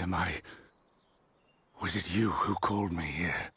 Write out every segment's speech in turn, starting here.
Am I... Was it you who called me here?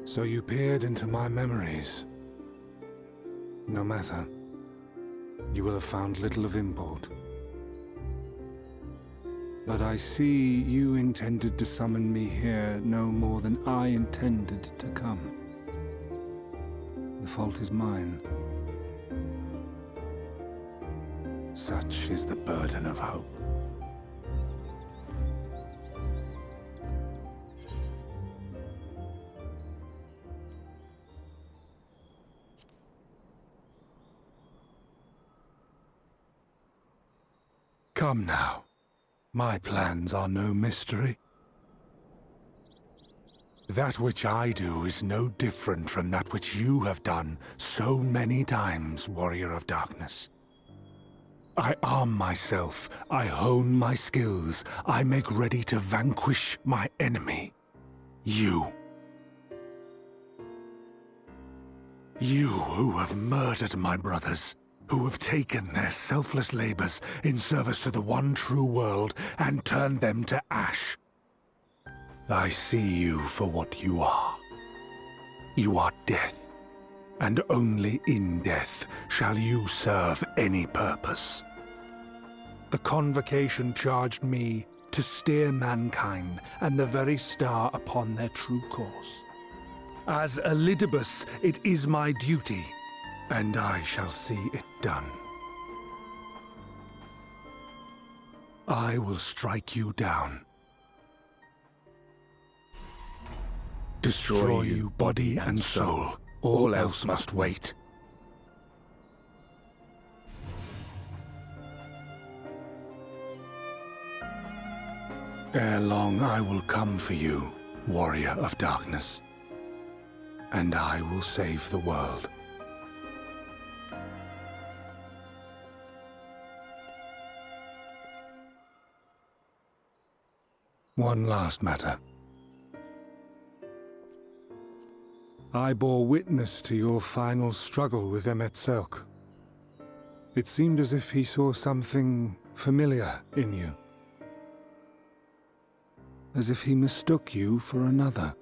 So you peered into my memories. No matter. You will have found little of import. But I see you intended to summon me here no more than I intended to come. The fault is mine. Such is the burden of hope. Come now. My plans are no mystery. That which I do is no different from that which you have done so many times, Warrior of Darkness. I arm myself, I hone my skills, I make ready to vanquish my enemy. You. You who have murdered my brothers, who have taken their selfless labors in service to the one true world and turned them to ash. I see you for what you are. You are death, and only in death shall you serve any purpose. The Convocation charged me to steer mankind and the very star upon their true course. As Elidibus, it is my duty, and I shall see it done. I will strike you down. Destroy you body and soul. All else must wait. Ere long I will come for you, Warrior of Darkness, and I will save the world. One last matter. I bore witness to your final struggle with Emet-Selch. It seemed as if he saw something familiar in you. As if he mistook you for another.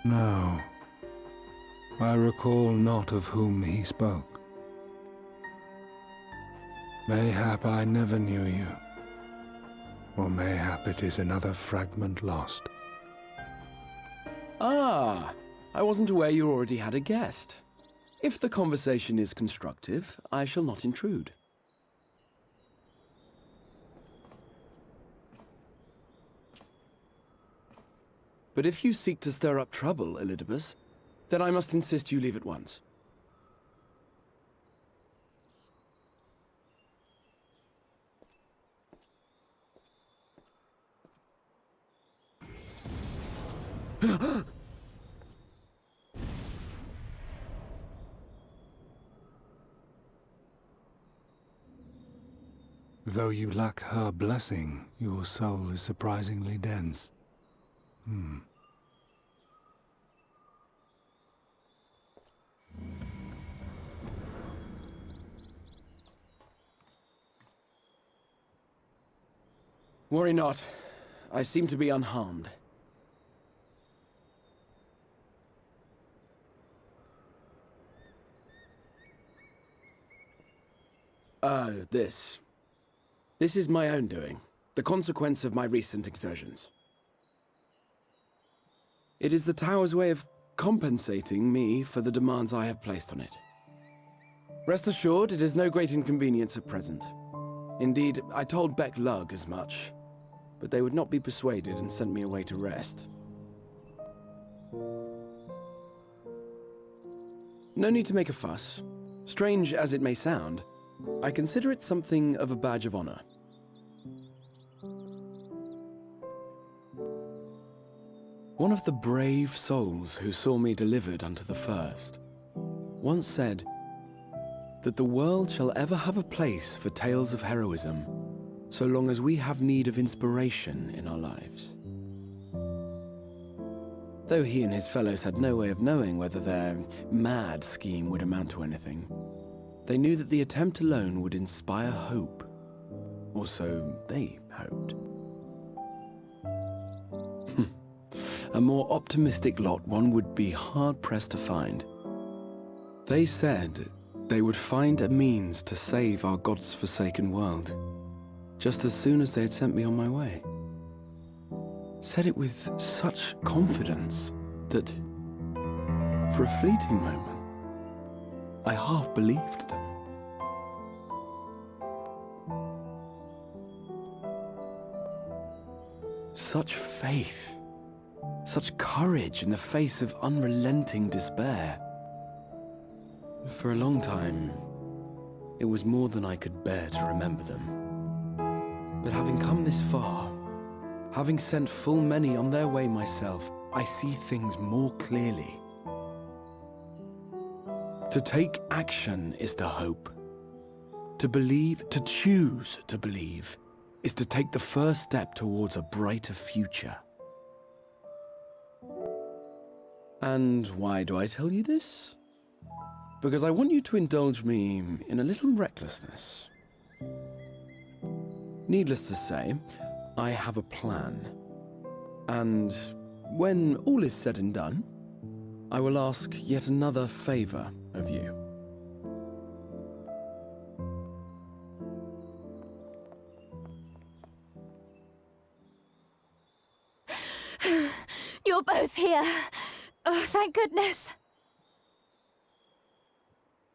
No. I recall not of whom he spoke. Mayhap I never knew you. Or mayhap it is another fragment lost. Ah, I wasn't aware you already had a guest. If the conversation is constructive, I shall not intrude. But if you seek to stir up trouble, Elidibus, then I must insist you leave at once. Though you lack her blessing, your soul is surprisingly dense. Worry not. I seem to be unharmed. This is my own doing. the consequence of my recent exertions. It is the tower's way of compensating me for the demands I have placed on it. Rest assured, it is no great inconvenience at present. Indeed, I told Beck Lug as much, but they would not be persuaded and sent me away to rest. No need to make a fuss. Strange as it may sound, I consider it something of a badge of honor. One of the brave souls who saw me delivered unto the first once said that the world shall ever have a place for tales of heroism so long as we have need of inspiration in our lives. Though he and his fellows had no way of knowing whether their mad scheme would amount to anything, they knew that the attempt alone would inspire hope. Or so they hoped. A more optimistic lot one would be hard-pressed to find. They said they would find a means to save our God's forsaken world, just as soon as they had sent me on my way. Said it with such confidence that, for a fleeting moment, I half believed them. Such faith, such courage in the face of unrelenting despair. For a long time, it was more than I could bear to remember them. But having come this far, having sent full many on their way myself, I see things more clearly. To take action is to hope. To believe, to choose to believe, is to take the first step towards a brighter future. And why do I tell you this? Because I want you to indulge me in a little recklessness. Needless to say, I have a plan. And when all is said and done, I will ask yet another favor of you. You're both here. Oh, thank goodness.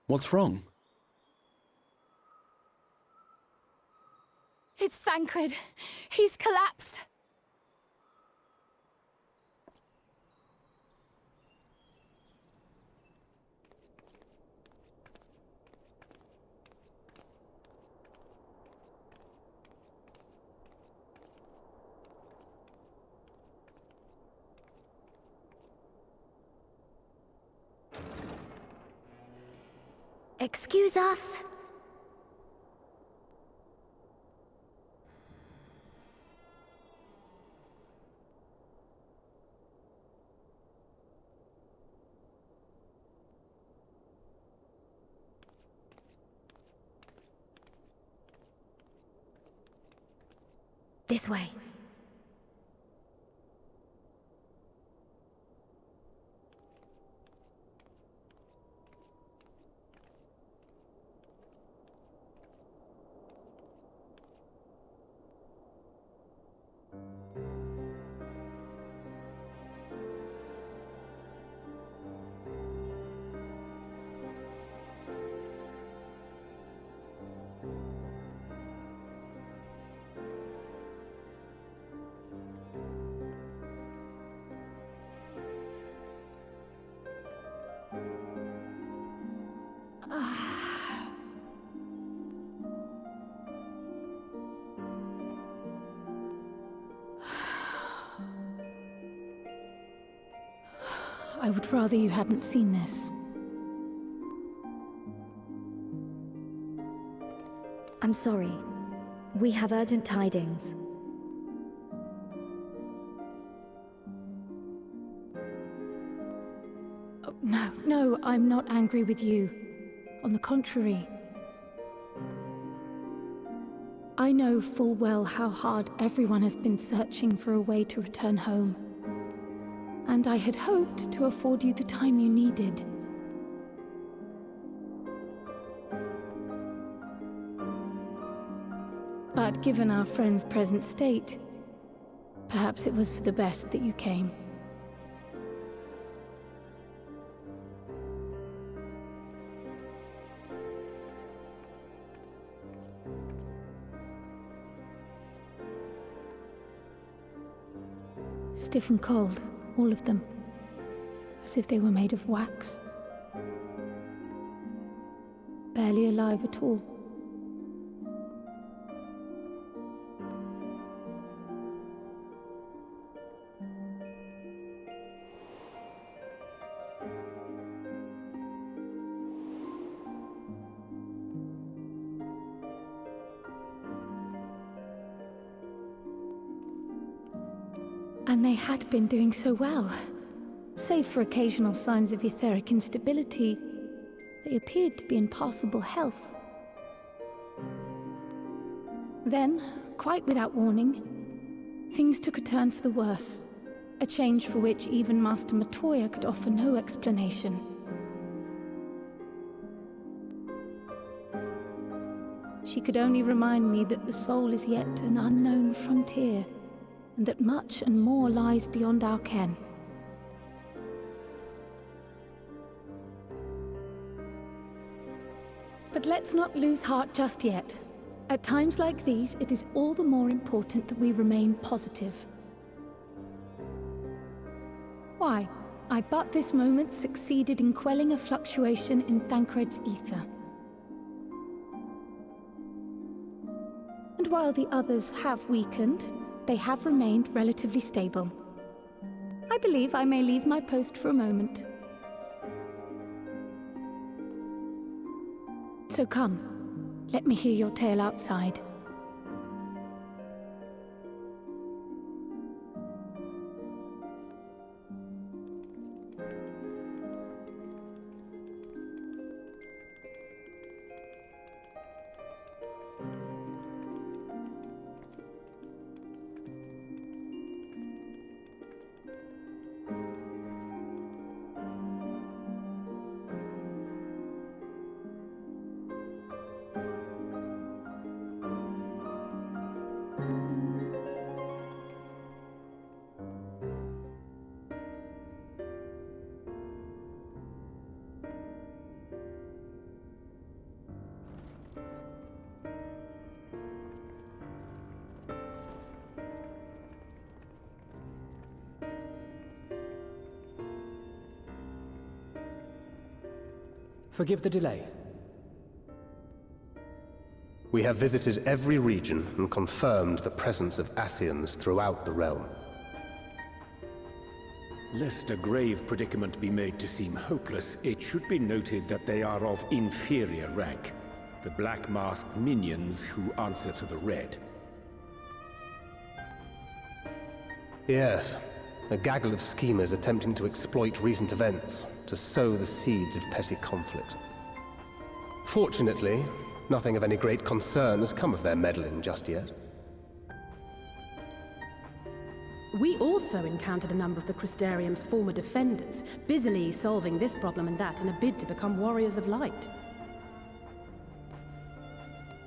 What's wrong? It's Thancred. He's collapsed. Excuse us. This way. I would rather you hadn't seen this. I'm sorry. We have urgent tidings. Oh, no, I'm not angry with you. On the contrary. I know full well how hard everyone has been searching for a way to return home. And I had hoped to afford you the time you needed. But But given our friend's present state, perhaps it was for the best that you came. Stiff and cold, all of them, as if they were made of wax. Barely alive at all. And they had been doing so well. Save for occasional signs of etheric instability, they appeared to be in passable health. Then, quite without warning, things took a turn for the worse. A change for which even Master Matoya could offer no explanation. She could only remind me that the soul is yet an unknown frontier, and that much and more lies beyond our ken. But let's not lose heart just yet. At times like these, it is all the more important that we remain positive. Why? I but this moment succeeded in quelling a fluctuation in Thancred's ether. And while the others have weakened, they have remained relatively stable. I believe I may leave my post for a moment. So come, let me hear your tale outside. Forgive the delay. We have visited every region and confirmed the presence of Ascians throughout the realm. Lest a grave predicament be made to seem hopeless, it should be noted that they are of inferior rank. The black-masked minions who answer to the Red. Yes, a gaggle of schemers attempting to exploit recent events to sow the seeds of petty conflict. Fortunately, nothing of any great concern has come of their meddling just yet. We also encountered a number of the Crystarium's former defenders, busily solving this problem and that in a bid to become warriors of light.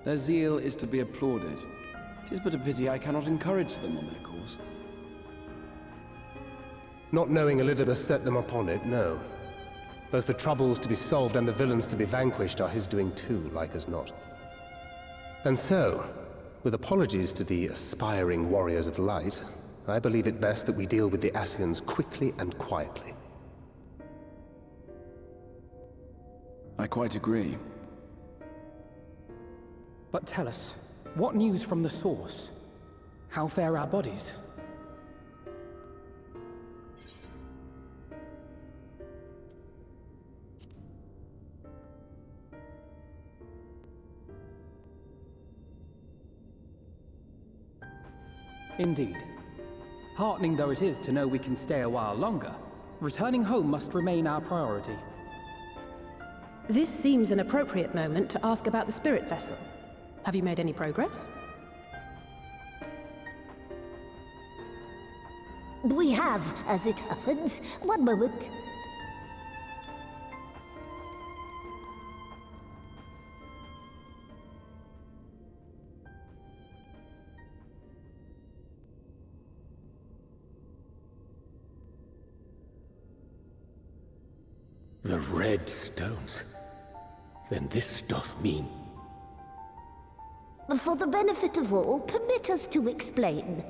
Their zeal is to be applauded. 'Tis but a pity I cannot encourage them on their course. Not knowing Elidibus set them upon it, no. Both the troubles to be solved and the villains to be vanquished are his doing too, like as not. And so, with apologies to the aspiring warriors of light, I believe it best that we deal with the Ascians quickly and quietly. I quite agree. But tell us, what news from the source? How fare our bodies? Indeed. Heartening though it is to know we can stay a while longer, returning home must remain our priority. This seems an appropriate moment to ask about the spirit vessel. Have you made any progress? We have, as it happens. One moment. The red stones. Then this doth mean... For the benefit of all, permit us to explain.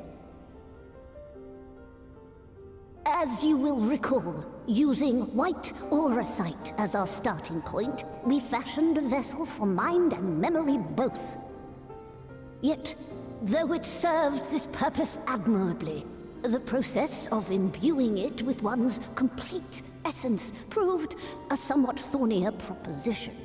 As you will recall, using white auracite as our starting point, we fashioned a vessel for mind and memory both. Yet, though it served this purpose admirably, the process of imbuing it with one's complete essence proved a somewhat thornier proposition.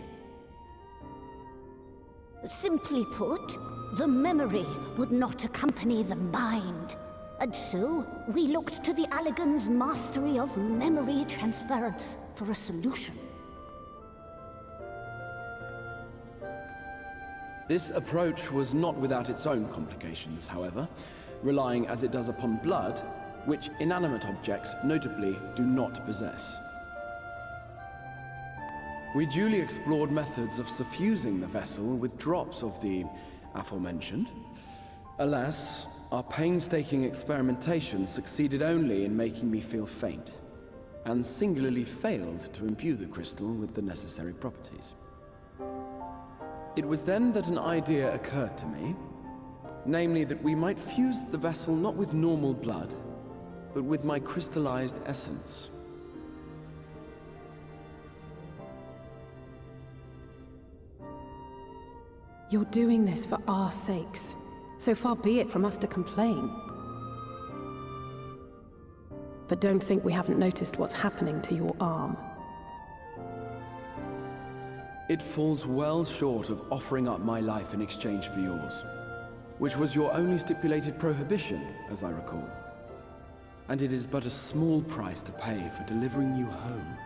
Simply put, the memory would not accompany the mind. And so, we looked to the Allagan's mastery of memory transference for a solution. This approach was not without its own complications, however, relying as it does upon blood, which inanimate objects notably do not possess. We duly explored methods of suffusing the vessel with drops of the aforementioned. Alas, our painstaking experimentation succeeded only in making me feel faint, and singularly failed to imbue the crystal with the necessary properties. It was then that an idea occurred to me, namely that we might fuse the vessel not with normal blood, but with my crystallized essence. You're doing this for our sakes. So far be it from us to complain. But don't think we haven't noticed what's happening to your arm. It falls well short of offering up my life in exchange for yours, which was your only stipulated prohibition, as I recall. And it is but a small price to pay for delivering you home.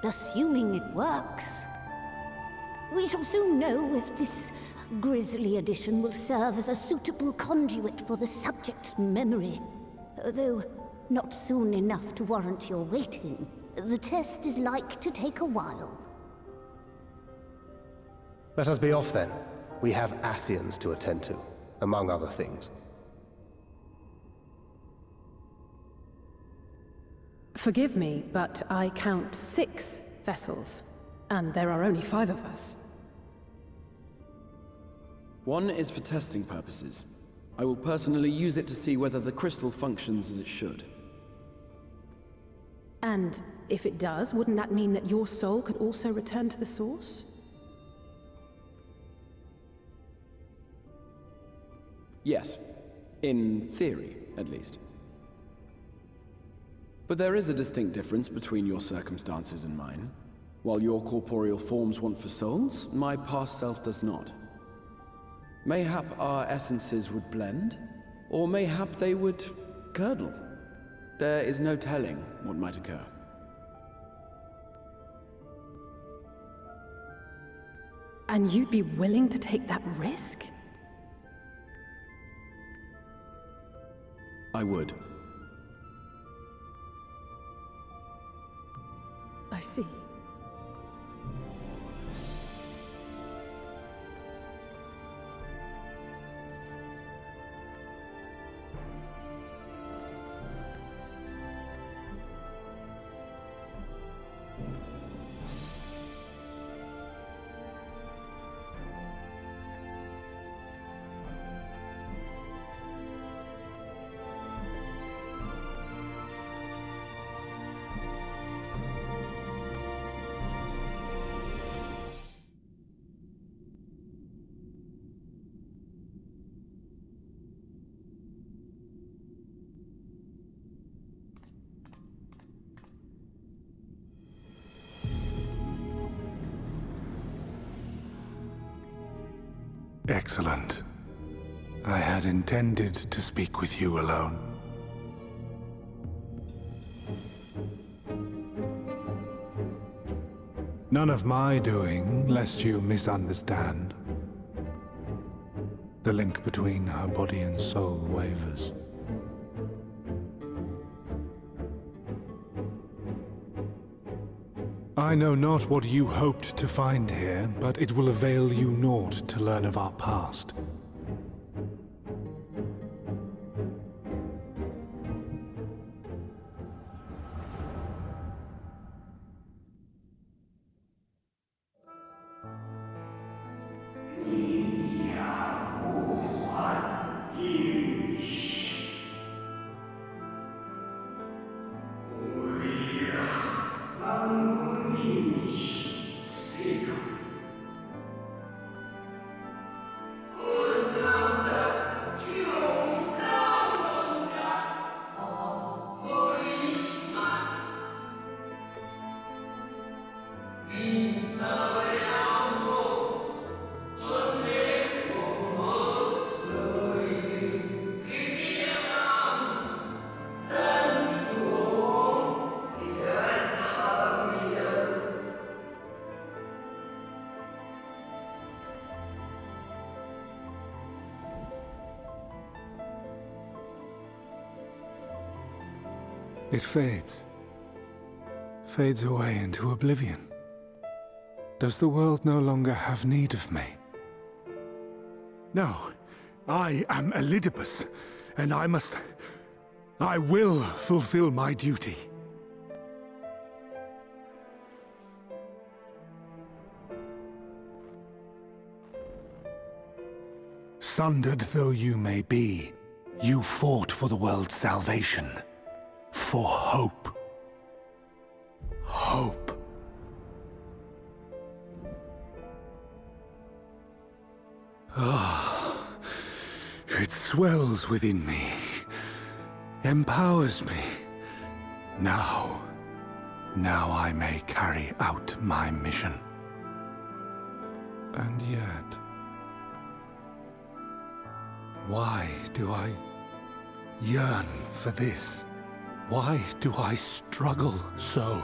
Assuming it works. We shall soon know if this grisly addition will serve as a suitable conduit for the subject's memory. Though not soon enough to warrant your waiting. The test is like to take a while. Let us be off then. We have Ascians to attend to, among other things. Forgive me, but I count 6 vessels. And there are only 5 of us. One is for testing purposes. I will personally use it to see whether the crystal functions as it should. And if it does, wouldn't that mean that your soul could also return to the source? Yes. In theory, at least. But there is a distinct difference between your circumstances and mine. While your corporeal forms want for souls, my past self does not. Mayhap our essences would blend, or mayhap they would curdle. There is no telling what might occur. And you'd be willing to take that risk? I would. I see. Excellent. I had intended to speak with you alone. None of my doing, lest you misunderstand. The link between her body and soul wavers. I know not what you hoped to find here, but it will avail you naught to learn of our past. It fades. Fades away into oblivion. Does the world no longer have need of me? No. I am Elidibus, and I will fulfill my duty. Sundered though you may be, you fought for the world's salvation. For hope. Hope. Ah, it swells within me, empowers me. Now I may carry out my mission. And yet, why do I yearn for this? Why do I struggle so?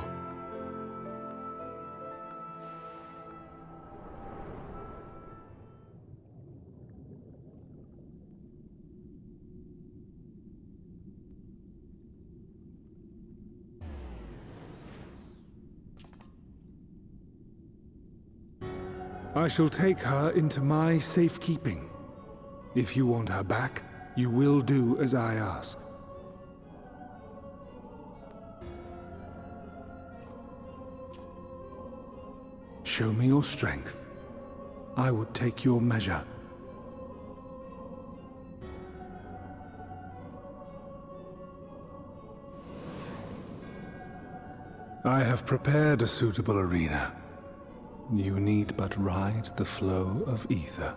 I shall take her into my safekeeping. If you want her back, you will do as I ask. Show me your strength. I would take your measure. I have prepared a suitable arena. You need but ride the flow of ether.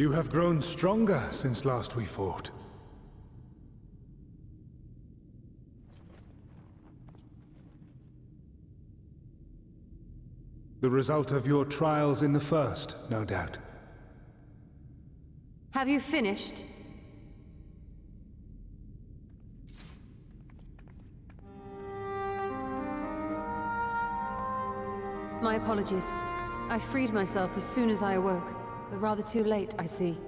You have grown stronger since last we fought. The result of your trials in the first, no doubt. Have you finished? My apologies. I freed myself as soon as I awoke, but rather too late, I see.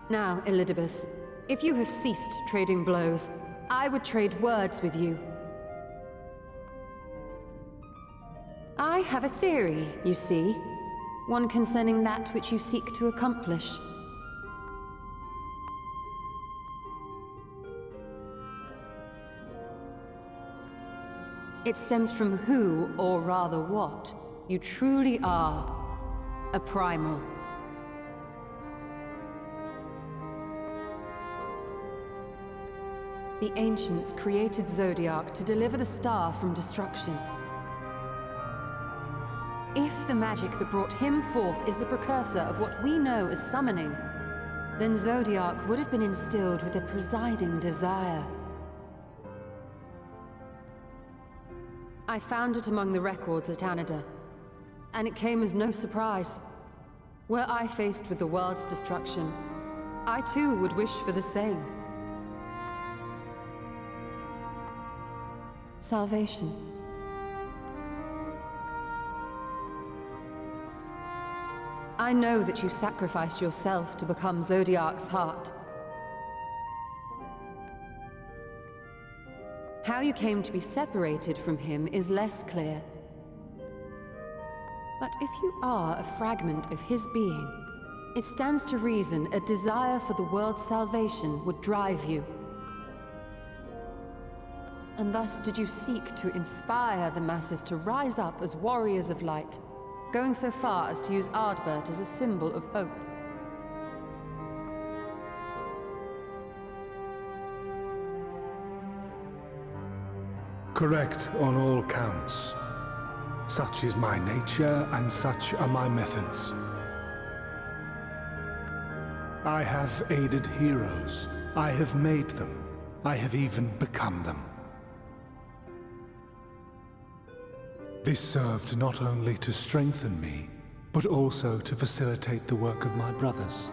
Now, Elidibus, if you have ceased trading blows, I would trade words with you. I have a theory, you see. One concerning that which you seek to accomplish. It stems from who, or rather what, you truly are. A primal. The ancients created Zodiac to deliver the star from destruction. If the magic that brought him forth is the precursor of what we know as summoning, then Zodiac would have been instilled with a presiding desire. I found it among the records at Ayda, and it came as no surprise. Were I faced with the world's destruction, I too would wish for the same. Salvation. I know that you sacrificed yourself to become Zodiac's heart. How you came to be separated from him is less clear. But if you are a fragment of his being, it stands to reason a desire for the world's salvation would drive you. And thus did you seek to inspire the masses to rise up as warriors of light, going so far as to use Ardbert as a symbol of hope. Correct on all counts. Such is my nature, and such are my methods. I have aided heroes. I have made them. I have even become them. This served not only to strengthen me, but also to facilitate the work of my brothers,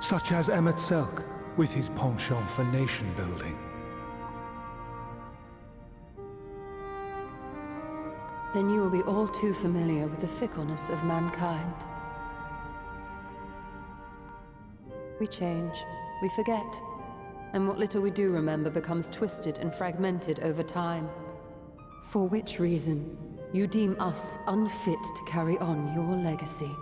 such as Emmett Selk, with his penchant for nation building. Then you will be all too familiar with the fickleness of mankind. We change, we forget, and what little we do remember becomes twisted and fragmented over time. For which reason, you deem us unfit to carry on your legacy.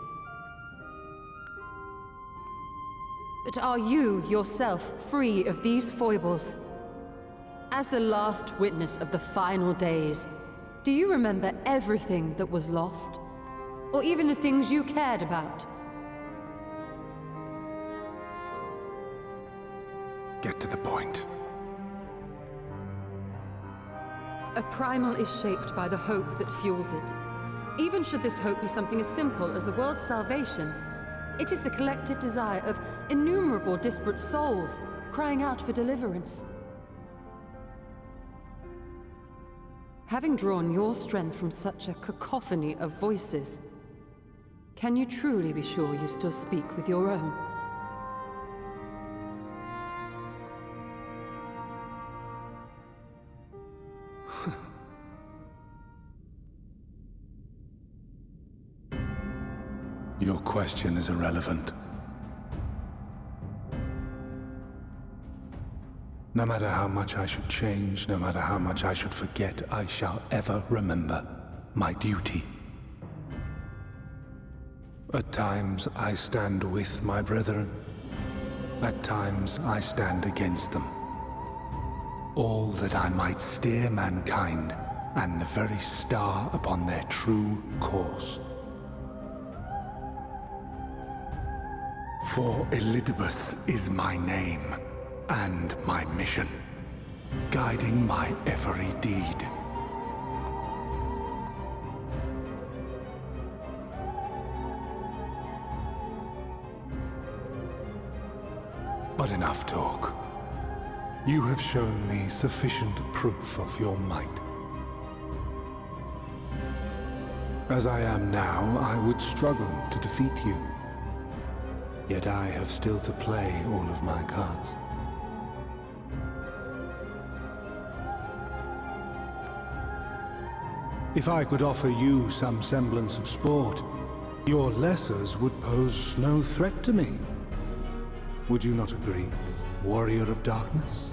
But are you yourself free of these foibles? As the last witness of the final days, do you remember everything that was lost? Or even the things you cared about? Get to the point. A primal is shaped by the hope that fuels it. Even should this hope be something as simple as the world's salvation, it is the collective desire of innumerable disparate souls crying out for deliverance. Having drawn your strength from such a cacophony of voices, can you truly be sure you still speak with your own? Your question is irrelevant. No matter how much I should change, no matter how much I should forget, I shall ever remember my duty. At times I stand with my brethren. At times I stand against them. All that I might steer mankind and the very star upon their true course. For Elidibus is my name, and my mission, guiding my every deed. But enough talk. You have shown me sufficient proof of your might. As I am now, I would struggle to defeat you. Yet I have still to play all of my cards. If I could offer you some semblance of sport, your lessers would pose no threat to me. Would you not agree, Warrior of Darkness?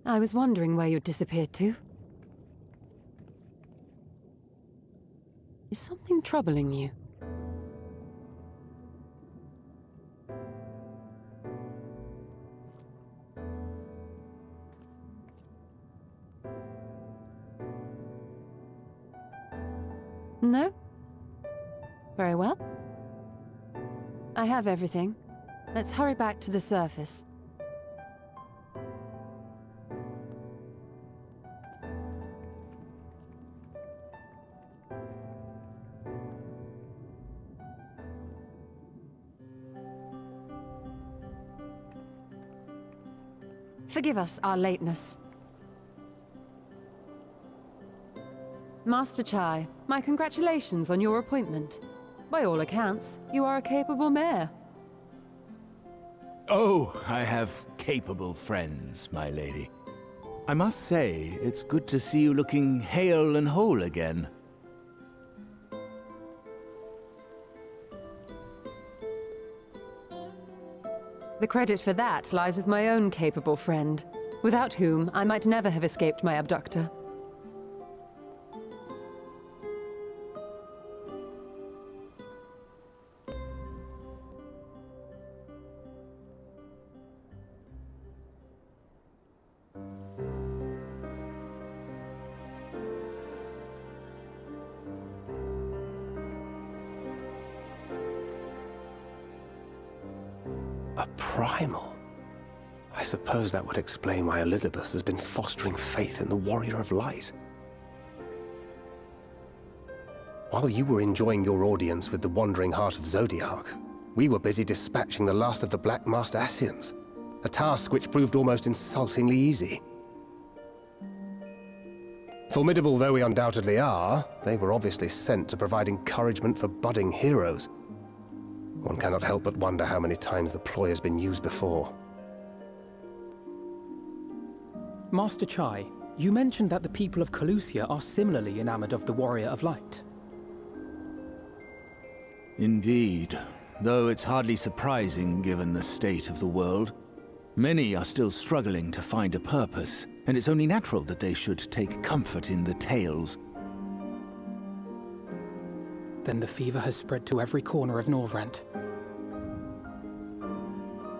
I was wondering where you'd disappeared to. Is something troubling you? No? Very well. I have everything. Let's hurry back to the surface. Forgive us our lateness. Master Chai, my congratulations on your appointment. By all accounts, you are a capable mayor. Oh, I have capable friends, my lady. I must say, it's good to see you looking hale and whole again. The credit for that lies with my own capable friend, without whom I might never have escaped my abductor. A primal? I suppose that would explain why Elizabeth has been fostering faith in the Warrior of Light. While you were enjoying your audience with the Wandering Heart of Zodiac, we were busy dispatching the last of the Black Masked Ascians, a task which proved almost insultingly easy. Formidable though we undoubtedly are, they were obviously sent to provide encouragement for budding heroes. One cannot help but wonder how many times the ploy has been used before. Master Chai, you mentioned that the people of Calusia are similarly enamored of the Warrior of Light. Indeed, though it's hardly surprising given the state of the world. Many are still struggling to find a purpose, and it's only natural that they should take comfort in the tales. Then the fever has spread to every corner of Norvrant.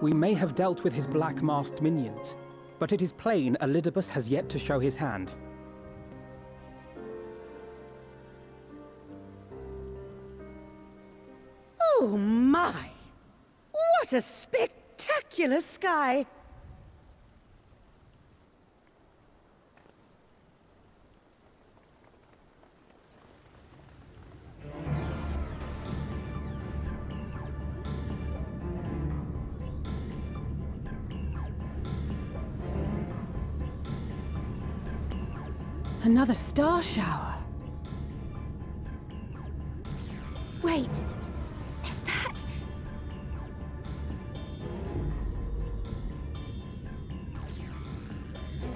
We may have dealt with his black-masked minions, but it is plain Elidibus has yet to show his hand. Oh my! What a spectacular sky! Another star shower. Wait, is that...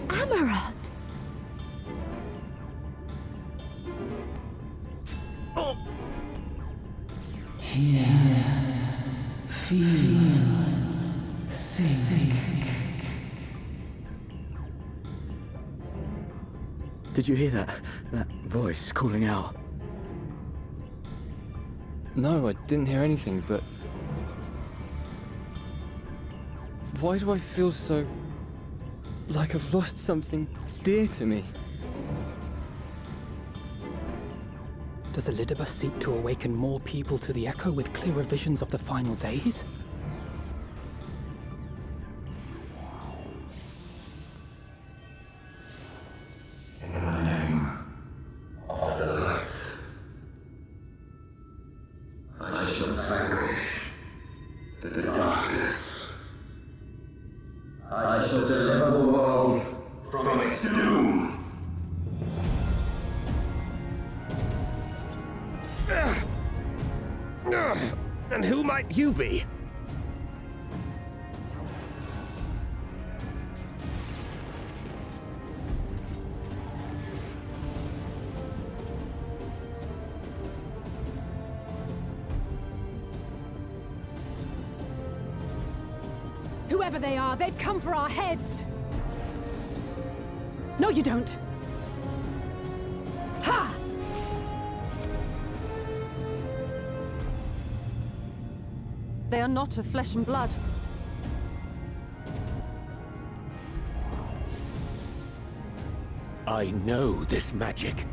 Amaranth? Did you hear that? That voice calling out? No, I didn't hear anything, but... why do I feel so... like I've lost something dear to me? Does Elidibus seek to awaken more people to the Echo with clearer visions of the final days? In the name of the light, I shall vanquish the darkness. I shall deliver the world from its doom. And who might you be? Whoever they are, they've come for our heads! No, you don't! Ha! They are not of flesh and blood. I know this magic.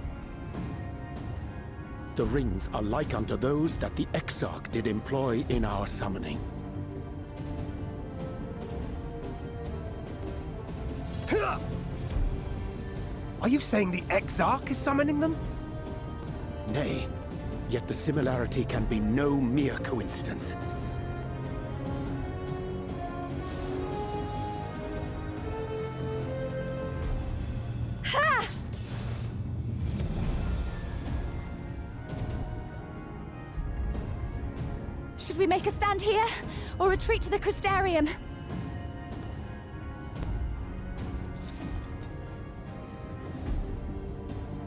The rings are like unto those that the Exarch did employ in our summoning. Are you saying the Exarch is summoning them? Nay, yet the similarity can be no mere coincidence. Ha! Should we make a stand here, or retreat to the Crystarium?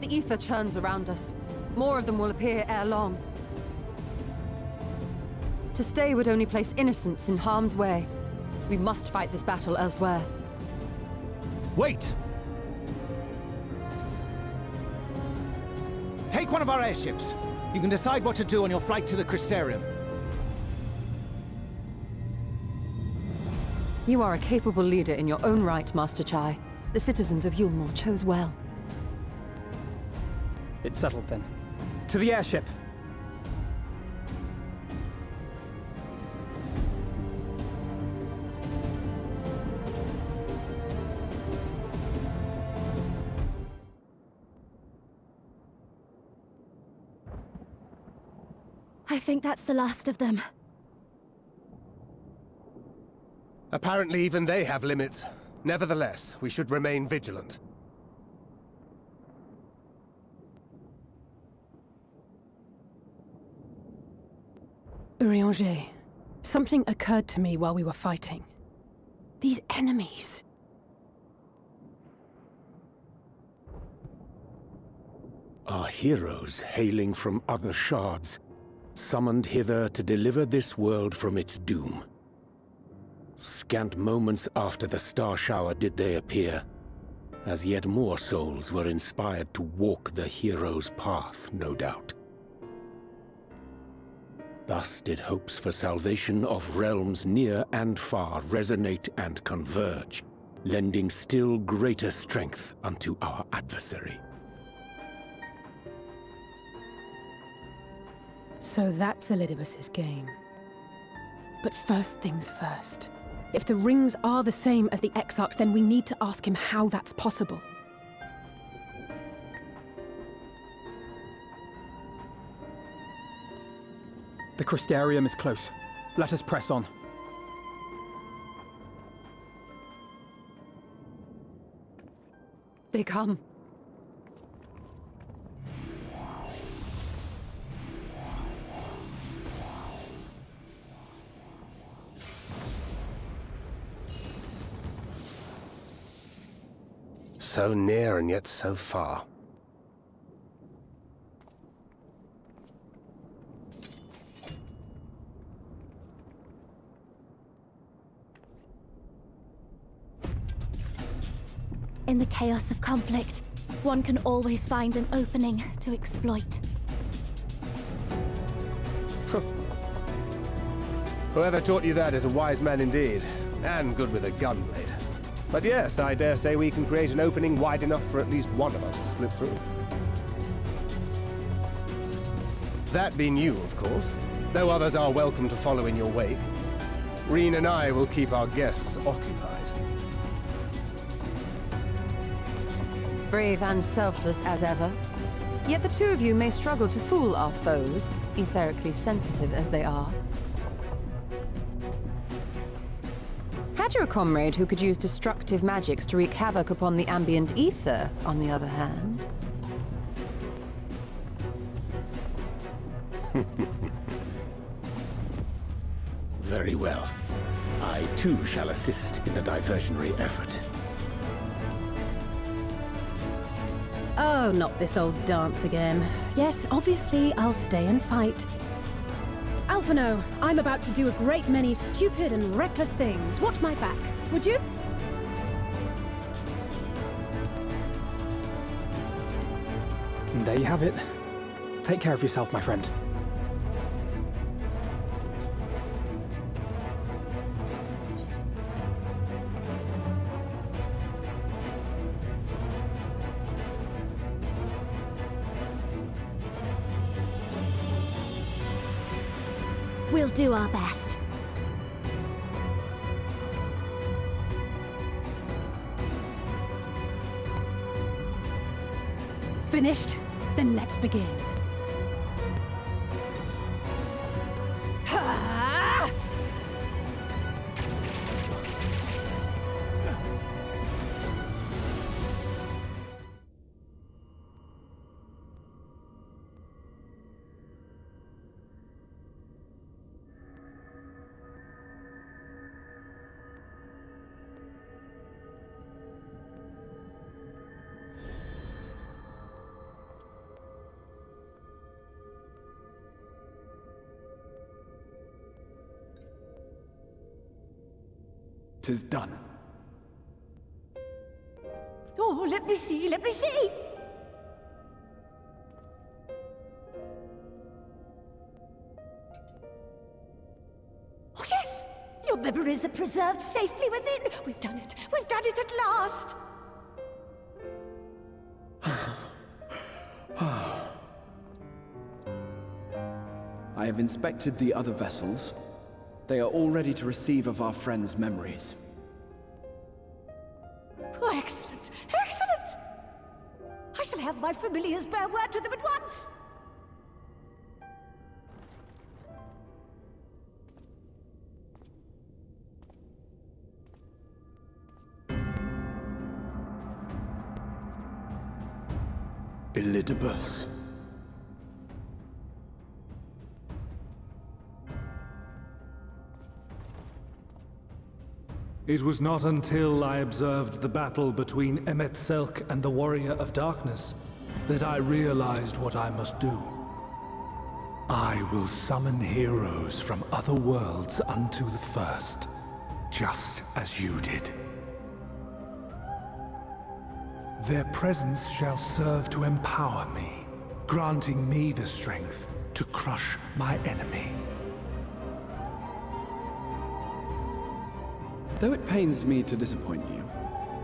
The ether churns around us. More of them will appear ere long. To stay would only place innocents in harm's way. We must fight this battle elsewhere. Wait! Take one of our airships. You can decide what to do on your flight to the Crystarium. You are a capable leader in your own right, Master Chai. The citizens of Yulmore chose well. It's settled then. To the airship! I think that's the last of them. Apparently even they have limits. Nevertheless, we should remain vigilant. Urianger, something occurred to me while we were fighting. These enemies. Are heroes hailing from other shards, summoned hither to deliver this world from its doom. Scant moments after the star shower did they appear, as yet more souls were inspired to walk the hero's path, no doubt. Thus did hopes for salvation of realms near and far resonate and converge, lending still greater strength unto our adversary. So that's Elidibus's game. But first things first. If the rings are the same as the Exarchs, then we need to ask him how that's possible. The Crystarium is close. Let us press on. They come. So near and yet so far. In the chaos of conflict, one can always find an opening to exploit. Whoever taught you that is a wise man indeed, and good with a gun blade. But yes, I dare say we can create an opening wide enough for at least one of us to slip through. That being you, of course, though others are welcome to follow in your wake. Reen and I will keep our guests occupied. Brave and selfless as ever. Yet the two of you may struggle to fool our foes, etherically sensitive as they are. Had you a comrade who could use destructive magics to wreak havoc upon the ambient ether, on the other hand? Very well. I too shall assist in the diversionary effort. Oh, not this old dance again. Yes, obviously I'll stay and fight. Alphino, I'm about to do a great many stupid and reckless things. Watch my back, would you? And there you have it. Take care of yourself, my friend. We'll do our best. Finished? Then let's begin. Ha! Tis done. Oh, let me see, let me see! Oh, yes! Your memories are preserved safely within! We've done it! We've done it at last! I have inspected the other vessels. They are all ready to receive of our friends' memories. Oh, excellent! Excellent! I shall have my familiars bear word to them at once! Elidibus. It was not until I observed the battle between Emet-Selch and the Warrior of Darkness that I realized what I must do. I will summon heroes from other worlds unto the first, just as you did. Their presence shall serve to empower me, granting me the strength to crush my enemy. Though it pains me to disappoint you,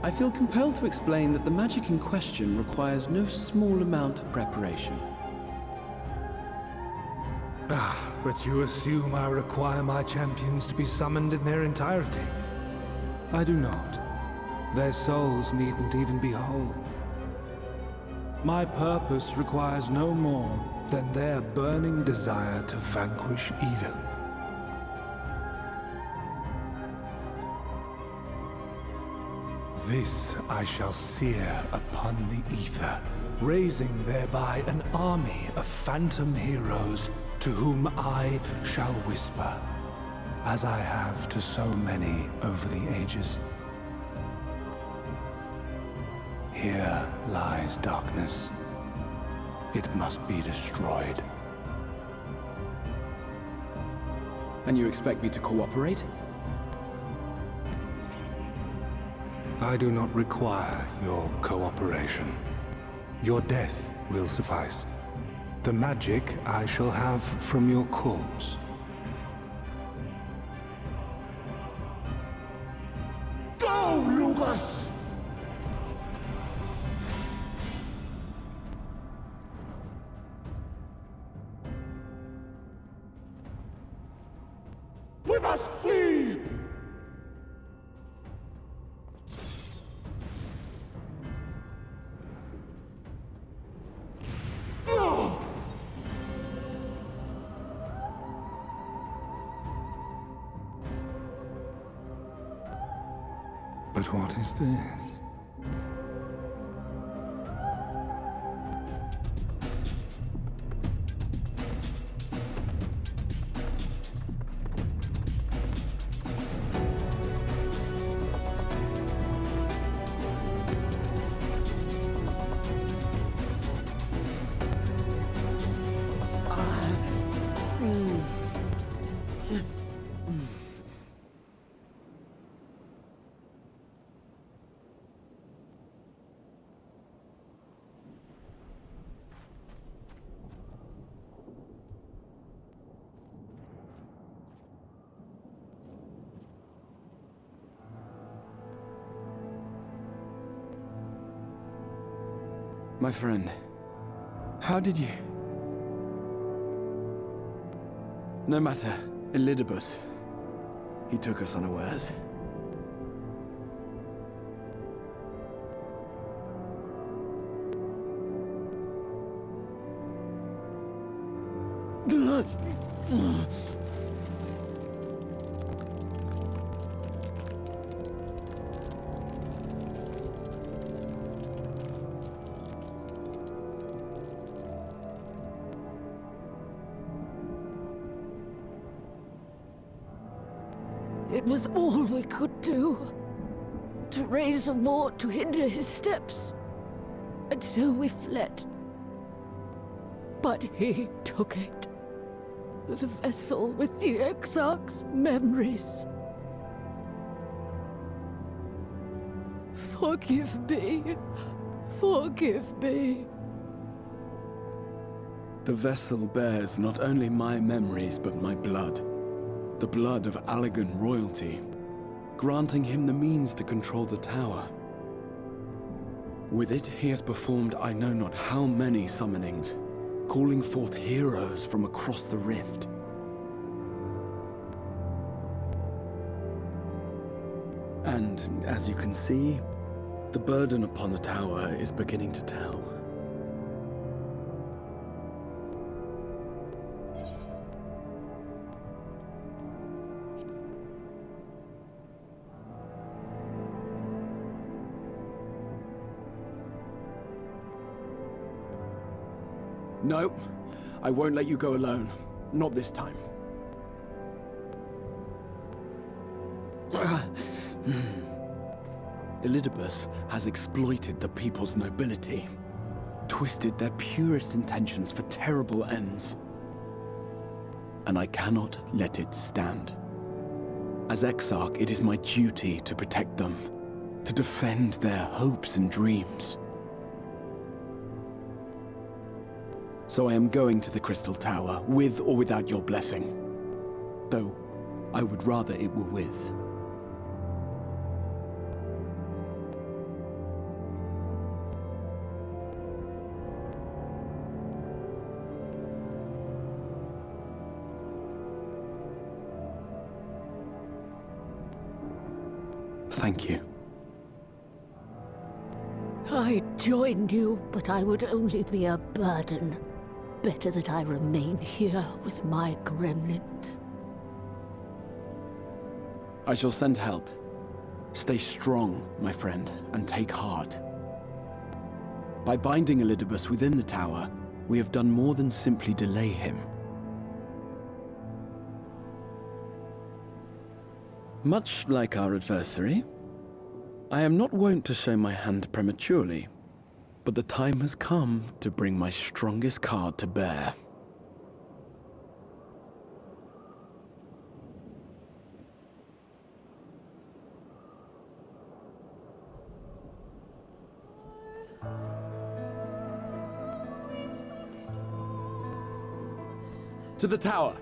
I feel compelled to explain that the magic in question requires no small amount of preparation. But you assume I require my champions to be summoned in their entirety. I do not. Their souls needn't even be whole. My purpose requires no more than their burning desire to vanquish evil. This I shall sear upon the ether, raising thereby an army of phantom heroes to whom I shall whisper, as I have to so many over the ages. Here lies darkness. It must be destroyed. And you expect me to cooperate? I do not require your cooperation. Your death will suffice. The magic I shall have from your corpse. Go, Lucas! We must flee! But what is this? My friend, how did you... No matter, Elidibus. He took us unawares. It was all we could do. To raise a war to hinder his steps. And so we fled. But he took it. The vessel with the Exarch's memories. Forgive me. Forgive me. The vessel bears not only my memories, but my blood. The blood of Allegan royalty, granting him the means to control the tower. With it, he has performed I know not how many summonings, calling forth heroes from across the rift. And, as you can see, the burden upon the tower is beginning to tell. No, I won't let you go alone. Not this time. Elidibus has exploited the people's nobility, twisted their purest intentions for terrible ends. And I cannot let it stand. As Exarch, it is my duty to protect them, to defend their hopes and dreams. So I am going to the Crystal Tower, with or without your blessing. Though, I would rather it were with. Thank you. I'd join you, but I would only be a burden. Better that I remain here with my gremlins. I shall send help. Stay strong, my friend, and take heart. By binding Elidibus within the tower, we have done more than simply delay him. Much like our adversary, I am not wont to show my hand prematurely, but the time has come to bring my strongest card to bear. To the tower!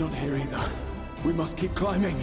not here either. We must keep climbing.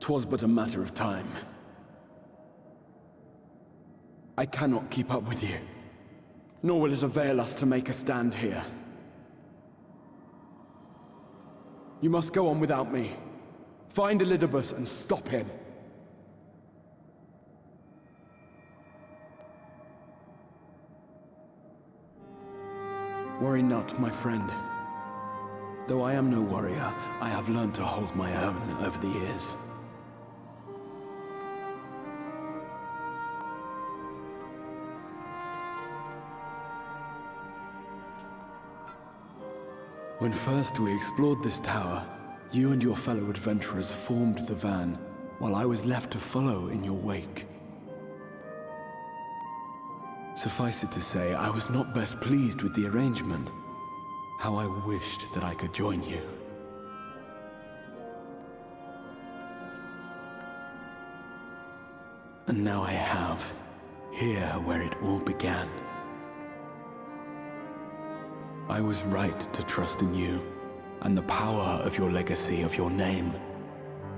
"'Twas but a matter of time. I cannot keep up with you, nor will it avail us to make a stand here. You must go on without me. Find Elidibus and stop him. Worry not, my friend. Though I am no warrior, I have learned to hold my own over the years. When first we explored this tower, you and your fellow adventurers formed the van, while I was left to follow in your wake. Suffice it to say, I was not best pleased with the arrangement. How I wished that I could join you. And now I have, here where it all began. I was right to trust in you, and the power of your legacy, of your name,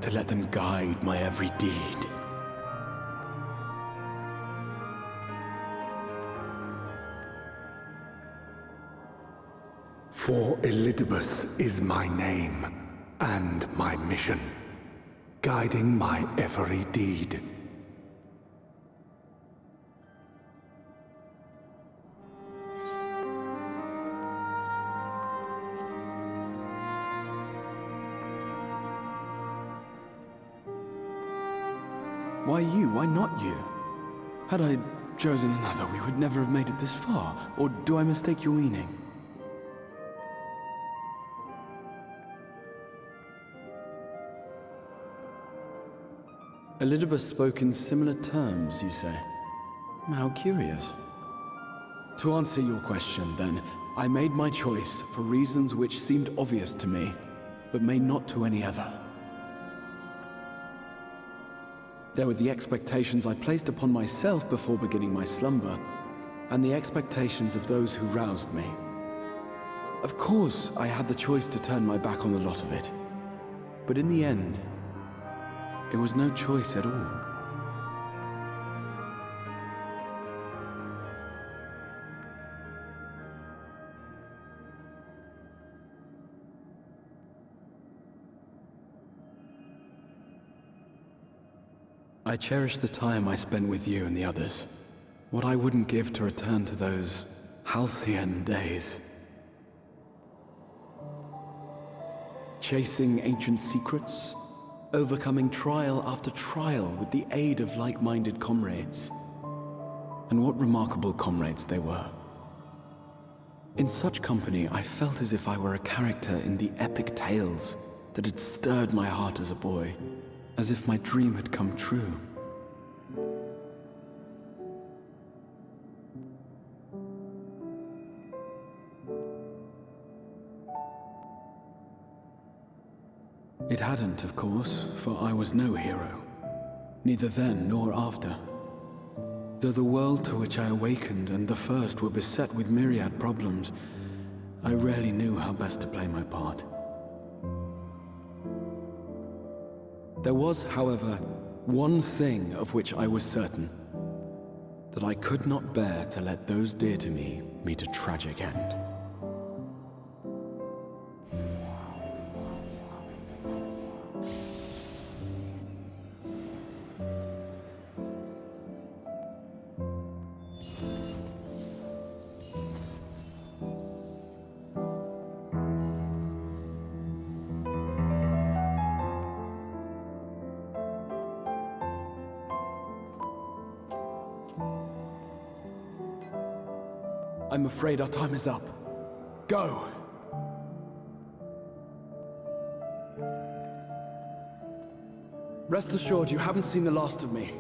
to let them guide my every deed. For Elidibus is my name, and my mission, guiding my every deed. Why you? Why not you? Had I chosen another, we would never have made it this far. Or do I mistake your meaning? Elidibus spoke in similar terms, you say? How curious. To answer your question, then, I made my choice for reasons which seemed obvious to me, but may not to any other. There were the expectations I placed upon myself before beginning my slumber, and the expectations of those who roused me. Of course, I had the choice to turn my back on a lot of it, but in the end, it was no choice at all. I cherish the time I spent with you and the others. What I wouldn't give to return to those halcyon days. Chasing ancient secrets, overcoming trial after trial with the aid of like-minded comrades. And what remarkable comrades they were. In such company, I felt as if I were a character in the epic tales that had stirred my heart as a boy. As if my dream had come true. It hadn't, of course, for I was no hero. Neither then nor after. Though the world to which I awakened and the first were beset with myriad problems, I rarely knew how best to play my part. There was, however, one thing of which I was certain. That I could not bear to let those dear to me meet a tragic end. I'm afraid our time is up. Go! Rest assured you haven't seen the last of me.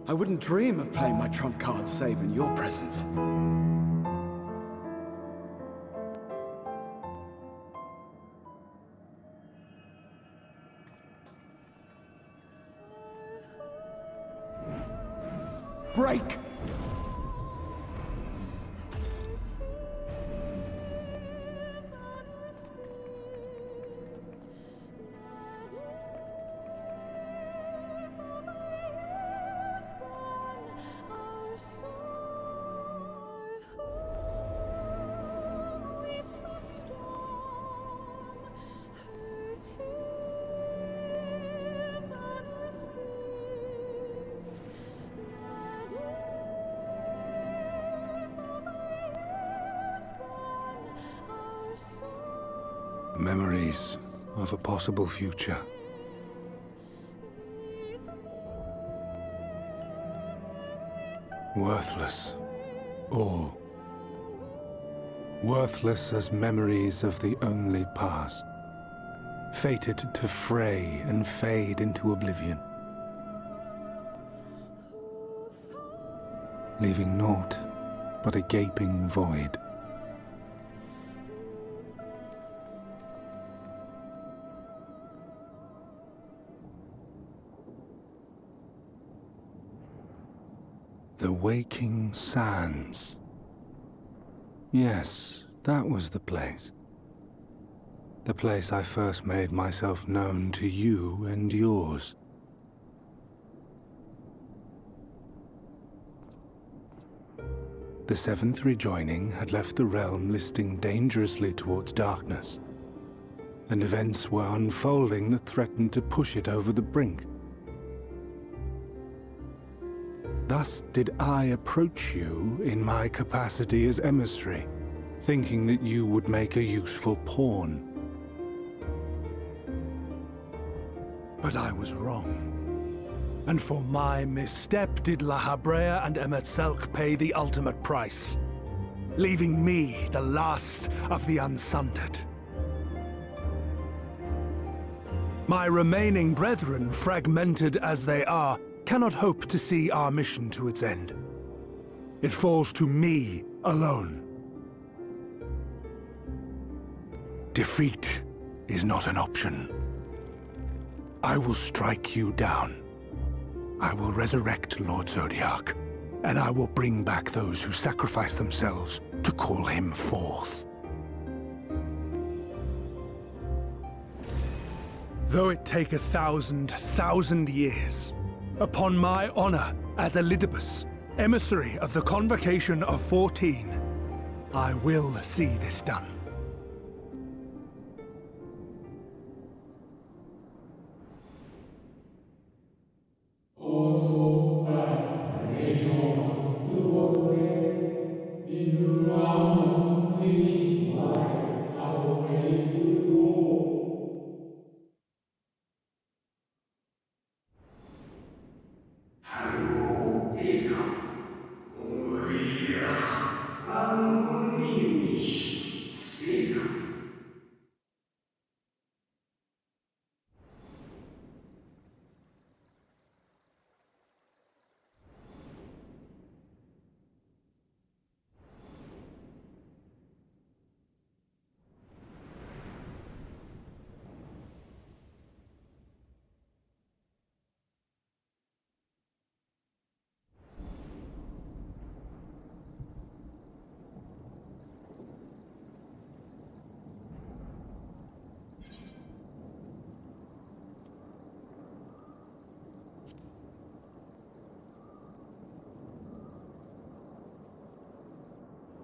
I wouldn't dream of playing my trump card save in your presence. Break! Memories of a possible future. Worthless. All. Worthless as memories of the only past. Fated to fray and fade into oblivion. Leaving naught but a gaping void. The Waking Sands. Yes, that was the place. The place I first made myself known to you and yours. The Seventh Rejoining had left the realm listing dangerously towards darkness, and events were unfolding that threatened to push it over the brink. Thus did I approach you in my capacity as emissary, thinking that you would make a useful pawn. But I was wrong. And for my misstep did La Habrea and Emet-Selch pay the ultimate price, leaving me the last of the Unsundered. My remaining brethren, fragmented as they are, cannot hope to see our mission to its end. It falls to me alone. Defeat is not an option. I will strike you down. I will resurrect Lord Zodiac, and I will bring back those who sacrifice themselves to call him forth. Though it take 1,000 years, upon my honor as Elidibus, emissary of the Convocation of 14, I will see this done.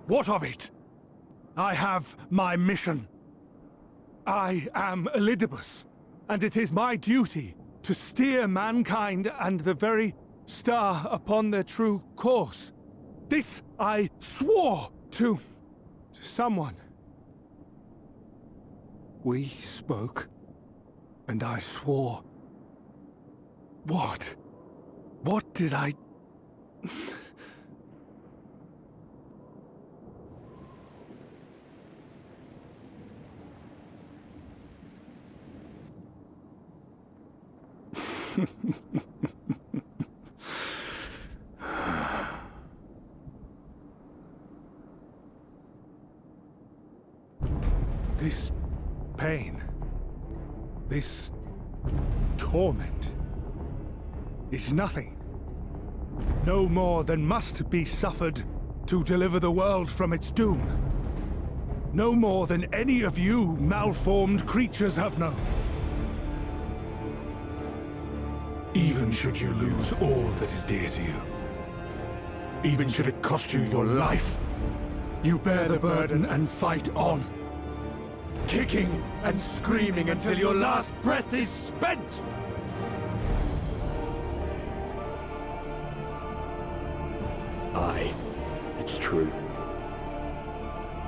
What of it? I have my mission. I am Elidibus, and it is my duty to steer mankind and the very star upon their true course. This I swore to someone. We spoke, and I swore. What? What did I... This pain, this torment, is nothing. No more than must be suffered to deliver the world from its doom. No more than any of you malformed creatures have known. Even should you lose all that is dear to you, even should it cost you your life, you bear the burden and fight on, kicking and screaming until your last breath is spent! Aye, it's true.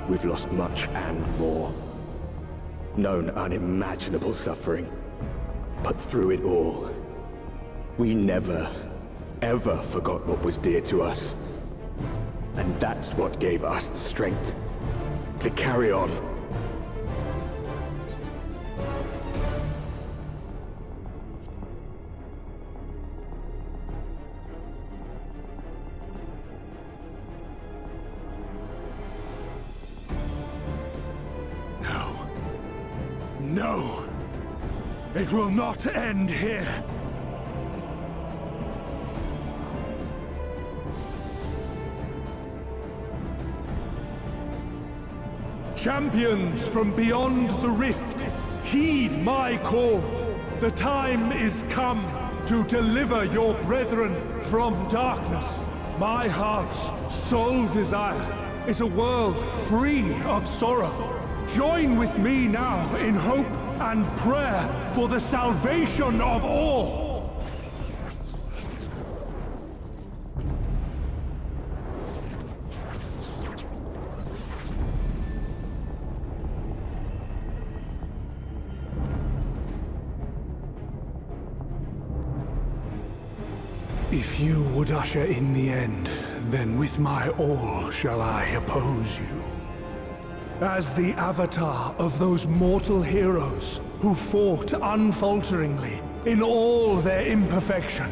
We've lost much and more. Known unimaginable suffering. But through it all, we never, ever forgot what was dear to us. And that's what gave us the strength to carry on. No! It will not end here! Champions from beyond the rift, heed my call! The time is come to deliver your brethren from darkness. My heart's sole desire is a world free of sorrow. Join with me now in hope and prayer for the salvation of all! If you would usher in the end, then with my all shall I oppose you. As the avatar of those mortal heroes who fought unfalteringly in all their imperfection,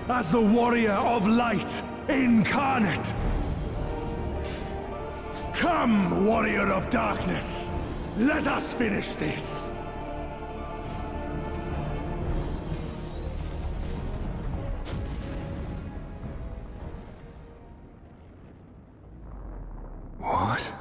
as the warrior of light incarnate. Come, warrior of darkness, let us finish this. What?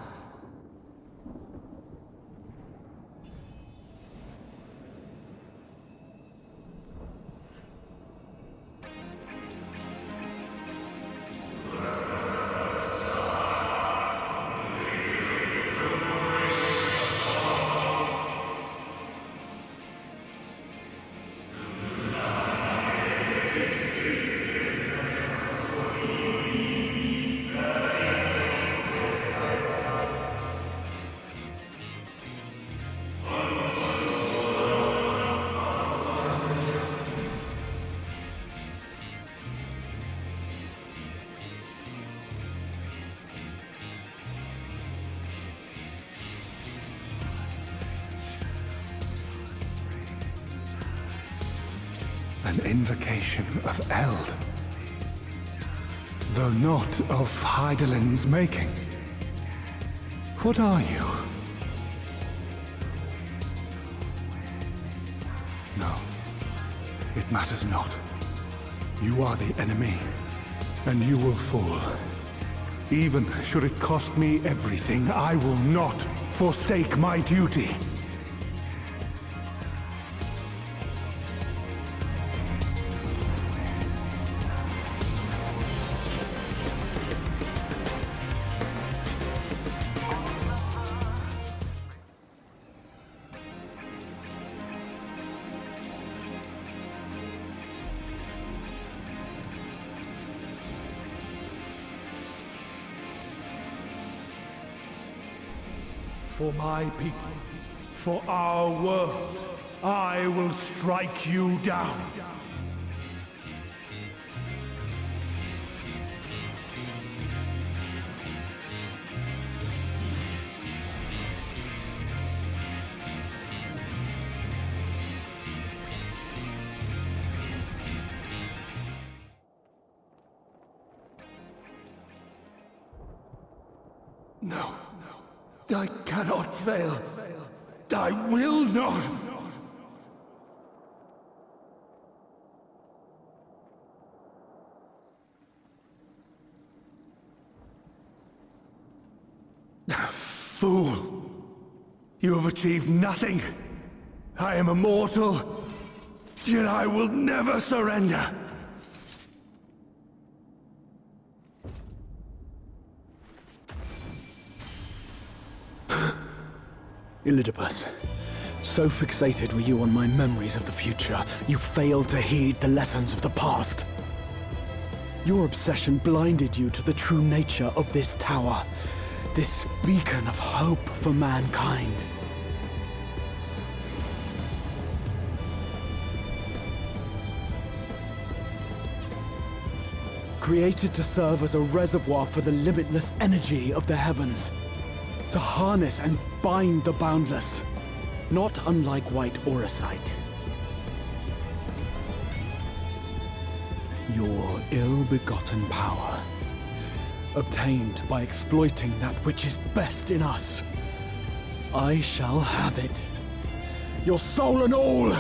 An invocation of Eld, though not of Hydaelyn's making. What are you? No, it matters not. You are the enemy, and you will fall. Even should it cost me everything, I will not forsake my duty. For my people, for our world, I will strike you down. No. I cannot fail. I will not. Fool! You have achieved nothing. I am immortal, yet I will never surrender. Elidibus, so fixated were you on my memories of the future, you failed to heed the lessons of the past. Your obsession blinded you to the true nature of this tower, this beacon of hope for mankind. Created to serve as a reservoir for the limitless energy of the heavens. To harness and bind the boundless, not unlike white auracite. Your ill-begotten power, obtained by exploiting that which is best in us. I shall have it. Your soul and all!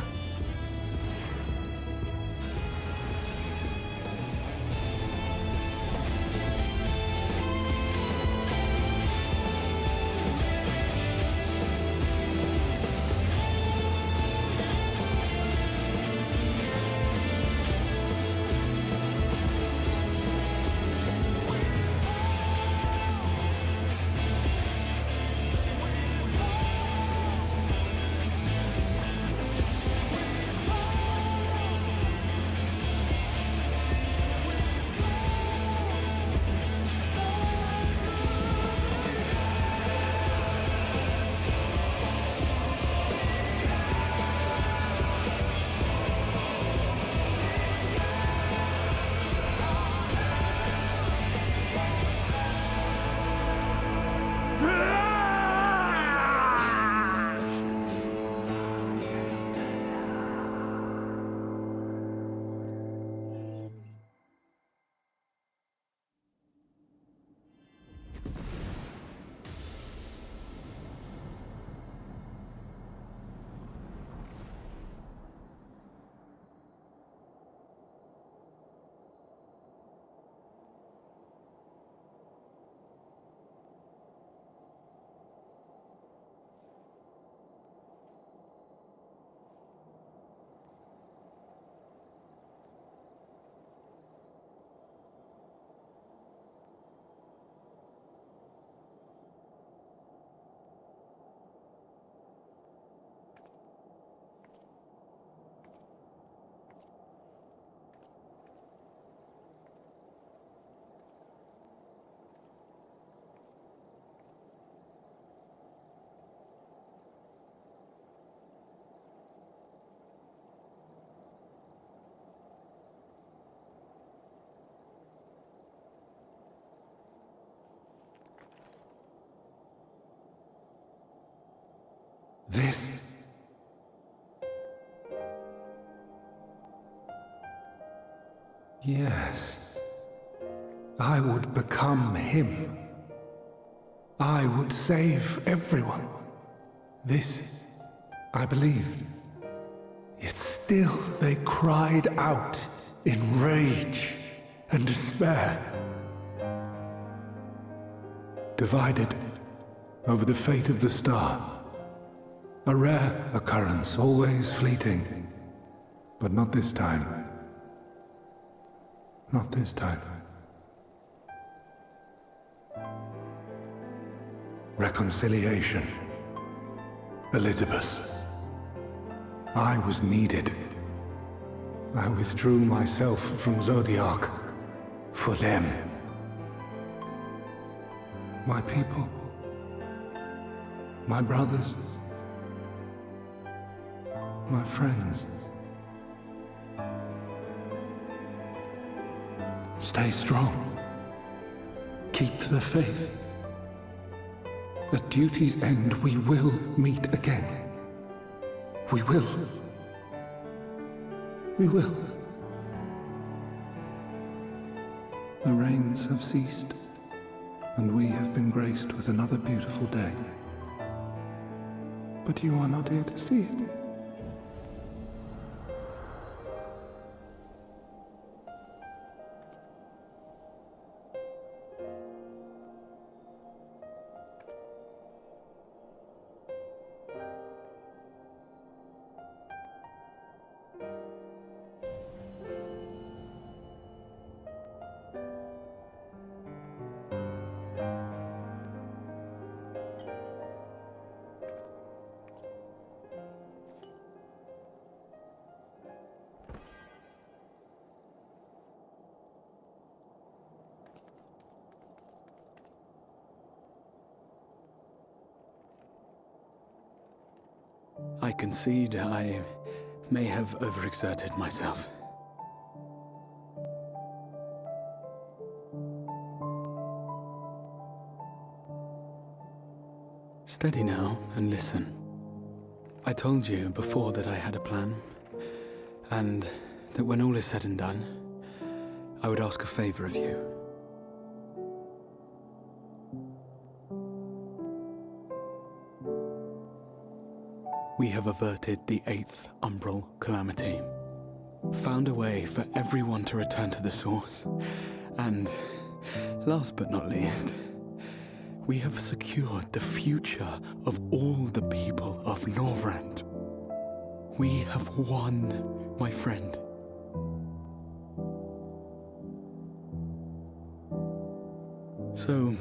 This... Yes. I would become him. I would save everyone. This, I believed. Yet still they cried out in rage and despair. Divided over the fate of the star. A rare occurrence, always fleeting. But not this time. Not this time. Reconciliation. Elidibus. I was needed. I withdrew myself from Zodiac. For them. My people. My brothers. My friends. Stay strong. Keep the faith. At duty's end, we will meet again. We will. We will. The rains have ceased. and we have been graced with another beautiful day. But you are not here to see it. I concede I may have overexerted myself. Steady now and listen. I told you before that I had a plan, and that when all is said and done, I would ask a favor of you. We have averted the 8th Umbral Calamity, found a way for everyone to return to the source, and, last but not least, we have secured the future of all the people of Norvrand. We have won, my friend. So,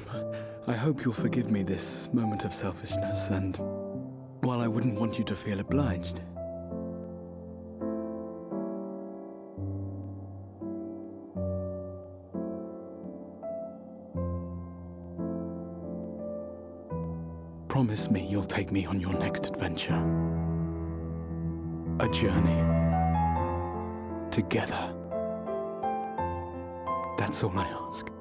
I hope you'll forgive me this moment of selfishness, and while I wouldn't want you to feel obliged, promise me you'll take me on your next adventure. A journey. Together. That's all I ask.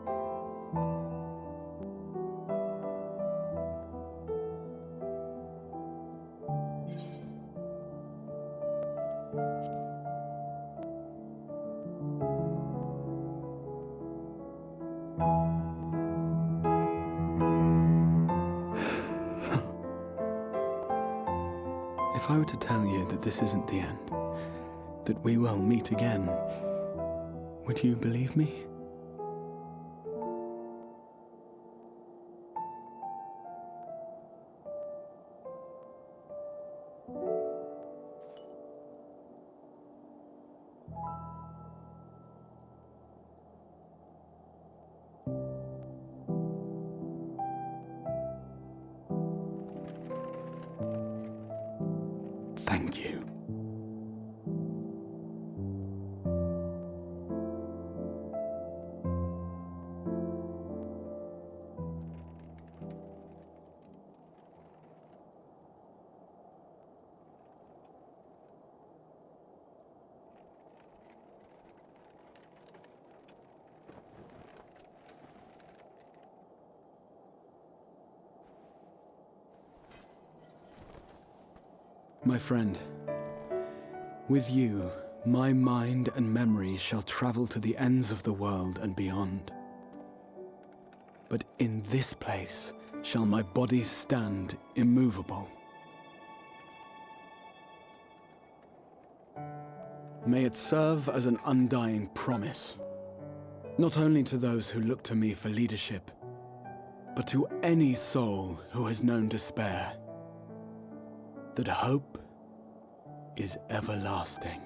If I were to tell you that this isn't the end, that we will meet again, would you believe me? Thank you. My friend, with you, my mind and memory shall travel to the ends of the world and beyond. But in this place shall my body stand immovable. May it serve as an undying promise, not only to those who look to me for leadership, but to any soul who has known despair, that hope is everlasting.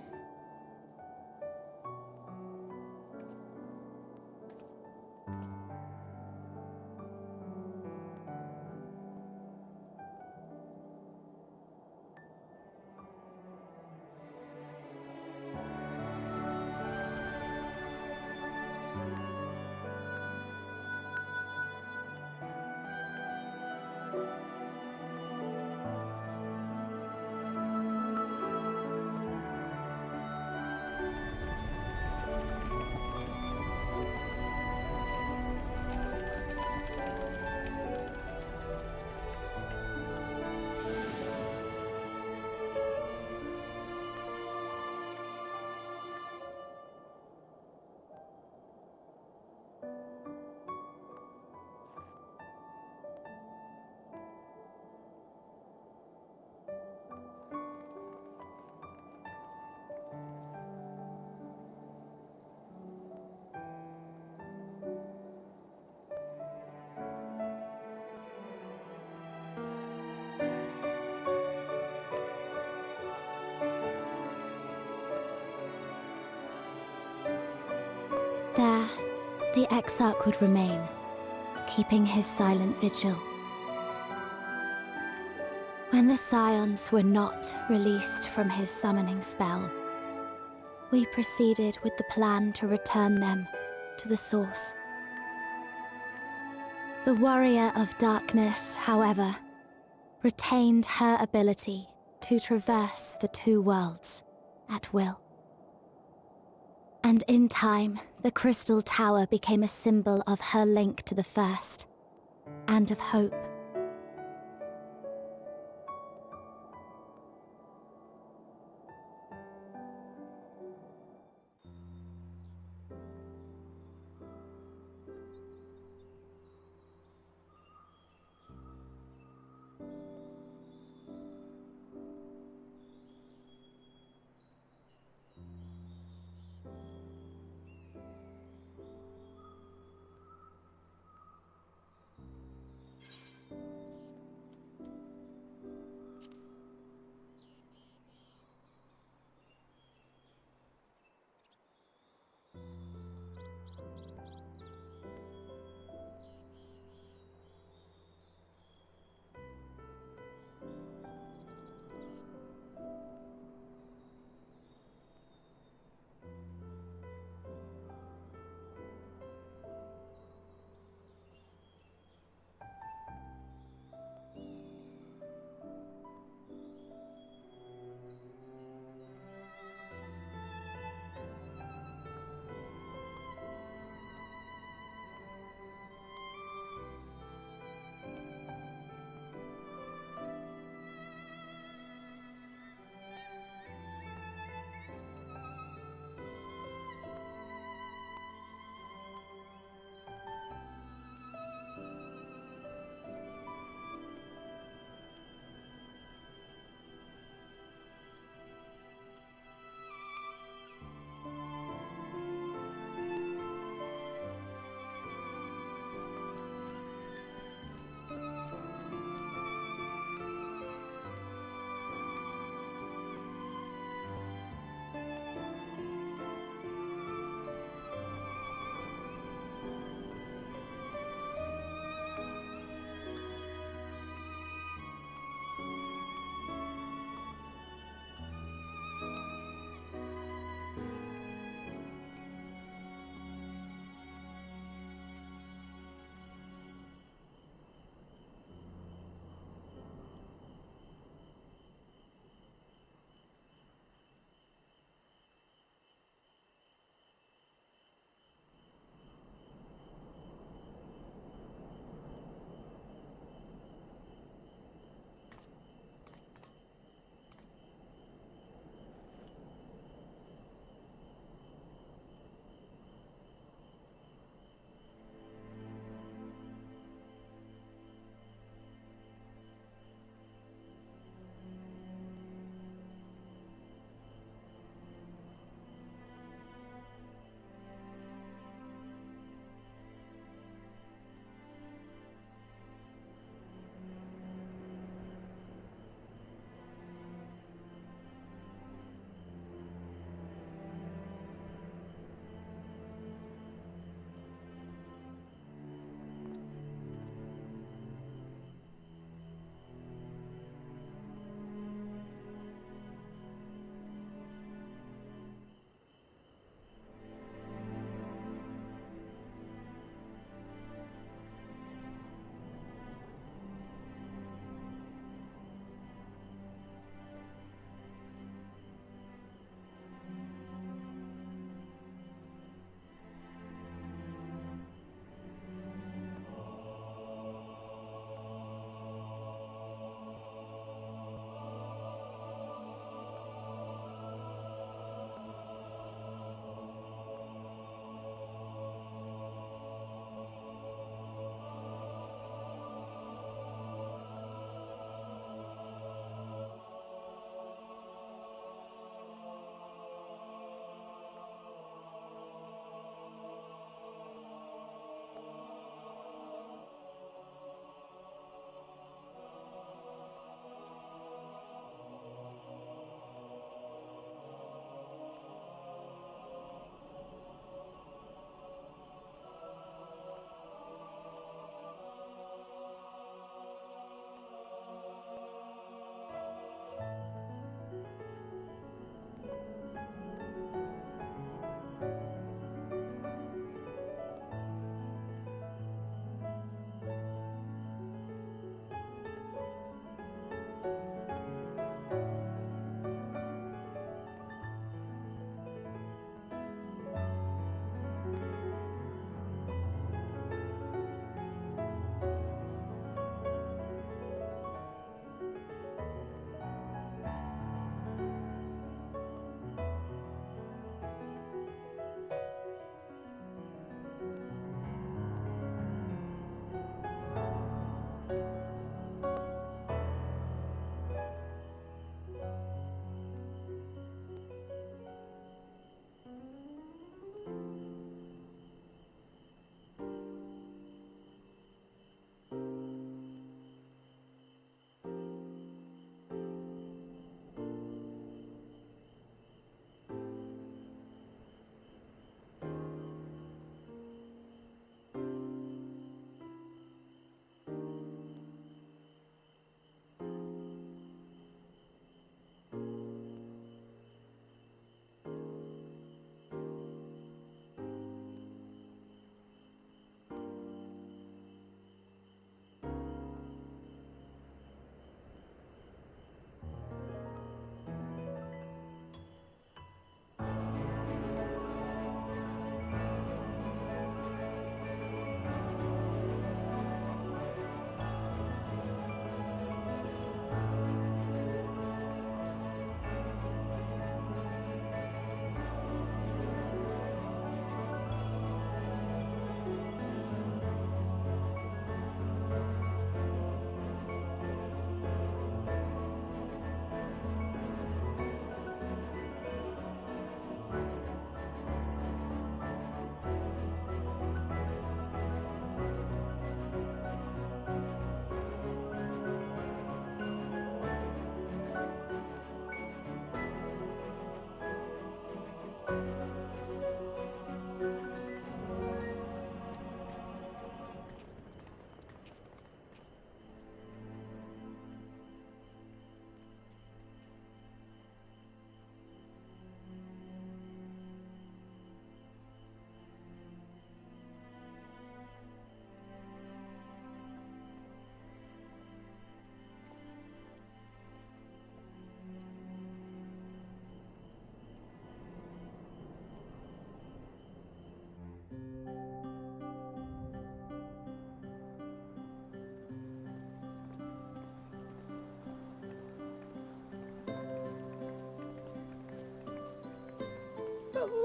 the Exarch would remain, keeping his silent vigil. When the Scions were not released from his summoning spell, we proceeded with the plan to return them to the Source. The Warrior of Darkness, however, retained her ability to traverse the two worlds at will. And in time, the Crystal Tower became a symbol of her link to the First, and of hope.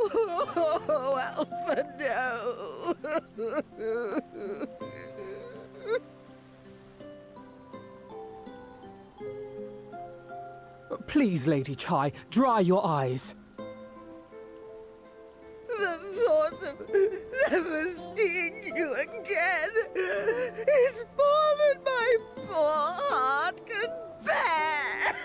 Oh, Alpha, no! Please, Lady Chai, dry your eyes. The thought of never seeing you again is more than my poor heart can bear!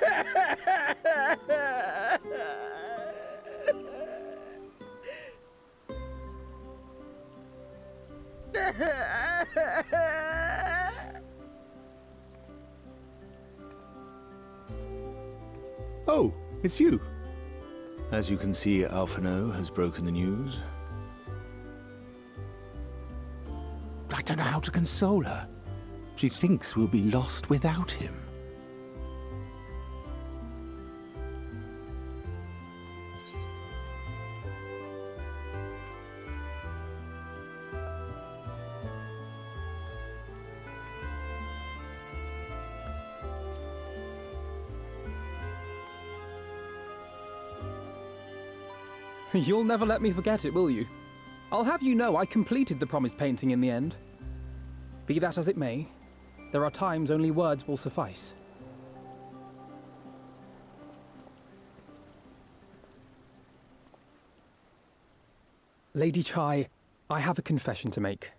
Oh, it's you. As you can see, Alphino has broken the news. I don't know how to console her. She thinks we'll be lost without him. You'll never let me forget it, will you? I'll have you know I completed the promised painting in the end. Be that as it may, there are times only words will suffice. Lady Chai, I have a confession to make.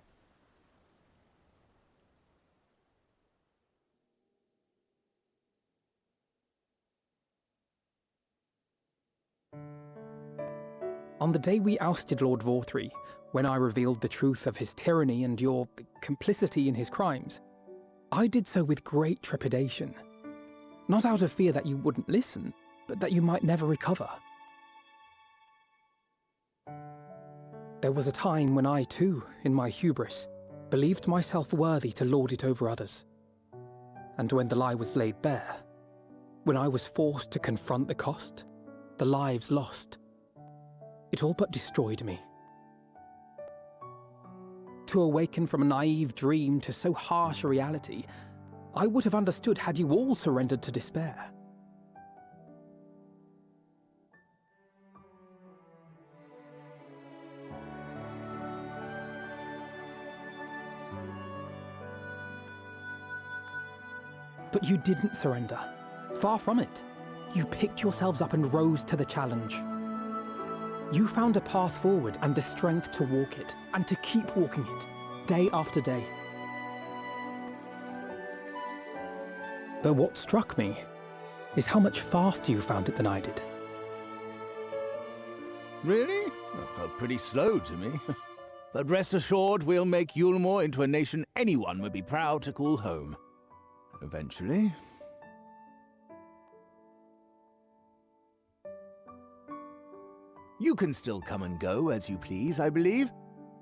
On the day we ousted Lord Vorthree, when I revealed the truth of his tyranny and your complicity in his crimes, I did so with great trepidation. Not out of fear that you wouldn't listen, but that you might never recover. There was a time when I too, in my hubris, believed myself worthy to lord it over others. And when the lie was laid bare, when I was forced to confront the cost, the lives lost, it all but destroyed me. To awaken from a naive dream to so harsh a reality, I would have understood had you all surrendered to despair. But you didn't surrender. Far from it. You picked yourselves up and rose to the challenge. You found a path forward and the strength to walk it, and to keep walking it, day after day. But what struck me is how much faster you found it than I did. Really? That felt pretty slow to me. But rest assured, we'll make Yulmore into a nation anyone would be proud to call home. Eventually. You can still come and go as you please, I believe.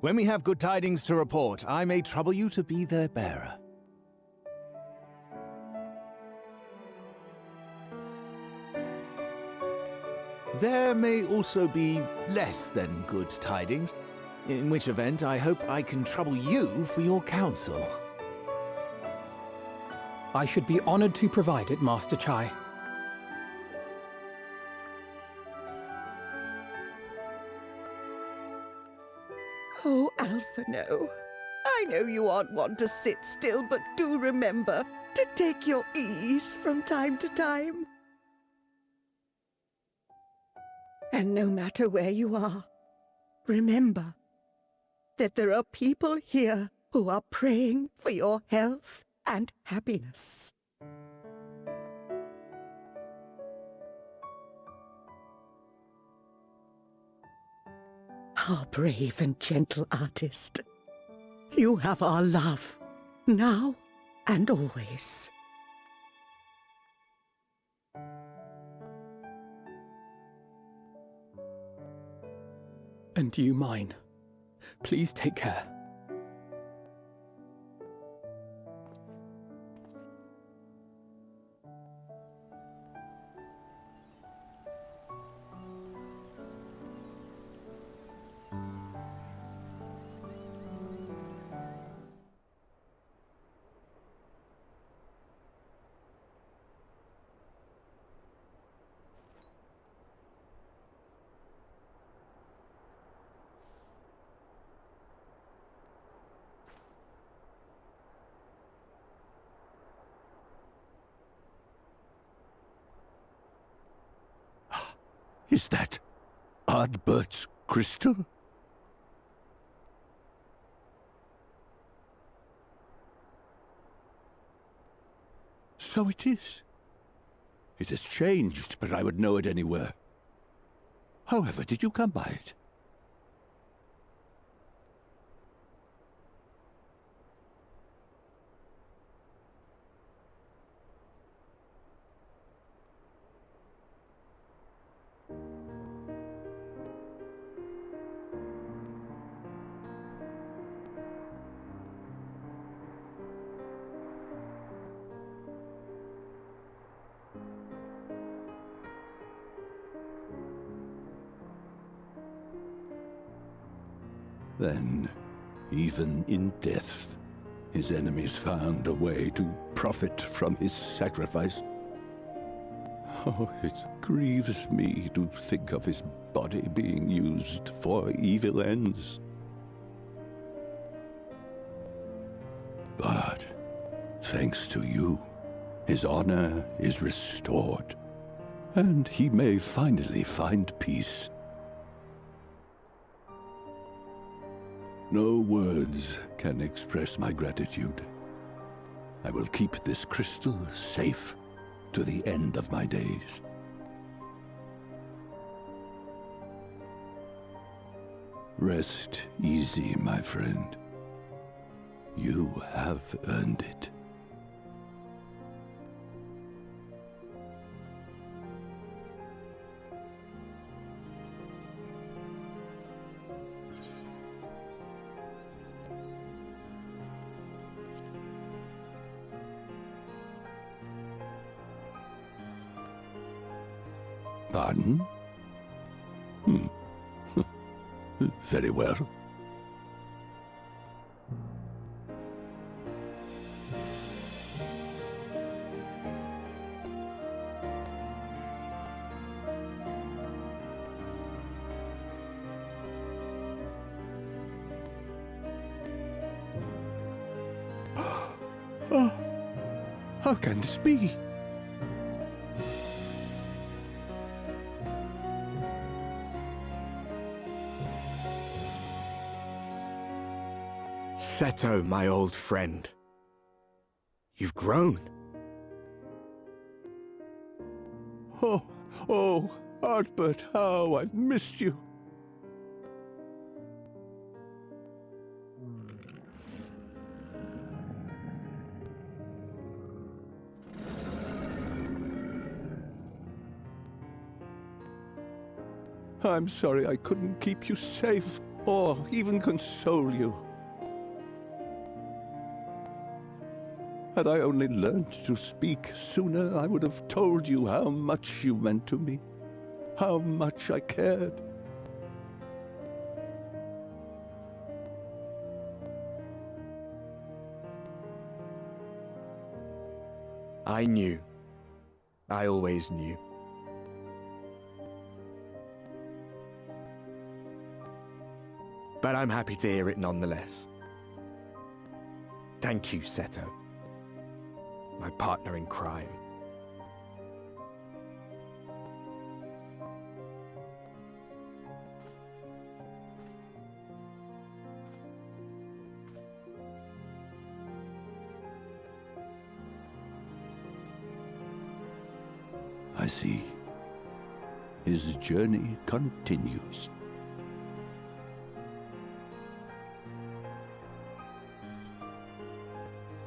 When we have good tidings to report, I may trouble you to be their bearer. There may also be less than good tidings, in which event I hope I can trouble you for your counsel. I should be honored to provide it, Master Chai. Oh, Alphino, I know you aren't one to sit still, but do remember to take your ease from time to time. And no matter where you are, remember that there are people here who are praying for your health and happiness. Our brave and gentle artist, you have our love, now and always. And you mine. Please take care. Is that Ardbert's crystal? So it is. It has changed, but I would know it anywhere. However, did you come by it? Then, even in death, his enemies found a way to profit from his sacrifice. Oh, it grieves me to think of his body being used for evil ends. But, thanks to you, his honor is restored, and he may finally find peace. No words can express my gratitude. I will keep this crystal safe to the end of my days. Rest easy, my friend. You have earned it. Pardon? Very well. Oh, how can this be? Seto, my old friend. You've grown. Oh, Ardbert, how I've missed you. I'm sorry I couldn't keep you safe, or even console you. Had I only learned to speak sooner, I would have told you how much you meant to me, how much I cared. I knew. I always knew. But I'm happy to hear it nonetheless. Thank you, Seto. My partner in crime. I see. His journey continues.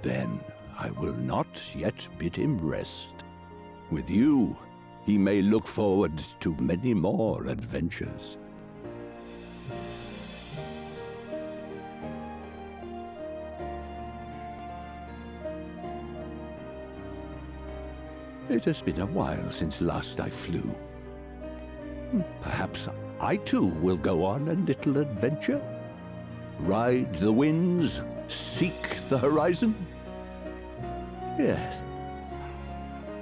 Then I will not yet bid him rest. With you, he may look forward to many more adventures. It has been a while since last I flew. Perhaps I too will go on a little adventure? Ride the winds, seek the horizon? Yes,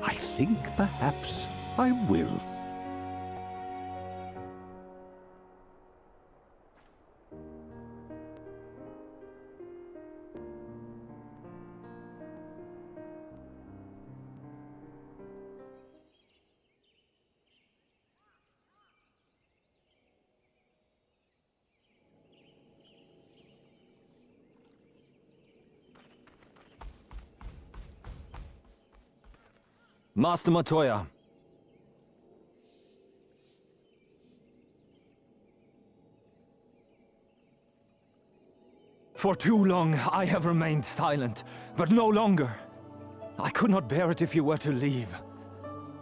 I think perhaps I will. Master Matoya. For too long I have remained silent, but no longer. I could not bear it if you were to leave.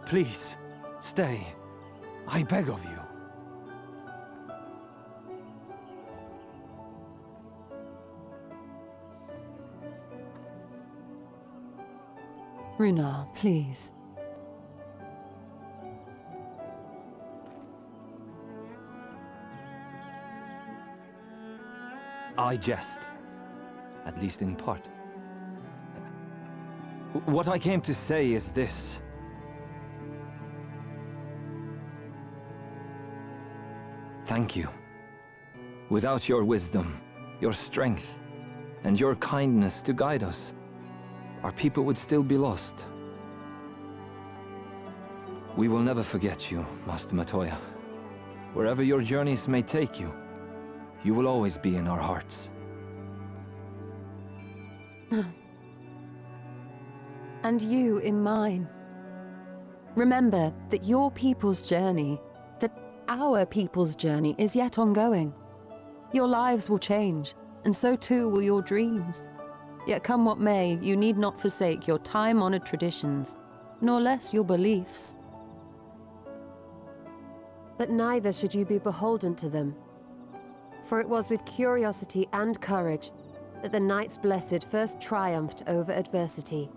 Please, stay. I beg of you. Runar, please. I jest. At least in part. What I came to say is this. Thank you. Without your wisdom, your strength, and your kindness to guide us, our people would still be lost. We will never forget you, Master Matoya. Wherever your journeys may take you, you will always be in our hearts. And you in mine. Remember that your people's journey, that our people's journey is yet ongoing. Your lives will change, and so too will your dreams. Yet come what may, you need not forsake your time-honored traditions, nor less your beliefs. But neither should you be beholden to them. For it was with curiosity and courage that the Knights Blessed first triumphed over adversity.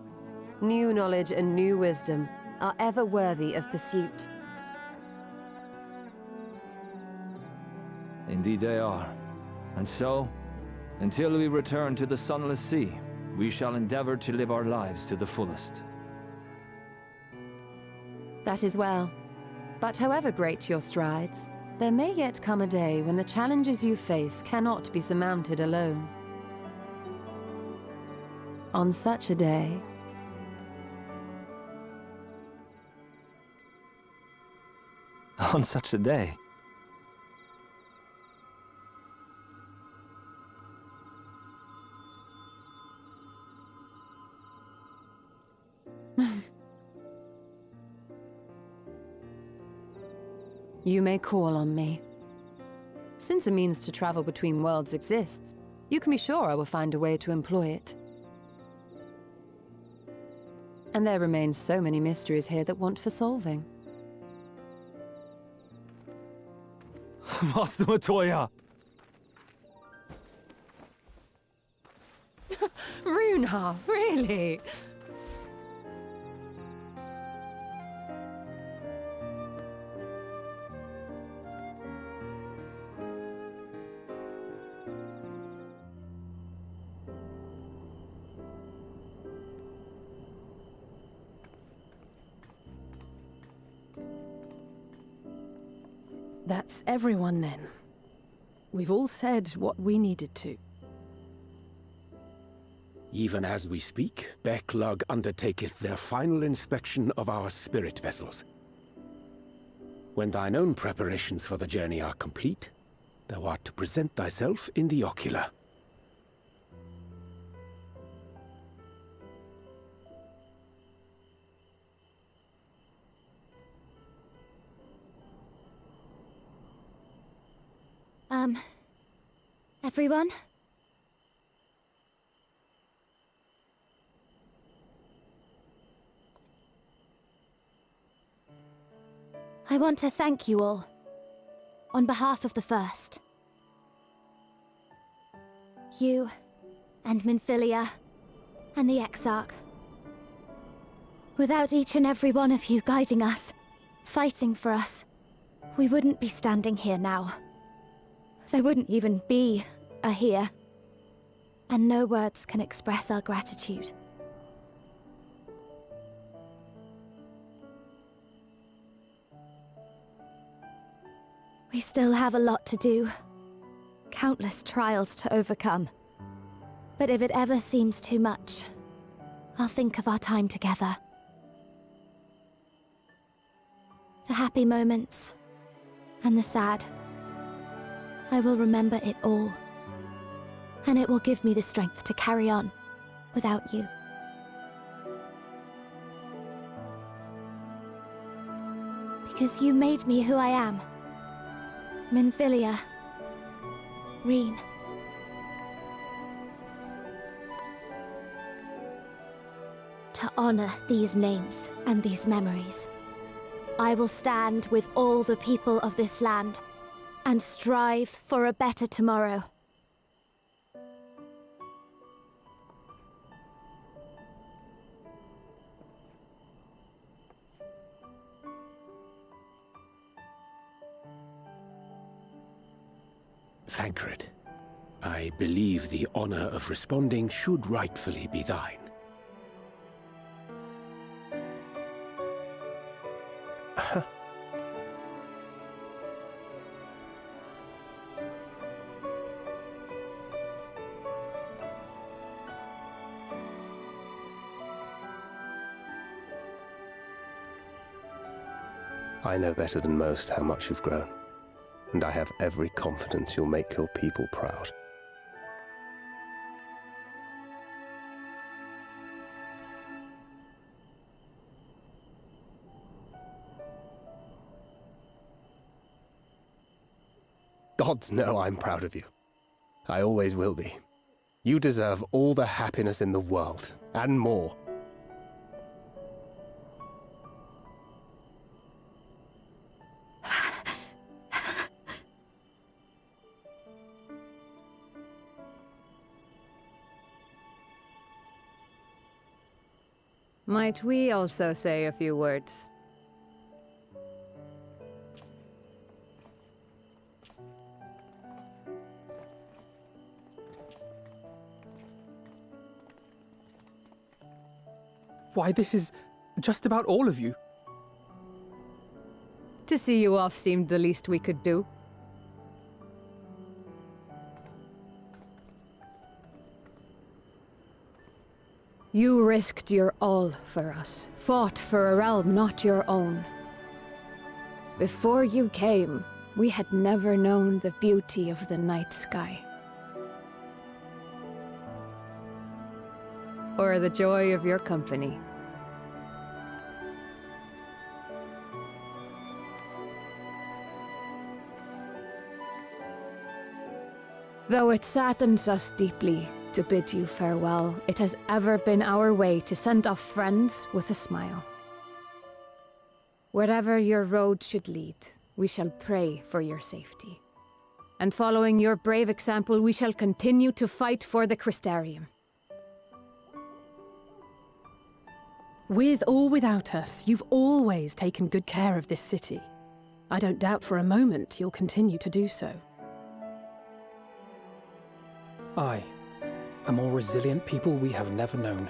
New knowledge and new wisdom are ever worthy of pursuit. Indeed they are. And so, until we return to the Sunless Sea, we shall endeavor to live our lives to the fullest. That is well. But however great your strides, there may yet come a day when the challenges you face cannot be surmounted alone. On such a day, on such a day, you may call on me. Since a means to travel between worlds exists, you can be sure I will find a way to employ it. And there remain so many mysteries here that want for solving. Master Matoya! Runar, really? That's everyone then. We've all said what we needed to. Even as we speak, Backlug undertaketh their final inspection of our spirit vessels. When thine own preparations for the journey are complete, thou art to present thyself in the ocular. Everyone? I want to thank you all, on behalf of the First. You, and Minfilia, and the Exarch. Without each and every one of you guiding us, fighting for us, we wouldn't be standing here now. There wouldn't even be a here. And no words can express our gratitude. We still have a lot to do. Countless trials to overcome. But if it ever seems too much, I'll think of our time together. The happy moments, and the sad. I will remember it all. And it will give me the strength to carry on without you. because you made me who I am. Minfilia. Reen. To honor these names and these memories, I will stand with all the people of this land and strive for a better tomorrow. Thancred, I believe the honor of responding should rightfully be thine. I know better than most how much you've grown, and I have every confidence you'll make your people proud. Gods know I'm proud of you. I always will be. You deserve all the happiness in the world, and more. Might we also say a few words? Why, this is just about all of you. To see you off seemed the least we could do. You risked your all for us, fought for a realm not your own. Before you came, we had never known the beauty of the night sky. Or the joy of your company. Though it saddens us deeply to bid you farewell, it has ever been our way to send off friends with a smile. Wherever your road should lead, we shall pray for your safety. And following your brave example, we shall continue to fight for the Crystarium. With or without us, you've always taken good care of this city. I don't doubt for a moment you'll continue to do so. Aye. A more resilient people we have never known.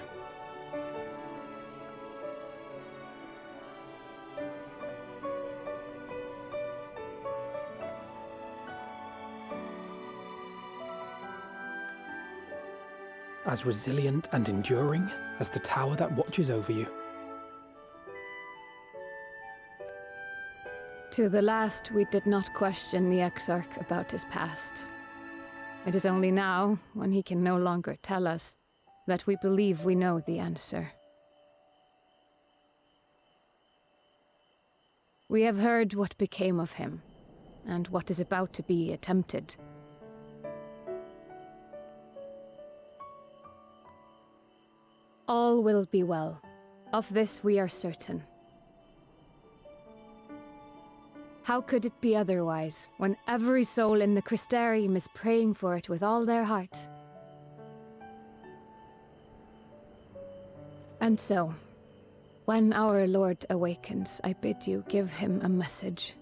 As resilient and enduring as the tower that watches over you. To the last, we did not question the Exarch about his past. It is only now, when he can no longer tell us, that we believe we know the answer. We have heard what became of him, and what is about to be attempted. All will be well. Of this we are certain. How could it be otherwise, when every soul in the Crystarium is praying for it with all their heart? And so, when our Lord awakens, I bid you give him a message.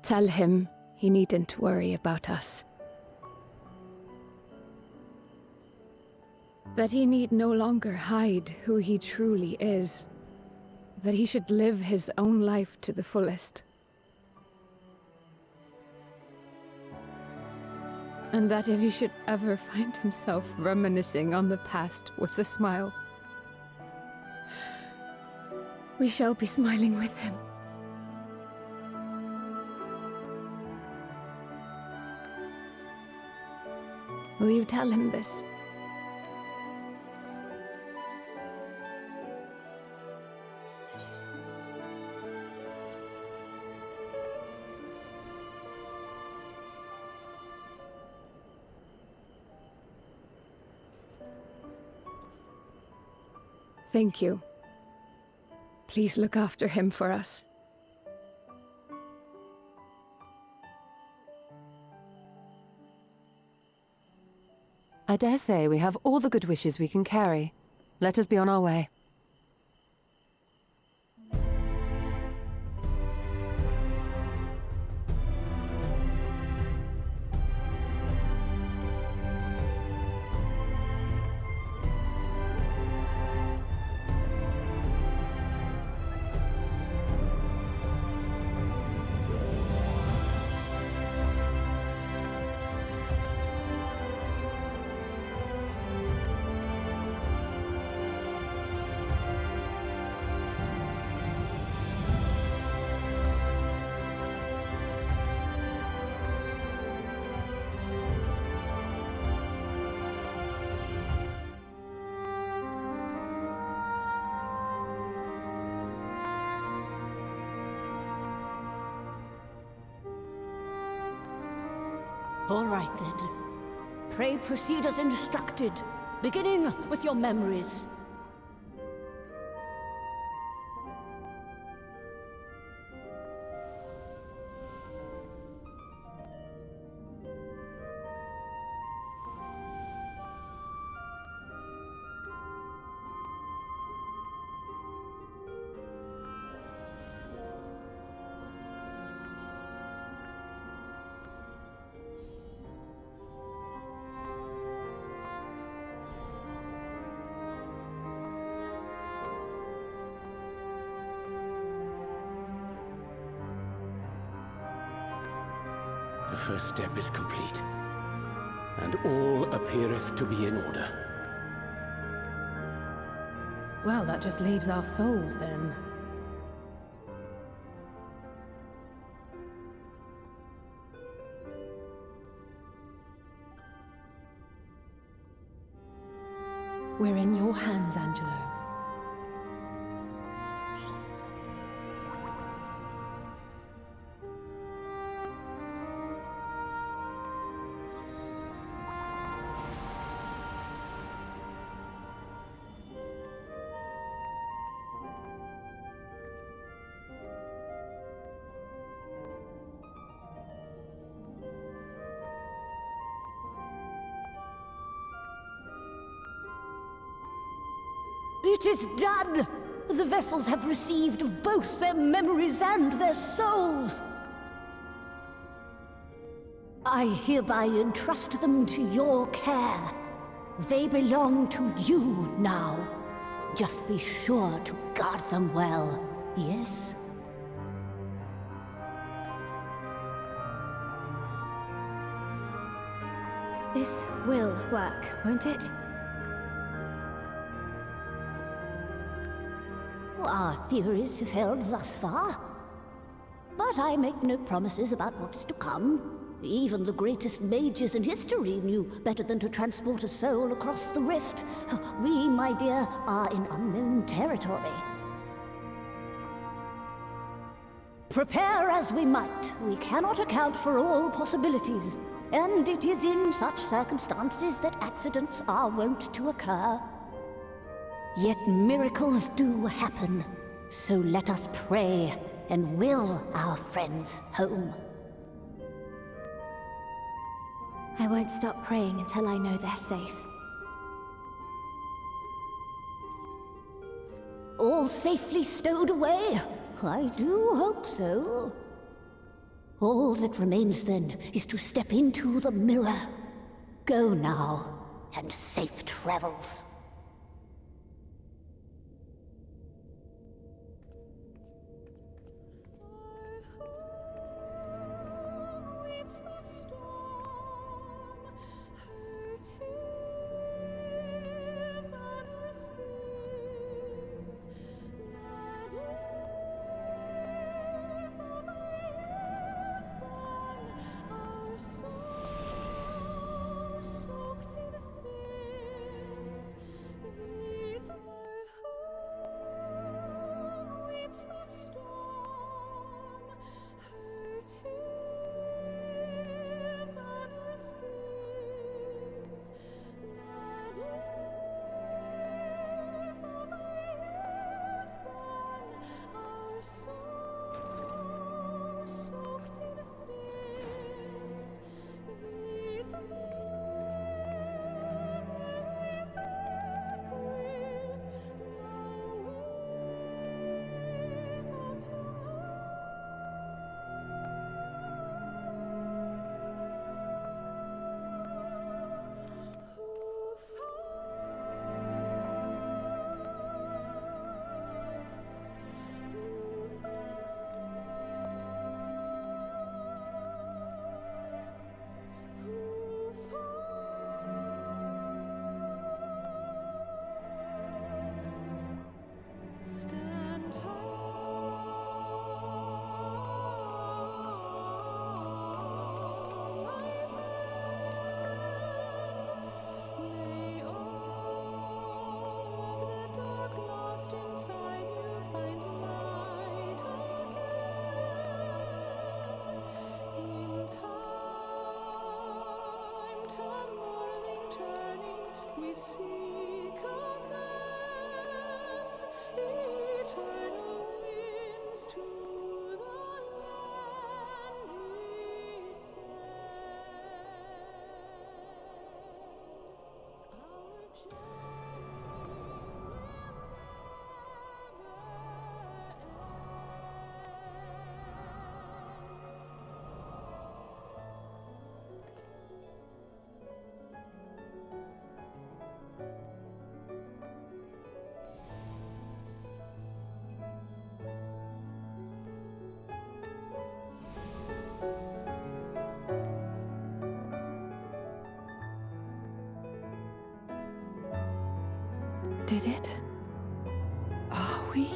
Tell him he needn't worry about us. That he need no longer hide who he truly is. That he should live his own life to the fullest. And that if he should ever find himself reminiscing on the past with a smile, we shall be smiling with him. Will you tell him this? Thank you. Please look after him for us. I dare say we have all the good wishes we can carry. Let us be on our way. All right, then. Pray proceed as instructed, beginning with your memories. The first step is complete, and all appeareth to be in order. Well, that just leaves our souls, then. We're in your hands, Angelo. It is done! The vessels have received of both their memories and their souls. I hereby entrust them to your care. They belong to you now. Just be sure to guard them well, yes? This will work, won't it? Our theories have held thus far. But I make no promises about what is to come. Even the greatest mages in history knew better than to transport a soul across the rift. We, my dear, are in unknown territory. Prepare as we might, we cannot account for all possibilities. And it is in such circumstances that accidents are wont to occur. Yet miracles do happen, so let us pray and will our friends home. I won't stop praying until I know they're safe. All safely stowed away? I do hope so. All that remains then is to step into the mirror. Go now, and safe travels. did it? Are we?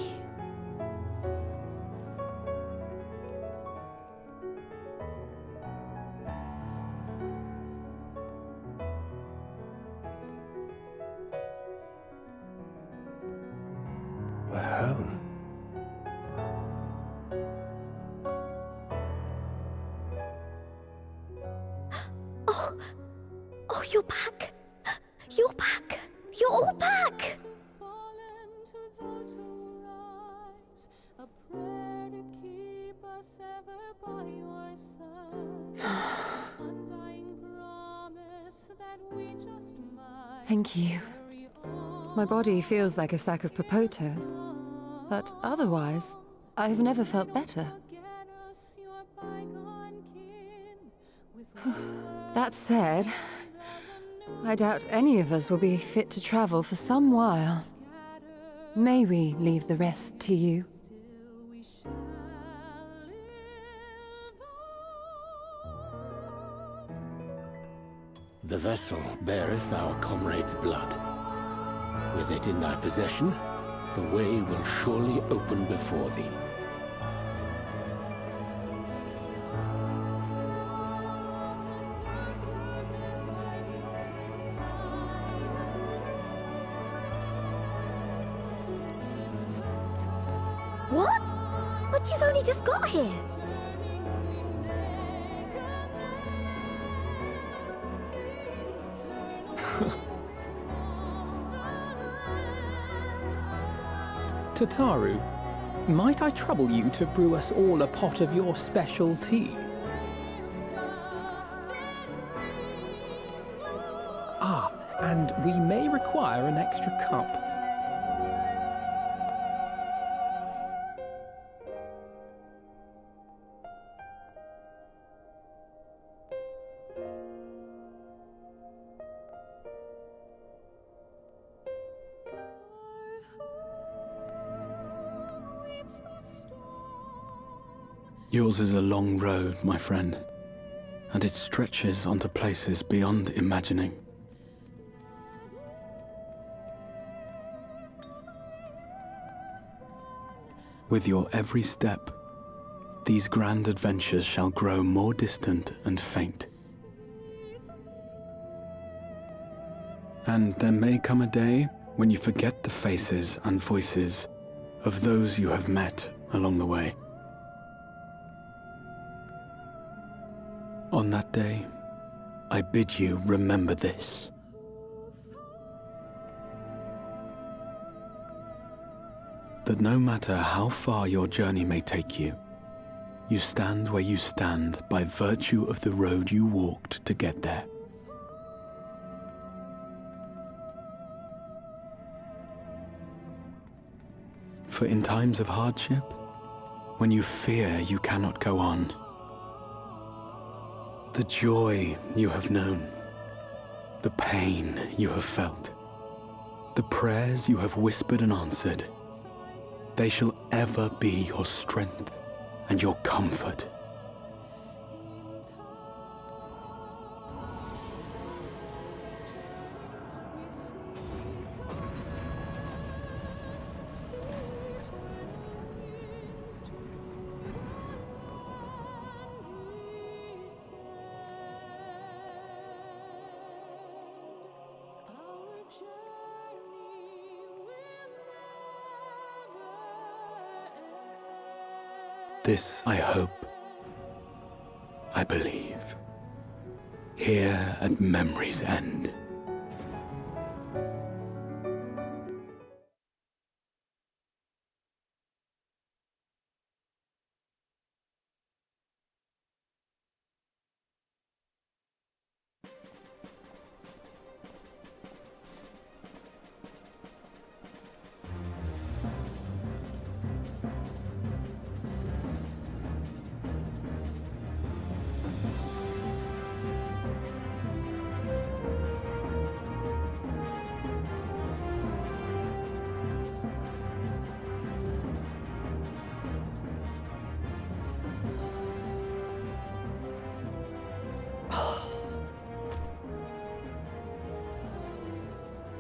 We're home. Oh, you're back! You're back! You're all back! Thank you. My body feels like a sack of potatoes, but otherwise, I've never felt better. That said, I doubt any of us will be fit to travel for some while. May we leave the rest to you? The vessel beareth our comrade's blood. With it in thy possession, the way will surely open before thee. What? But you've only just got here. Tataru, might I trouble you to brew us all a pot of your special tea? Ah, and we may require an extra cup. Yours is a long road, my friend, and it stretches onto places beyond imagining. With your every step, these grand adventures shall grow more distant and faint. And there may come a day when you forget the faces and voices of those you have met along the way. On that day, I bid you remember this. That no matter how far your journey may take you, you stand where you stand by virtue of the road you walked to get there. For in times of hardship, when you fear you cannot go on, the joy you have known, the pain you have felt, the prayers you have whispered and answered, they shall ever be your strength and your comfort. This I hope, I believe, here at memory's end.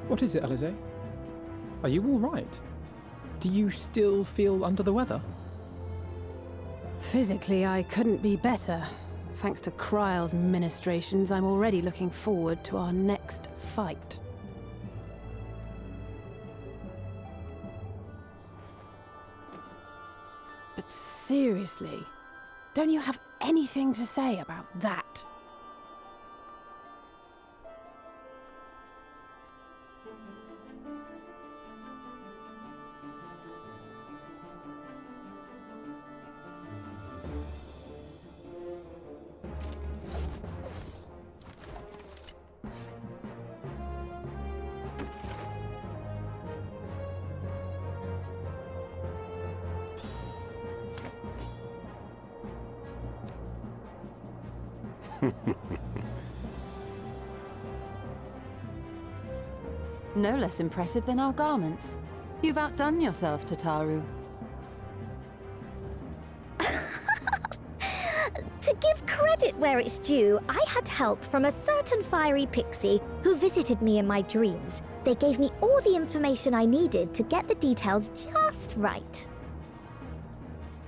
What is it, Alize? Are you all right? Do you still feel under the weather? Physically, I couldn't be better. Thanks to Kryle's ministrations, I'm already looking forward to our next fight. But seriously, don't you have anything to say about that? No less impressive than our garments. You've outdone yourself, Tataru. To give credit where it's due, I had help from a certain fiery pixie who visited me in my dreams. They gave me all the information I needed to get the details just right.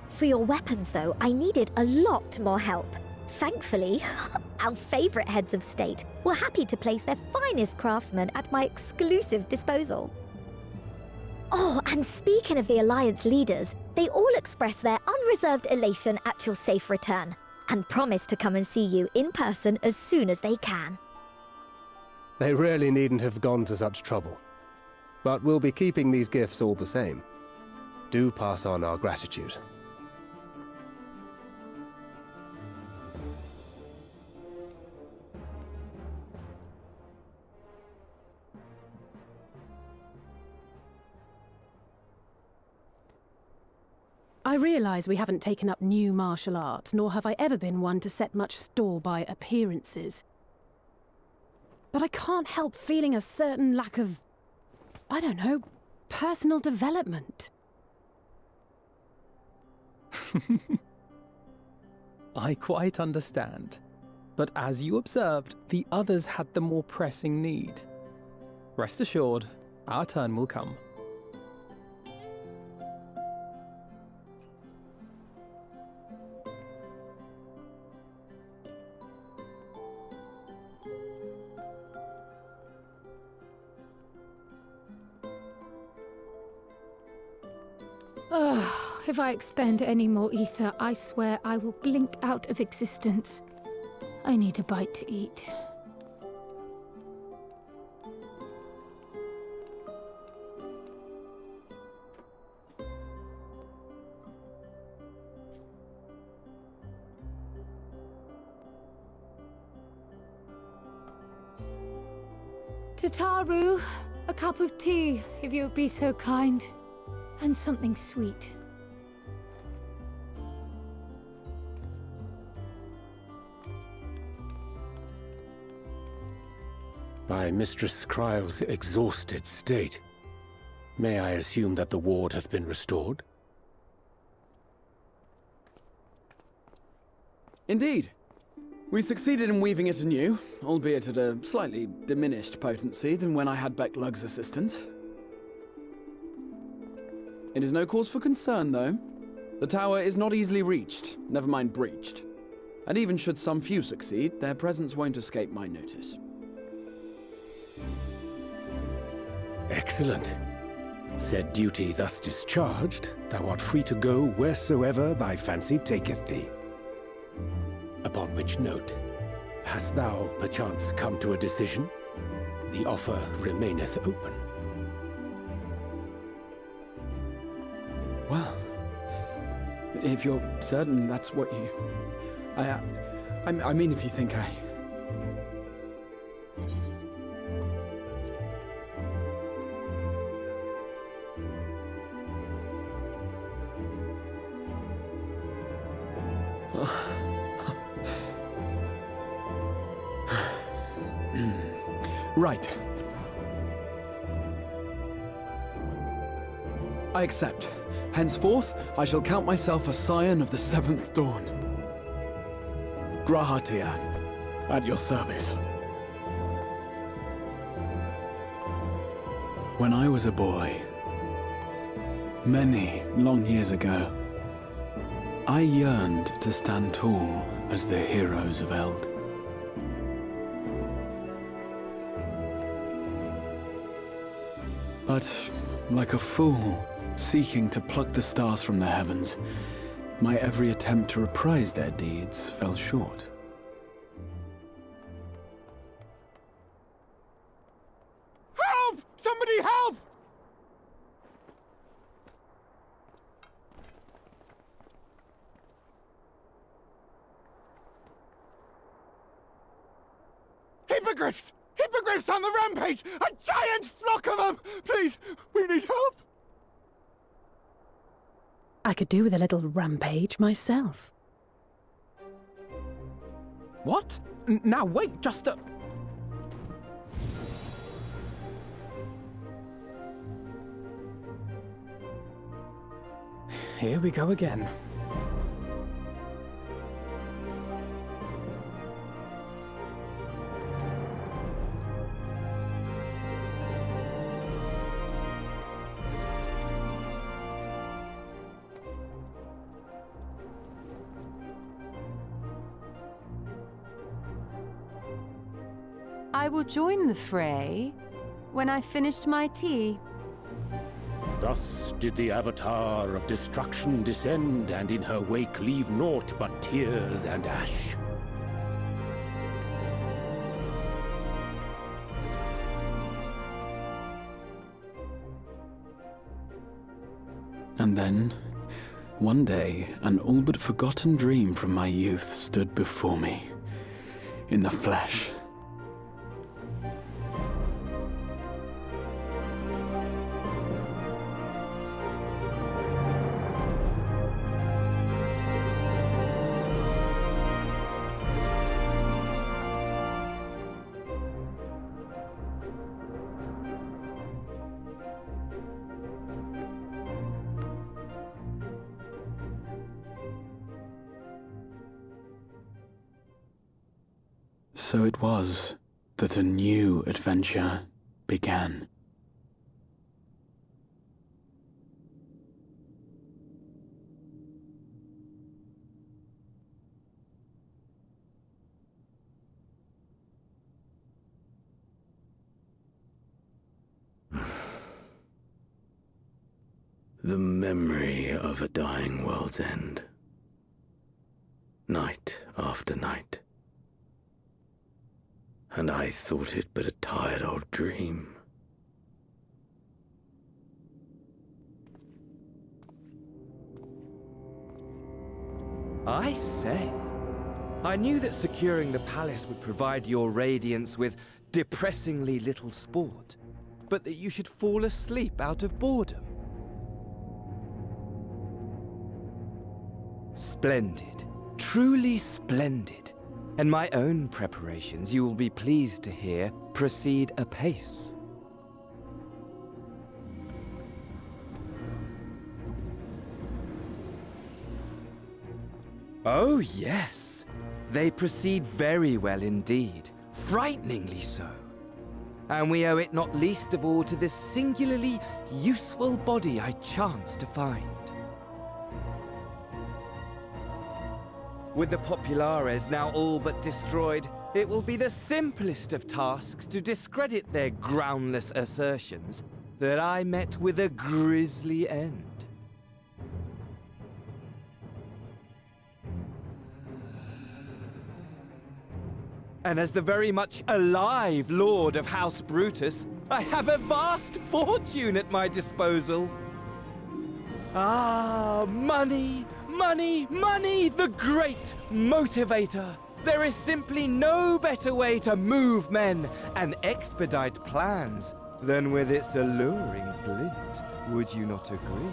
For your weapons, though, I needed a lot more help. Thankfully, our favorite heads of state were happy to place their finest craftsmen at my exclusive disposal. Oh, and speaking of the Alliance leaders, they all expressed their unreserved elation at your safe return, and promise to come and see you in person as soon as they can. They really needn't have gone to such trouble. But we'll be keeping these gifts all the same. Do pass on our gratitude. I realise we haven't taken up new martial arts, nor have I ever been one to set much store by appearances. But I can't help feeling a certain lack of, I don't know, personal development. I quite understand. But as you observed, the others had the more pressing need. Rest assured, our turn will come. If I expend any more ether, I swear I will blink out of existence. I need a bite to eat. Tataru, a cup of tea, if you would be so kind. And something sweet. By Mistress Kryle's exhausted state, may I assume that the ward hath been restored? Indeed. We succeeded in weaving it anew, albeit at a slightly diminished potency than when I had Becklug's assistance. It is no cause for concern, though. The tower is not easily reached, never mind breached. And even should some few succeed, their presence won't escape my notice. Excellent. Said duty thus discharged, thou art free to go wheresoever thy fancy taketh thee. Upon which note, hast thou perchance come to a decision? The offer remaineth open. Well, if you're certain that's what you... I mean, if you think I... Right. I accept. Henceforth, I shall count myself a scion of the Seventh Dawn. Grahatia, at your service. When I was a boy, many long years ago, I yearned to stand tall as the heroes of Eld. But, like a fool seeking to pluck the stars from the heavens, my every attempt to reprise their deeds fell short. Help! Somebody help! Hippogriffs! Hippogriffs on the rampage! A giant flock of them! Please, we need help! I could do with a little rampage myself. What? Now wait, just a... Here we go again. I will join the fray when I've finished my tea. Thus did the Avatar of Destruction descend, and in her wake leave naught but tears and ash. And then, one day, an all but forgotten dream from my youth stood before me, in the flesh. So it was that a new adventure began. The memory of a dying world's end. Night after night. And I thought it but a tired old dream. I say, I knew that securing the palace would provide your radiance with depressingly little sport, but that you should fall asleep out of boredom. Splendid, truly splendid. And my own preparations, you will be pleased to hear, proceed apace. Oh, yes. They proceed very well indeed. Frighteningly so. And we owe it not least of all to this singularly useful body I chanced to find. With the Populares now all but destroyed, it will be the simplest of tasks to discredit their groundless assertions that I met with a grisly end. And as the very much alive Lord of House Brutus, I have a vast fortune at my disposal. Ah, money! Money, money, the great motivator! There is simply no better way to move men and expedite plans than with its alluring glint. Would you not agree?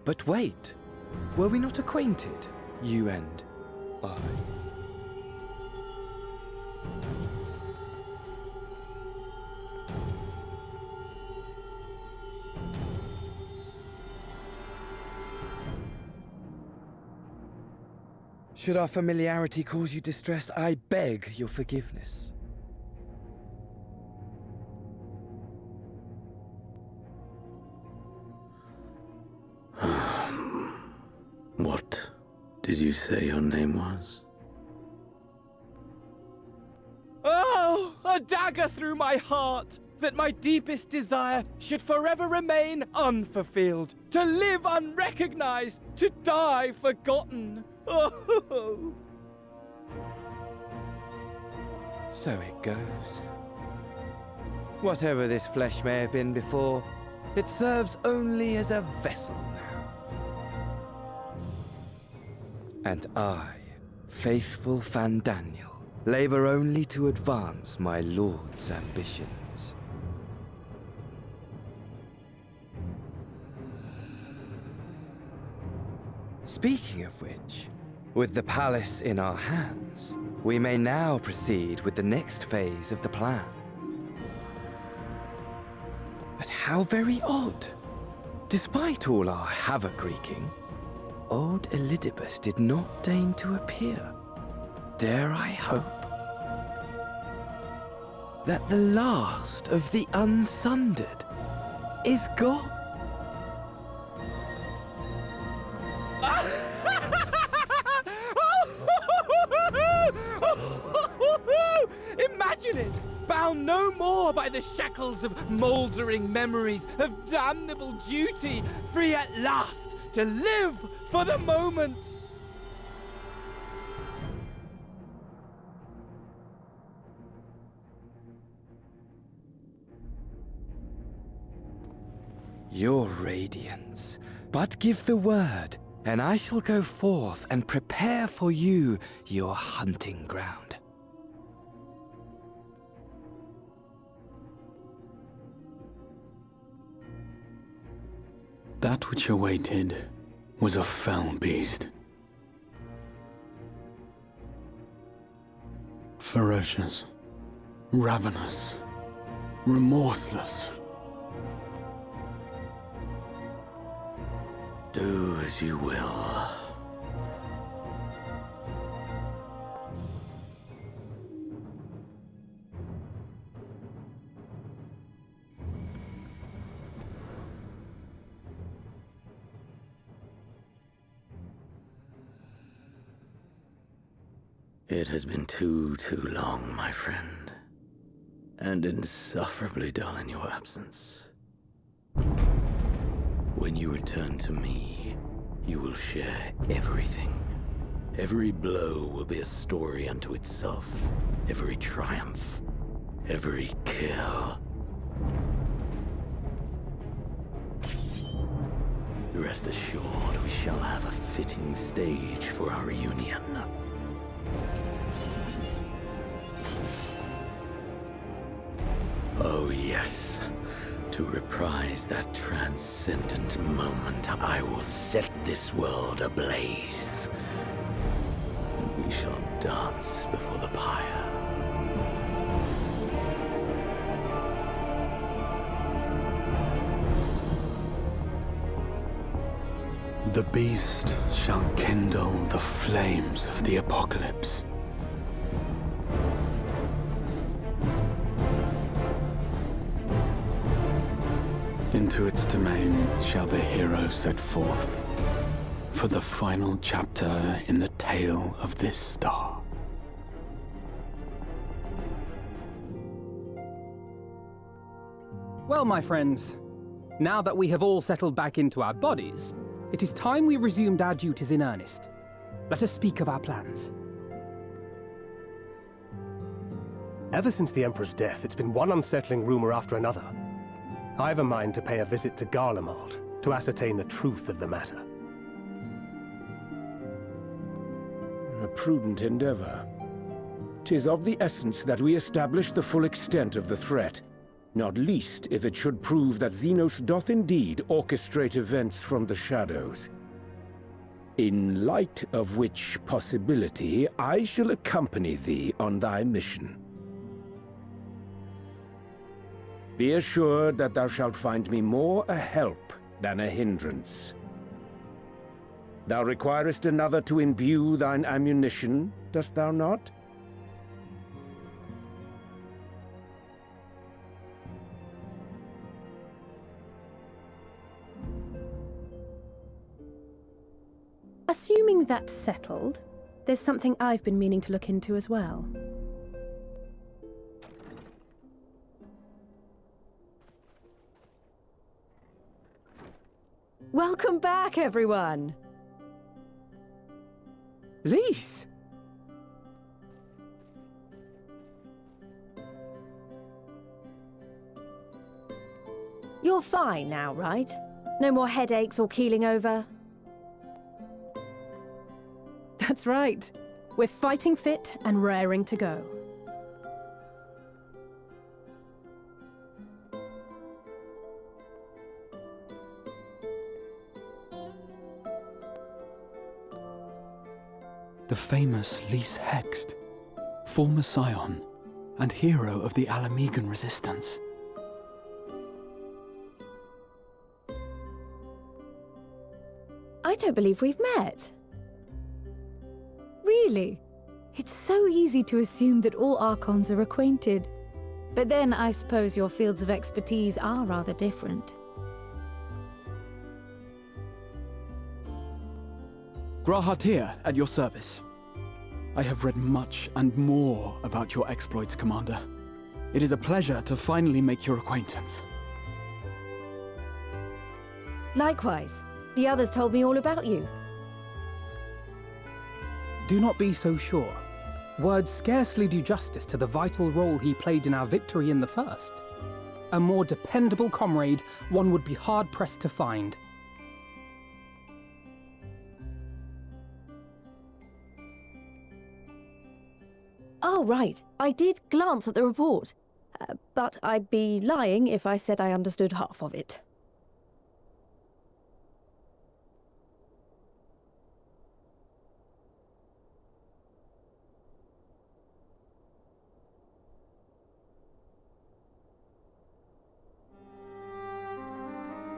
But wait, were we not acquainted, you and I? Should our familiarity cause you distress, I beg your forgiveness. What did you say your name was? Oh, a dagger through my heart! That my deepest desire should forever remain unfulfilled, to live unrecognized, to die forgotten. Oh. So it goes. Whatever this flesh may have been before, it serves only as a vessel now. And I, faithful Fandaniel, labor only to advance my lord's ambitions. Speaking of which, with the palace in our hands, we may now proceed with the next phase of the plan. But how very odd. Despite all our havoc-wreaking, old Elidibus did not deign to appear. Dare I hope that the last of the unsundered is gone? Imagine it! Bound no more by the shackles of mouldering memories of damnable duty, free at last to live for the moment! Your radiance, but give the word, and I shall go forth and prepare for you your hunting ground. That which awaited was a fell beast. Ferocious, ravenous, remorseless. Do as you will. It has been too long, my friend, and insufferably dull in your absence. When you return to me, you will share everything. Every blow will be a story unto itself. Every triumph, every kill. Rest assured, we shall have a fitting stage for our reunion. Oh yes. To reprise that transcendent moment, I will set this world ablaze. And we shall dance before the pyre. The beast shall kindle the flames of the apocalypse. Into its domain shall the hero set forth, for the final chapter in the tale of this star. Well, my friends, now that we have all settled back into our bodies, it is time we resumed our duties in earnest. Let us speak of our plans. Ever since the Emperor's death, it's been one unsettling rumor after another. I've a mind to pay a visit to Garlemald to ascertain the truth of the matter. A prudent endeavor. 'Tis of the essence that we establish the full extent of the threat, not least if it should prove that Xenos doth indeed orchestrate events from the shadows. In light of which possibility, I shall accompany thee on thy mission. Be assured that thou shalt find me more a help than a hindrance. Thou requirest another to imbue thine ammunition, dost thou not? Assuming that's settled, there's something I've been meaning to look into as well. Welcome back, everyone! Lise! You're fine now, right? No more headaches or keeling over? That's right. We're fighting fit and raring to go. The famous Lise Hext, former scion and hero of the Alamegan resistance. I don't believe we've met. Really? It's so easy to assume that all Archons are acquainted. But then I suppose your fields of expertise are rather different. Grahatir, at your service. I have read much and more about your exploits, Commander. It is a pleasure to finally make your acquaintance. Likewise. The others told me all about you. Do not be so sure. Words scarcely do justice to the vital role he played in our victory in the first. A more dependable comrade one would be hard-pressed to find. Oh, right. I did glance at the report. But I'd be lying if I said I understood half of it.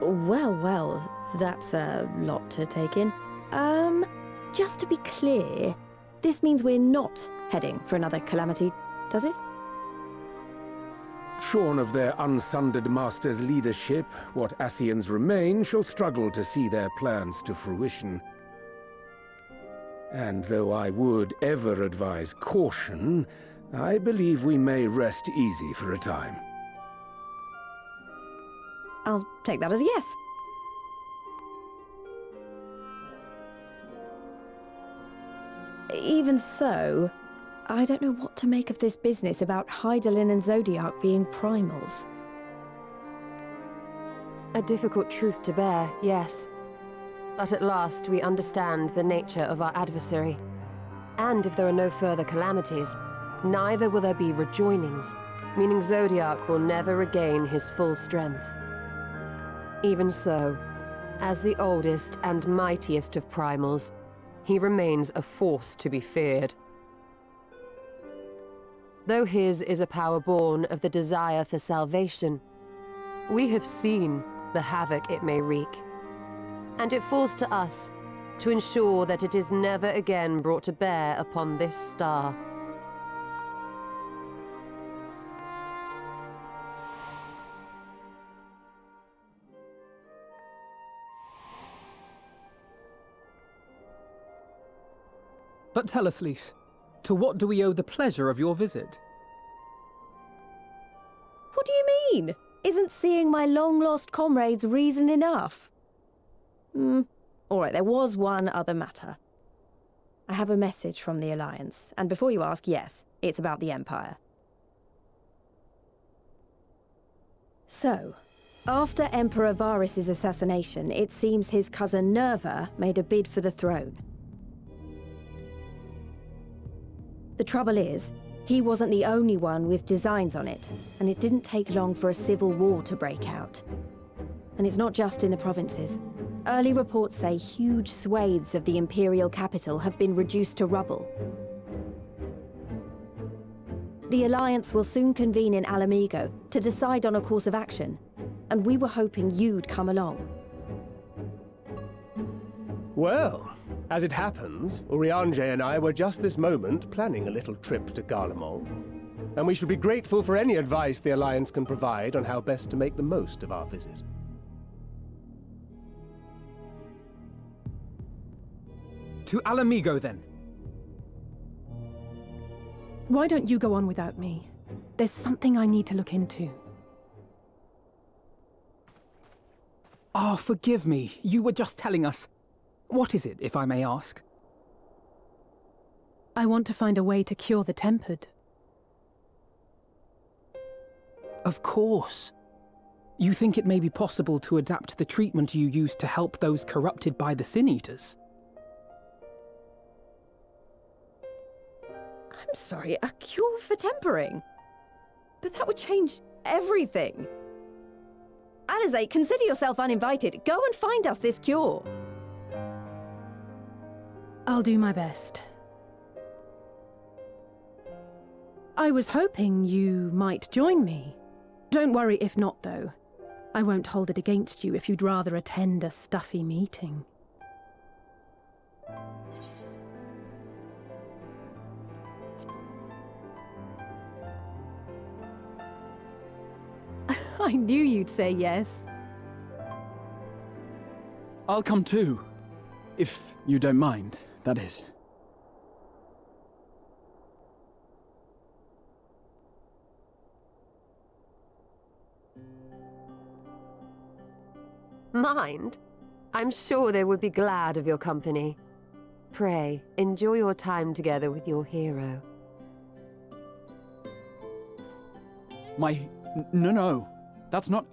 Well, that's a lot to take in. Just to be clear, this means we're not heading for another calamity, does it? Shorn of their unsundered master's leadership, what Ascians remain shall struggle to see their plans to fruition. And though I would ever advise caution, I believe we may rest easy for a time. I'll take that as a yes. Even so, I don't know what to make of this business about Hydaelyn and Zodiac being primals. A difficult truth to bear, yes. But at last we understand the nature of our adversary. And if there are no further calamities, neither will there be rejoinings, meaning Zodiac will never regain his full strength. Even so, as the oldest and mightiest of primals, he remains a force to be feared. Though his is a power born of the desire for salvation, we have seen the havoc it may wreak. And it falls to us to ensure that it is never again brought to bear upon this star. But tell us, Lise, to what do we owe the pleasure of your visit? What do you mean? Isn't seeing my long-lost comrades reason enough? Alright, there was one other matter. I have a message from the Alliance, and before you ask, yes, it's about the Empire. So, after Emperor Varys' assassination, it seems his cousin Nerva made a bid for the throne. The trouble is, he wasn't the only one with designs on it, and it didn't take long for a civil war to break out. And it's not just in the provinces. Early reports say huge swathes of the imperial capital have been reduced to rubble. The Alliance will soon convene in Alamigo to decide on a course of action, and we were hoping you'd come along. Well, As it happens, Urianger and I were just this moment planning a little trip to Garlemald, and we should be grateful for any advice the Alliance can provide on how best to make the most of our visit. To Alamigo, then. Why don't you go on without me? There's something I need to look into. Ah, forgive me. You were just telling us. What is it, if I may ask? I want to find a way to cure the Tempered. Of course. You think it may be possible to adapt the treatment you use to help those corrupted by the Sin Eaters? I'm sorry, a cure for tempering? But that would change everything. Alizé, consider yourself uninvited. Go and find us this cure. I'll do my best. I was hoping you might join me. Don't worry if not, though. I won't hold it against you if you'd rather attend a stuffy meeting. I knew you'd say yes. I'll come too. If you don't mind, that is. Mind? I'm sure they would be glad of your company. Pray, enjoy your time together with your hero. No. That's not...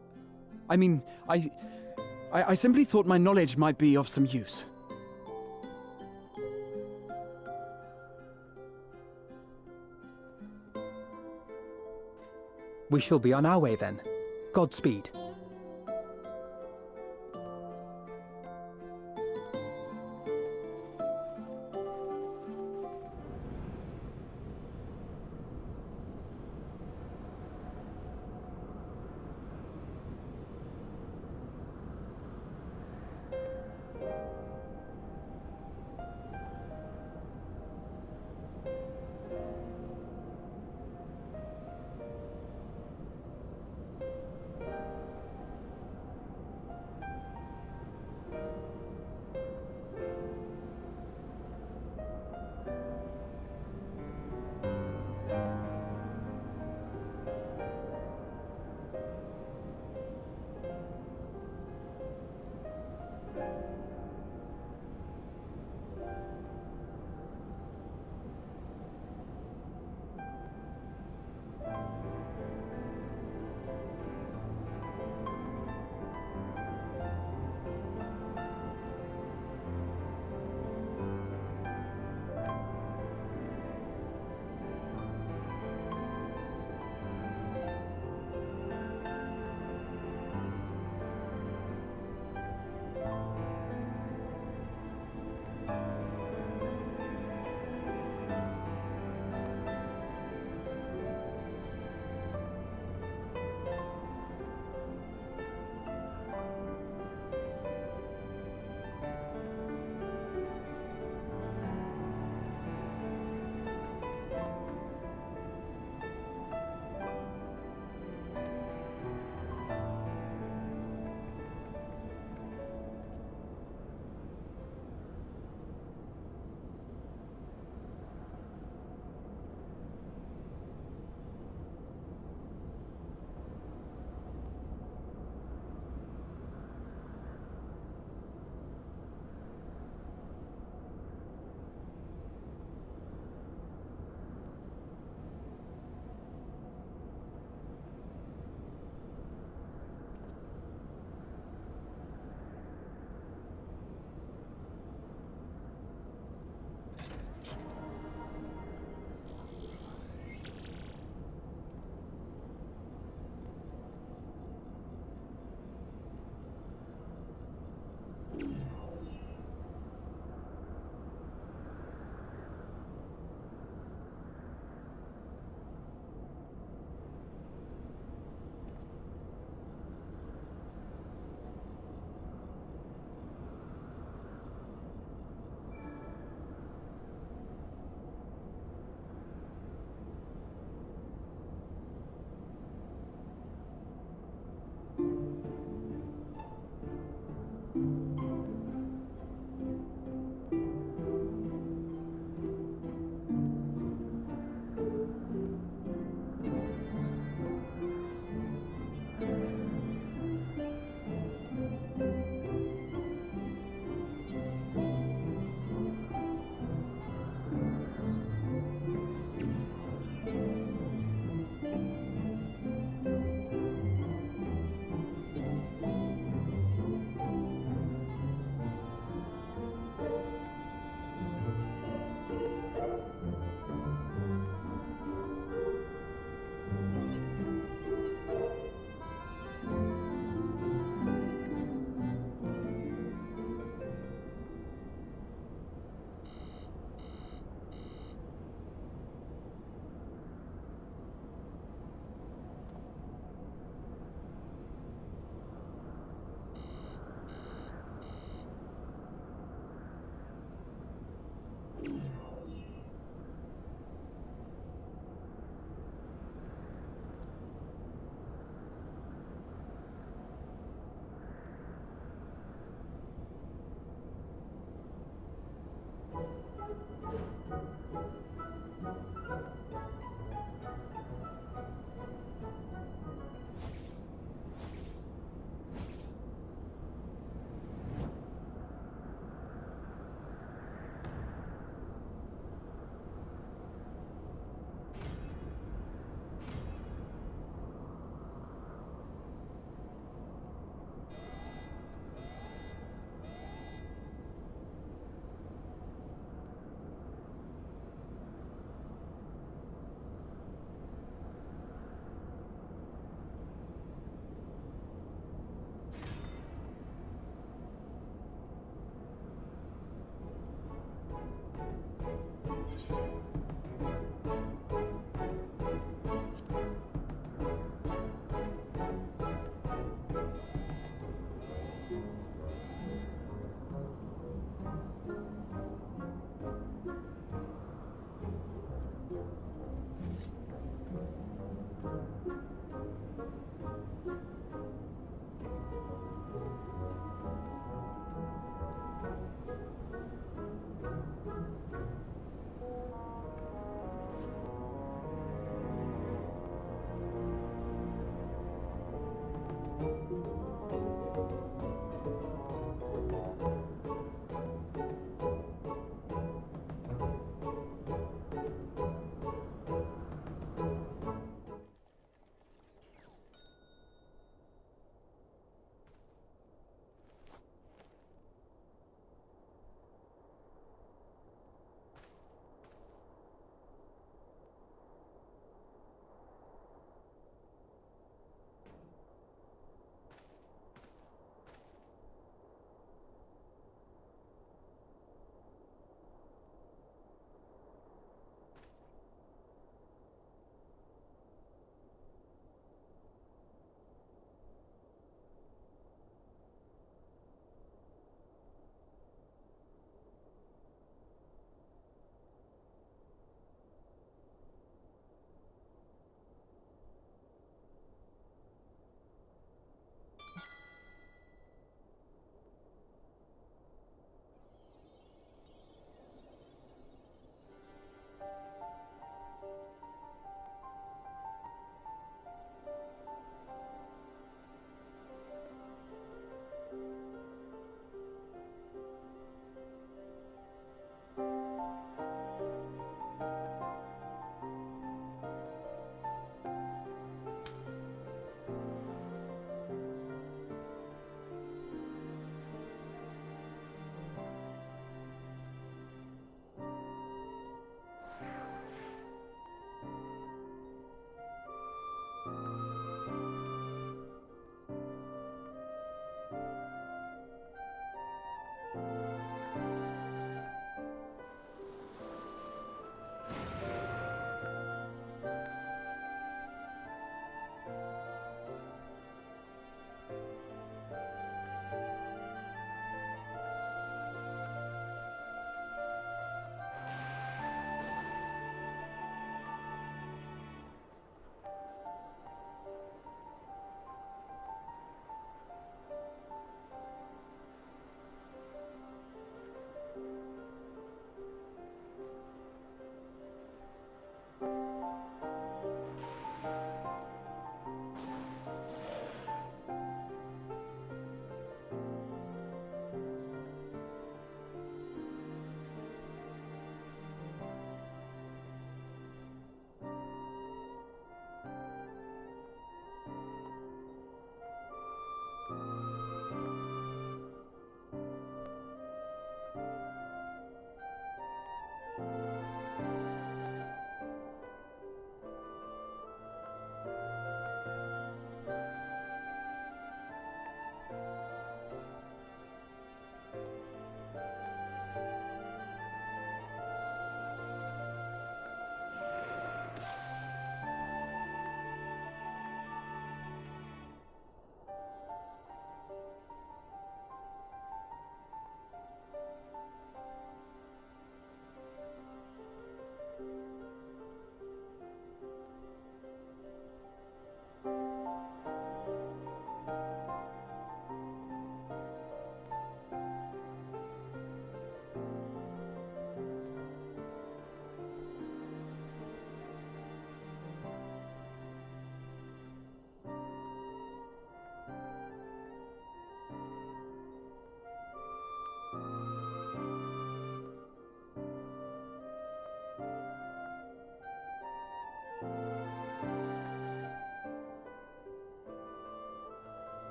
I mean, I simply thought my knowledge might be of some use. We shall be on our way then. Godspeed.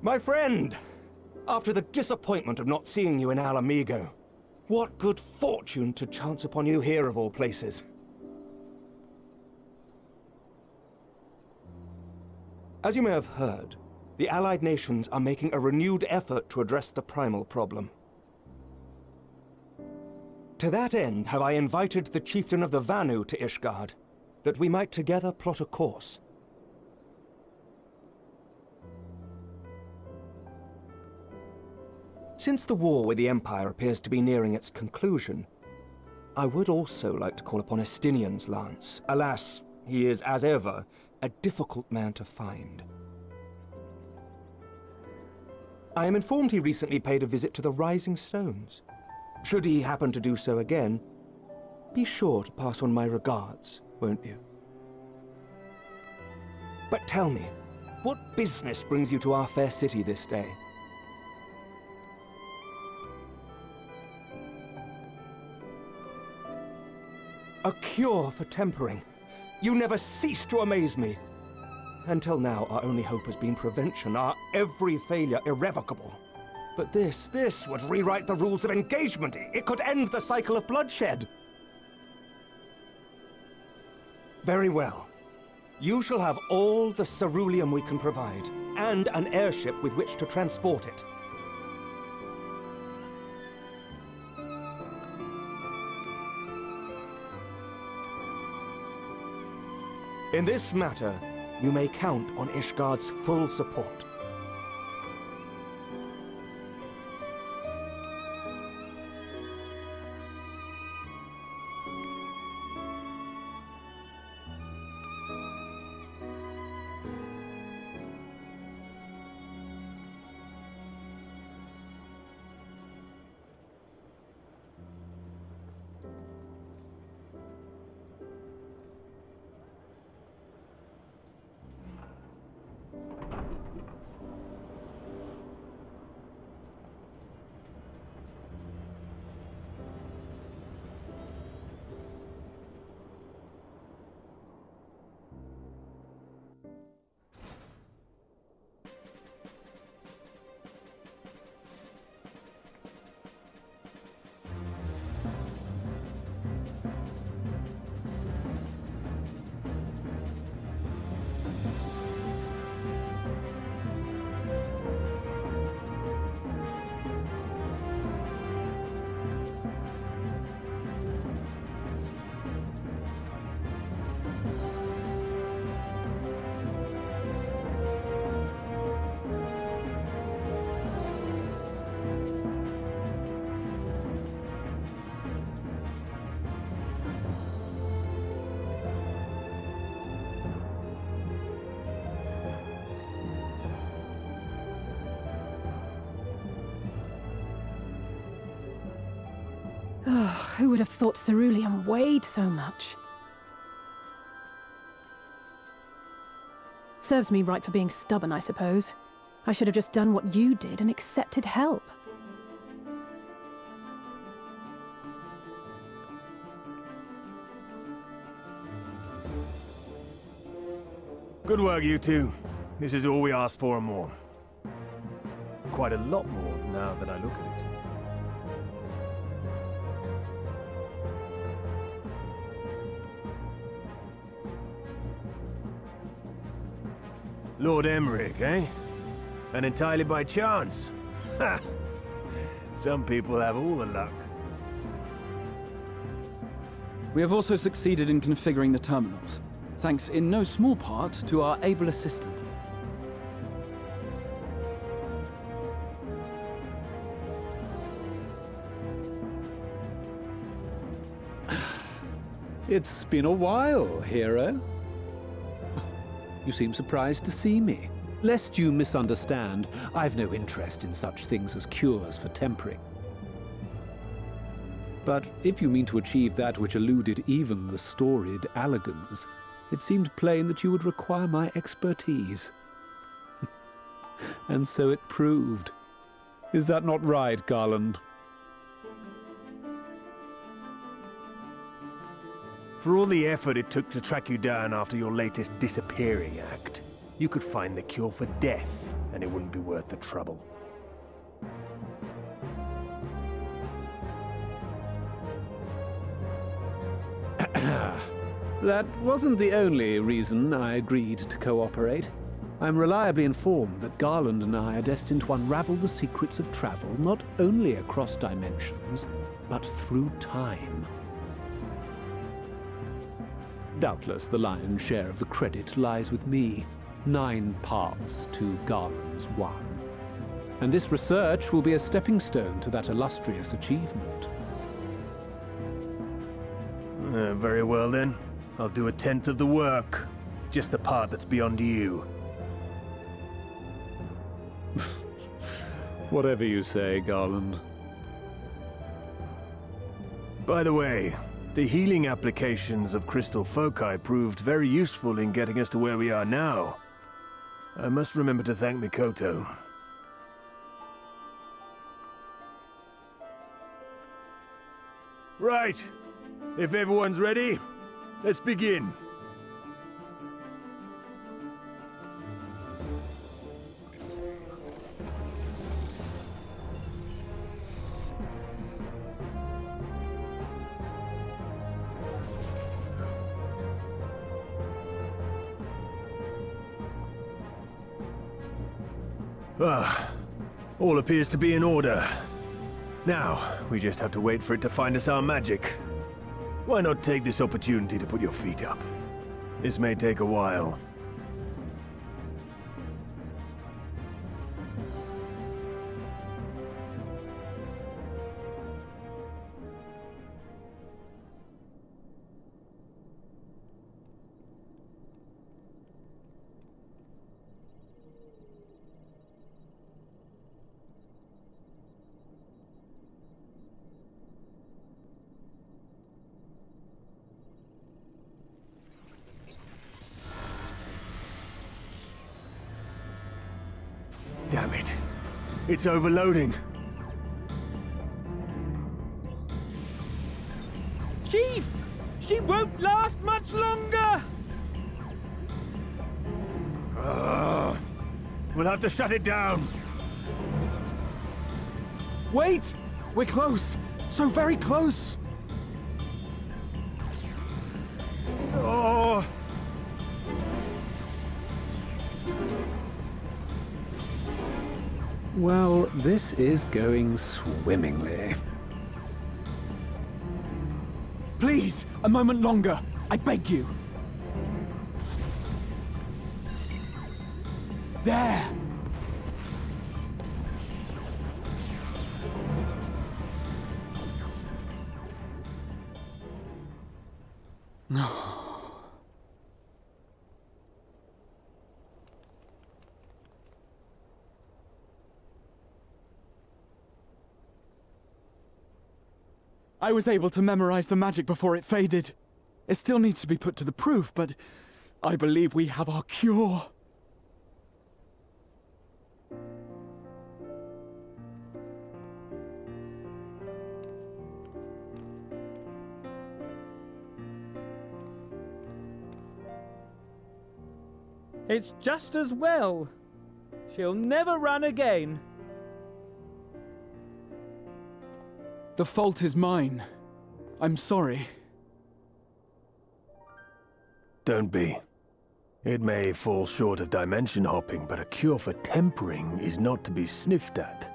My friend! After the disappointment of not seeing you in Alamigo, what good fortune to chance upon you here of all places. As you may have heard, the Allied nations are making a renewed effort to address the primal problem. To that end have I invited the chieftain of the Vanu to Ishgard, that we might together plot a course. Since the war with the Empire appears to be nearing its conclusion, I would also like to call upon Estinian's lance. Alas, he is, as ever, a difficult man to find. I am informed he recently paid a visit to the Rising Stones. Should he happen to do so again, be sure to pass on my regards, won't you? But tell me, what business brings you to our fair city this day? A cure for tempering. You never cease to amaze me. Until now, our only hope has been prevention, our every failure irrevocable. But this would rewrite the rules of engagement. It could end the cycle of bloodshed. Very well. You shall have all the ceruleum we can provide, and an airship with which to transport it. In this matter, you may count on Ishgard's full support. Oh, who would have thought ceruleum weighed so much? Serves me right for being stubborn, I suppose. I should have just done what you did and accepted help. Good work, you two. This is all we asked for and more. Quite a lot more, now that I look at it. Lord Emmerich, eh? And entirely by chance? Ha! Some people have all the luck. We have also succeeded in configuring the terminals, thanks in no small part to our able assistant. It's been a while, hero. You seem surprised to see me. Lest you misunderstand, I've no interest in such things as cures for tempering. But if you mean to achieve that which eluded even the storied Allagans, it seemed plain that you would require my expertise. And so it proved. Is that not right, Garland? For all the effort it took to track you down after your latest disappearing act, you could find the cure for death and it wouldn't be worth the trouble. That wasn't the only reason I agreed to cooperate. I'm reliably informed that Garland and I are destined to unravel the secrets of travel not only across dimensions, but through time. Doubtless the lion's share of the credit lies with me. 9 parts to Garland's 1. And this research will be a stepping stone to that illustrious achievement. Very well then. I'll do 1/10 of the work. Just the part that's beyond you. Whatever you say, Garland. By the way, the healing applications of crystal foci proved very useful in getting us to where we are now. I must remember to thank Mikoto. Right. If everyone's ready, let's begin. All appears to be in order. Now, we just have to wait for it to find us our magic. Why not take this opportunity to put your feet up? This may take a while. Damn it. It's overloading. Chief! She won't last much longer! We'll have to shut it down. Wait! We're close! So very close! Oh! Well, this is going swimmingly. Please, a moment longer. I beg you. There! I was able to memorize the magic before it faded. It still needs to be put to the proof, but I believe we have our cure. It's just as well. She'll never run again. The fault is mine. I'm sorry. Don't be. It may fall short of dimension hopping, but a cure for tempering is not to be sniffed at.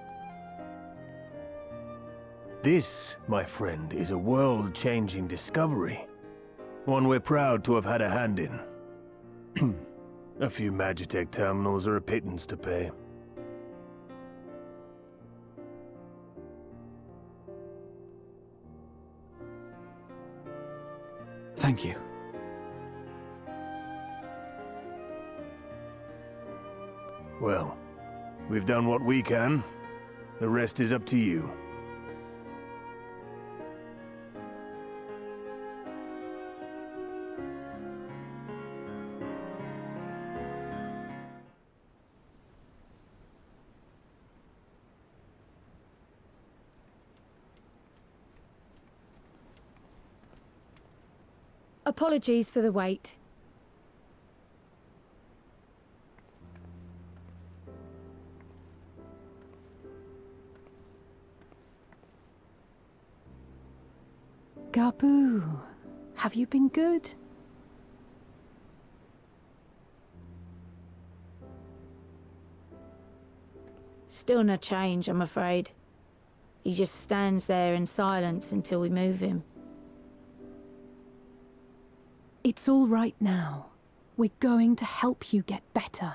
This, my friend, is a world-changing discovery. One we're proud to have had a hand in. A few Magitech terminals are a pittance to pay. Thank you. Well, we've done what we can. The rest is up to you. Apologies for the wait. Gabu, have you been good? Still no change, I'm afraid. He just stands there in silence until we move him. It's all right now. We're going to help you get better.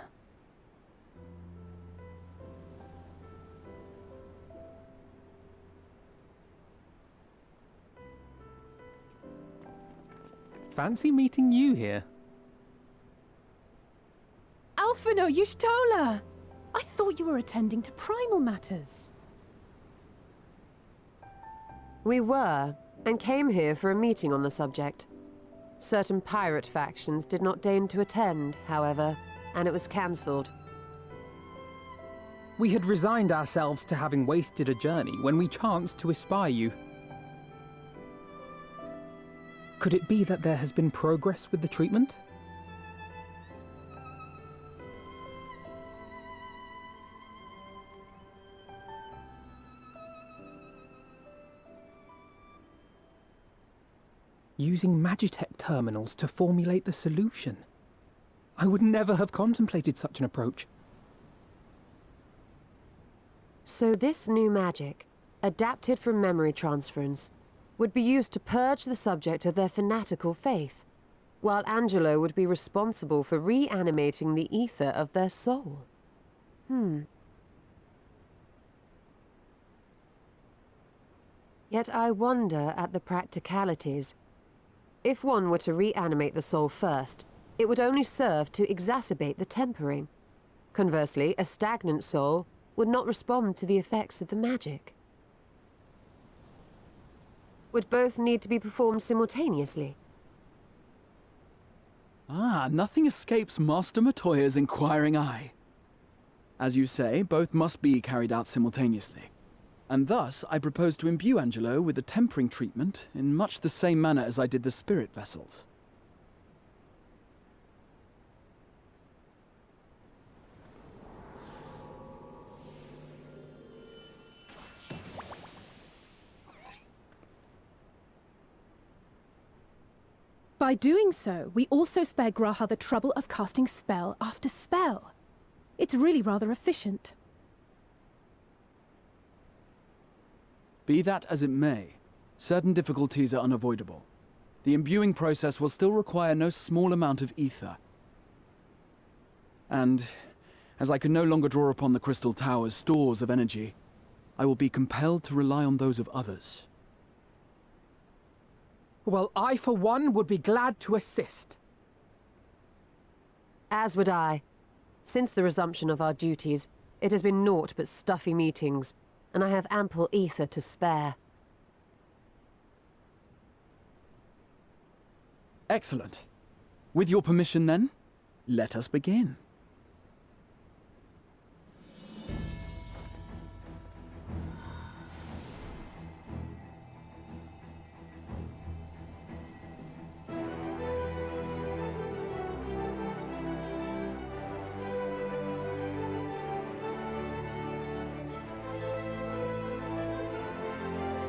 Fancy meeting you here. Alphino Yushtola! I thought you were attending to primal matters. We were, and came here for a meeting on the subject. Certain pirate factions did not deign to attend, however, and it was cancelled. We had resigned ourselves to having wasted a journey when we chanced to espy you. Could it be that there has been progress with the treatment? Using Magitech terminals to formulate the solution. I would never have contemplated such an approach. So this new magic, adapted from memory transference, would be used to purge the subject of their fanatical faith, while Angelo would be responsible for reanimating the ether of their soul. Yet I wonder at the practicalities. If one were to reanimate the soul first, it would only serve to exacerbate the tempering. Conversely, a stagnant soul would not respond to the effects of the magic. Would both need to be performed simultaneously? Nothing escapes Master Matoya's inquiring eye. As you say, both must be carried out simultaneously. And thus, I propose to imbue Angelo with the tempering treatment in much the same manner as I did the spirit vessels. By doing so, we also spare Graha the trouble of casting spell after spell. It's really rather efficient. Be that as it may, certain difficulties are unavoidable. The imbuing process will still require no small amount of ether. And, as I can no longer draw upon the Crystal Tower's stores of energy, I will be compelled to rely on those of others. Well, I for one would be glad to assist. As would I. Since the resumption of our duties, it has been naught but stuffy meetings, and I have ample ether to spare. Excellent. With your permission then, let us begin.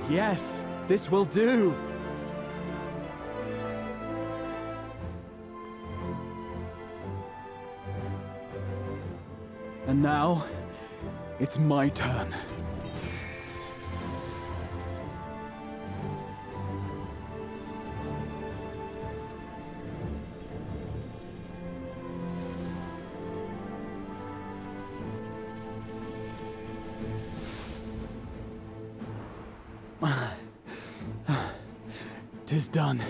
Yes, this will do. And now, it's my turn. Tis done.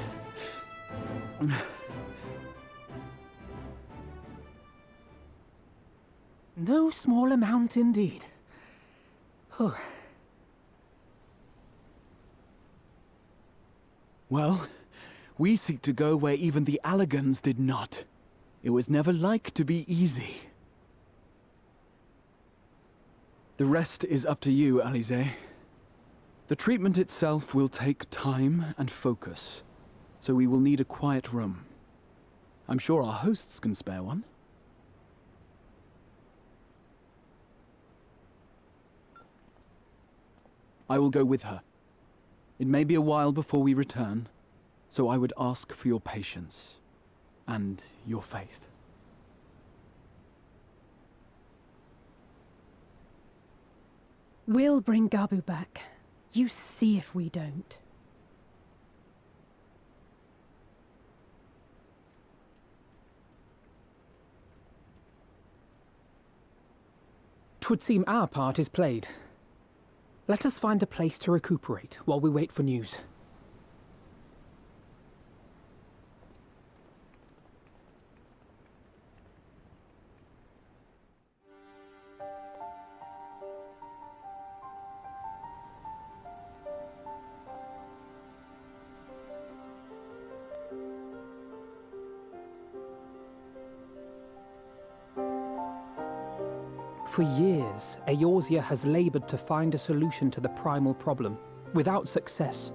No small amount indeed. Well, we seek to go where even the Allagans did not. It was never like to be easy. The rest is up to you, Alize. The treatment itself will take time and focus, so we will need a quiet room. I'm sure our hosts can spare one. I will go with her. It may be a while before we return, so I would ask for your patience and your faith. We'll bring Gabu back. You see if we don't. 'Twould seem our part is played. Let us find a place to recuperate while we wait for news. For years, Eorzea has laboured to find a solution to the primal problem, without success.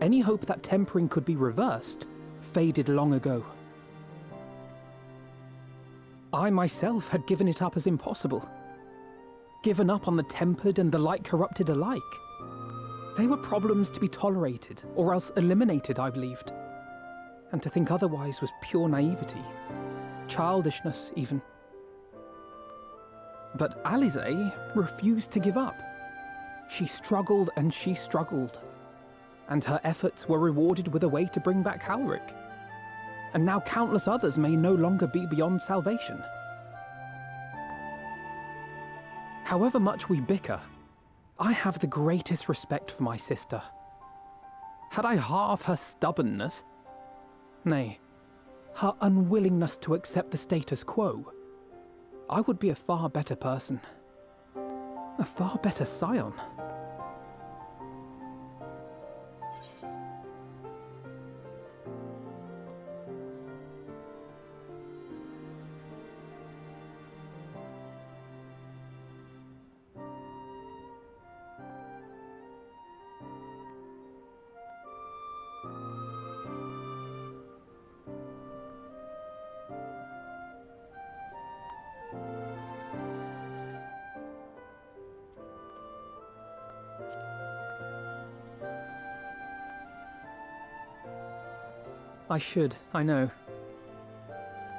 Any hope that tempering could be reversed faded long ago. I myself had given it up as impossible. Given up on the tempered and the light-corrupted alike. They were problems to be tolerated, or else eliminated, I believed. And to think otherwise was pure naivety. Childishness, even. But Alisaie refused to give up. She struggled and she struggled. And her efforts were rewarded with a way to bring back Halric. And now countless others may no longer be beyond salvation. However much we bicker, I have the greatest respect for my sister. Had I half her stubbornness, nay, her unwillingness to accept the status quo, I would be a far better person. A far better scion. I should, I know.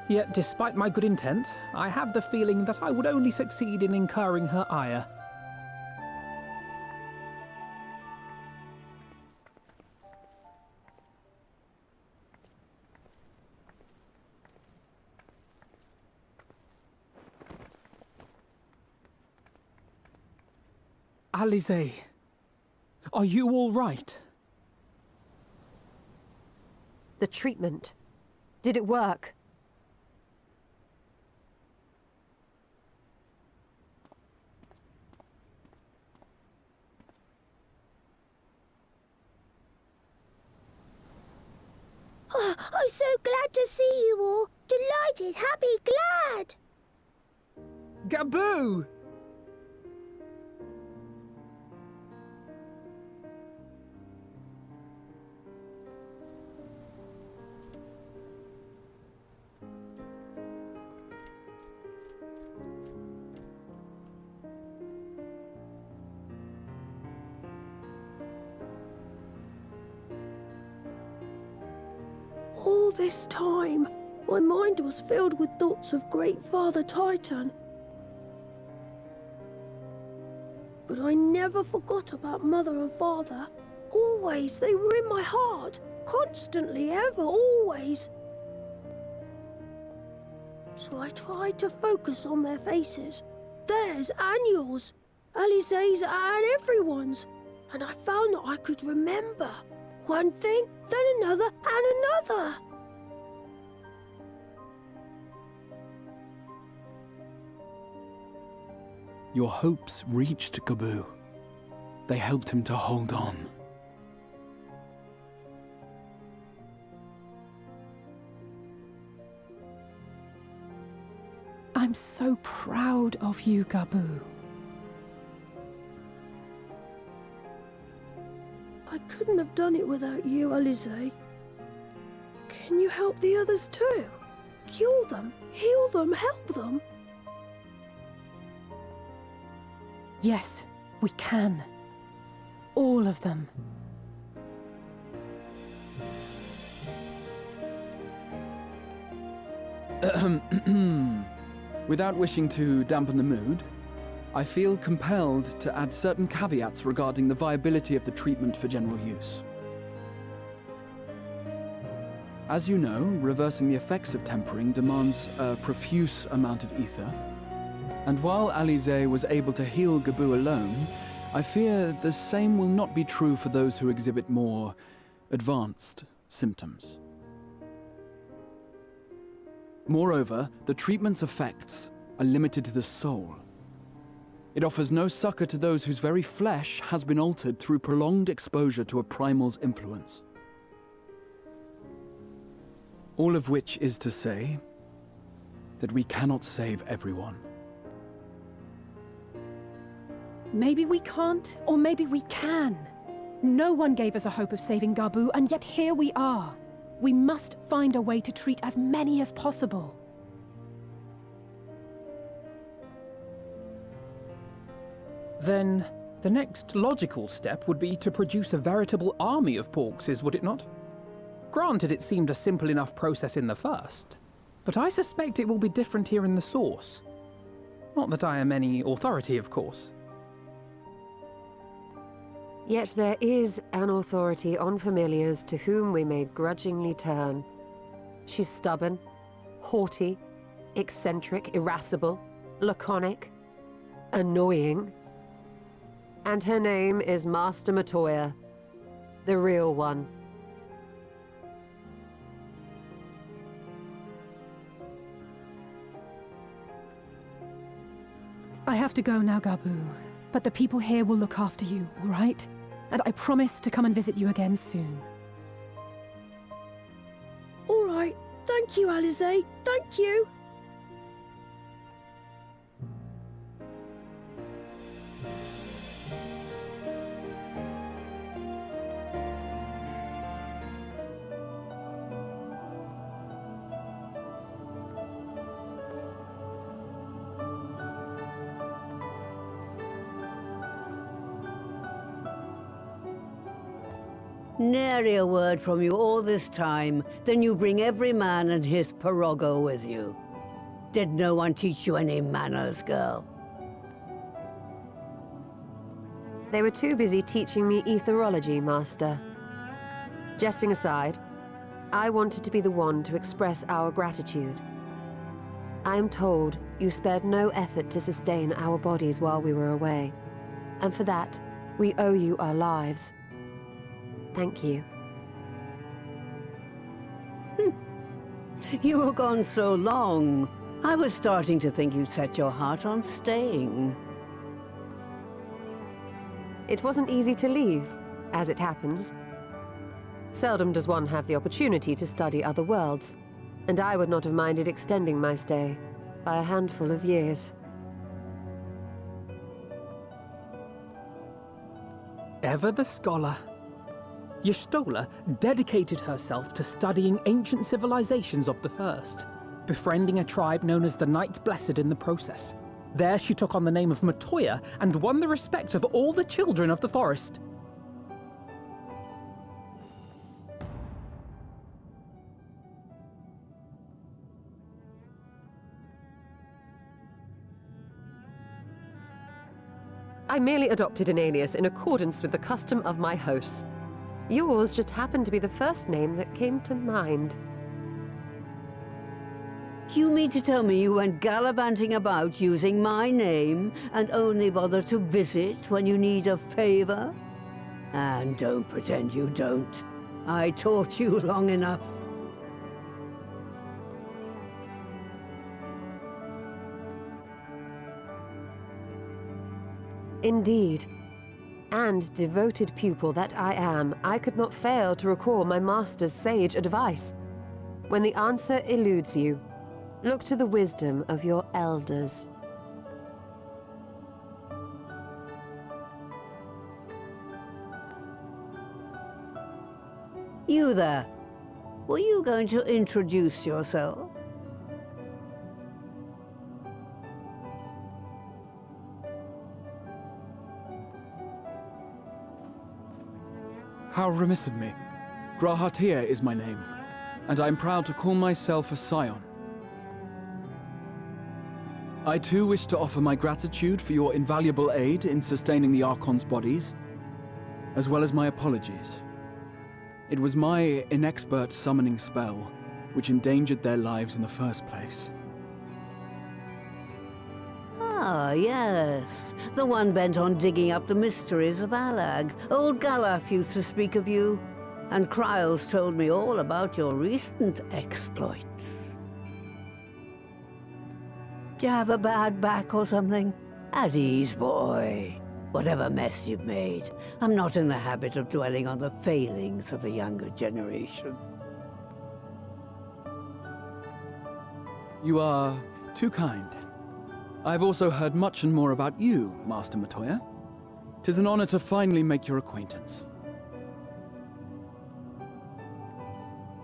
Yet, despite my good intent, I have the feeling that I would only succeed in incurring her ire. Alisaie, are you all right? The treatment. Did it work? Oh, I'm so glad to see you all. Delighted, happy, glad. Gabu! All this time, my mind was filled with thoughts of Great Father Titan. But I never forgot about Mother and Father. Always, they were in my heart. Constantly, ever, always. So I tried to focus on their faces. Theirs and yours. Alisaie's and everyone's. And I found that I could remember. One thing, then another, and another. Your hopes reached Gabu. They helped him to hold on. I'm so proud of you, Gabu. I couldn't have done it without you, Alisaie. Can you help the others too? Cure them, heal them, help them? Yes, we can. All of them. Without wishing to dampen the mood, I feel compelled to add certain caveats regarding the viability of the treatment for general use. As you know, reversing the effects of tempering demands a profuse amount of ether. And while Alize was able to heal Gabu alone, I fear the same will not be true for those who exhibit more advanced symptoms. Moreover, the treatment's effects are limited to the soul. It offers no succor to those whose very flesh has been altered through prolonged exposure to a primal's influence. All of which is to say that we cannot save everyone. Maybe we can't, or maybe we can. No one gave us a hope of saving Gabu, and yet here we are. We must find a way to treat as many as possible. Then, the next logical step would be to produce a veritable army of Porkses, would it not? Granted, it seemed a simple enough process in the first, but I suspect it will be different here in the source. Not that I am any authority, of course. Yet there is an authority on familiars to whom we may grudgingly turn. She's stubborn, haughty, eccentric, irascible, laconic, annoying. And her name is Master Matoya, the real one. I have to go now, Gabu. But the people here will look after you, all right? And I promise to come and visit you again soon. All right. Thank you, Alize. Thank you. Nary a word from you all this time, then you bring every man and his pirogo with you. Did no one teach you any manners, girl? They were too busy teaching me etherology, Master. Jesting aside, I wanted to be the one to express our gratitude. I am told you spared no effort to sustain our bodies while we were away, and for that, we owe you our lives. Thank you. You were gone so long. I was starting to think you'd set your heart on staying. It wasn't easy to leave, as it happens. Seldom does one have the opportunity to study other worlds, and I would not have minded extending my stay by a handful of years. Ever the scholar. Y'shtola dedicated herself to studying ancient civilizations of the First, befriending a tribe known as the Knights Blessed in the process. There she took on the name of Matoya and won the respect of all the children of the forest. I merely adopted an alias in accordance with the custom of my hosts. Yours just happened to be the first name that came to mind. You mean to tell me you went gallivanting about using my name and only bother to visit when you need a favor? And don't pretend you don't. I taught you long enough. Indeed. And devoted pupil that I am, I could not fail to recall my master's sage advice. When the answer eludes you, look to the wisdom of your elders. You there. Were you going to introduce yourself? How remiss of me. Grahatia is my name, and I am proud to call myself a scion. I too wish to offer my gratitude for your invaluable aid in sustaining the Archon's bodies, as well as my apologies. It was my inexpert summoning spell which endangered their lives in the first place. Ah, yes. The one bent on digging up the mysteries of Alag. Old Galaf used to speak of you, and Kryles told me all about your recent exploits. Do you have a bad back or something? At ease, boy. Whatever mess you've made, I'm not in the habit of dwelling on the failings of the younger generation. You are too kind. I've also heard much and more about you, Master Matoya. 'Tis an honor to finally make your acquaintance.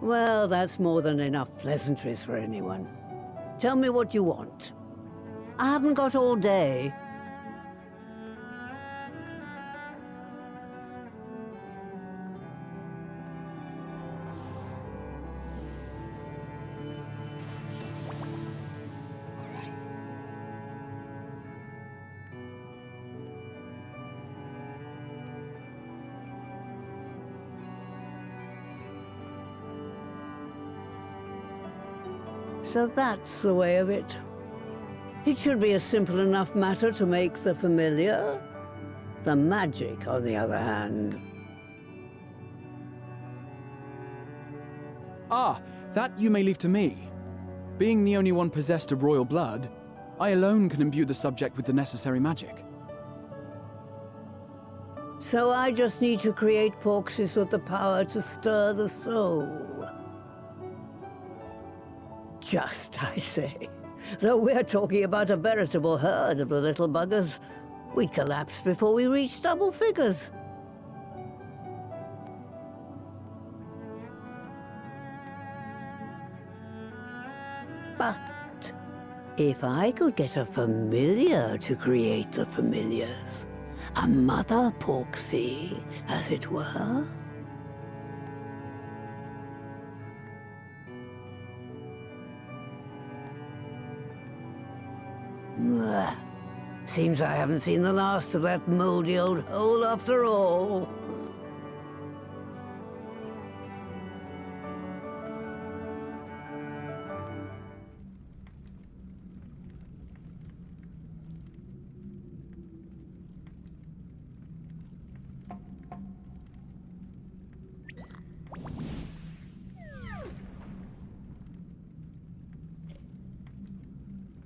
Well, that's more than enough pleasantries for anyone. Tell me what you want. I haven't got all day. So that's the way of it. It should be a simple enough matter to make the familiar. The magic, on the other hand. Ah, that you may leave to me. Being the only one possessed of royal blood, I alone can imbue the subject with the necessary magic. So I just need to create porxes with the power to stir the soul. Just, I say. Though we're talking about a veritable herd of the little buggers. We'd collapse before we reached double figures. But if I could get a familiar to create the familiars, a mother porxie, as it were. Seems I haven't seen the last of that moldy old hole after all.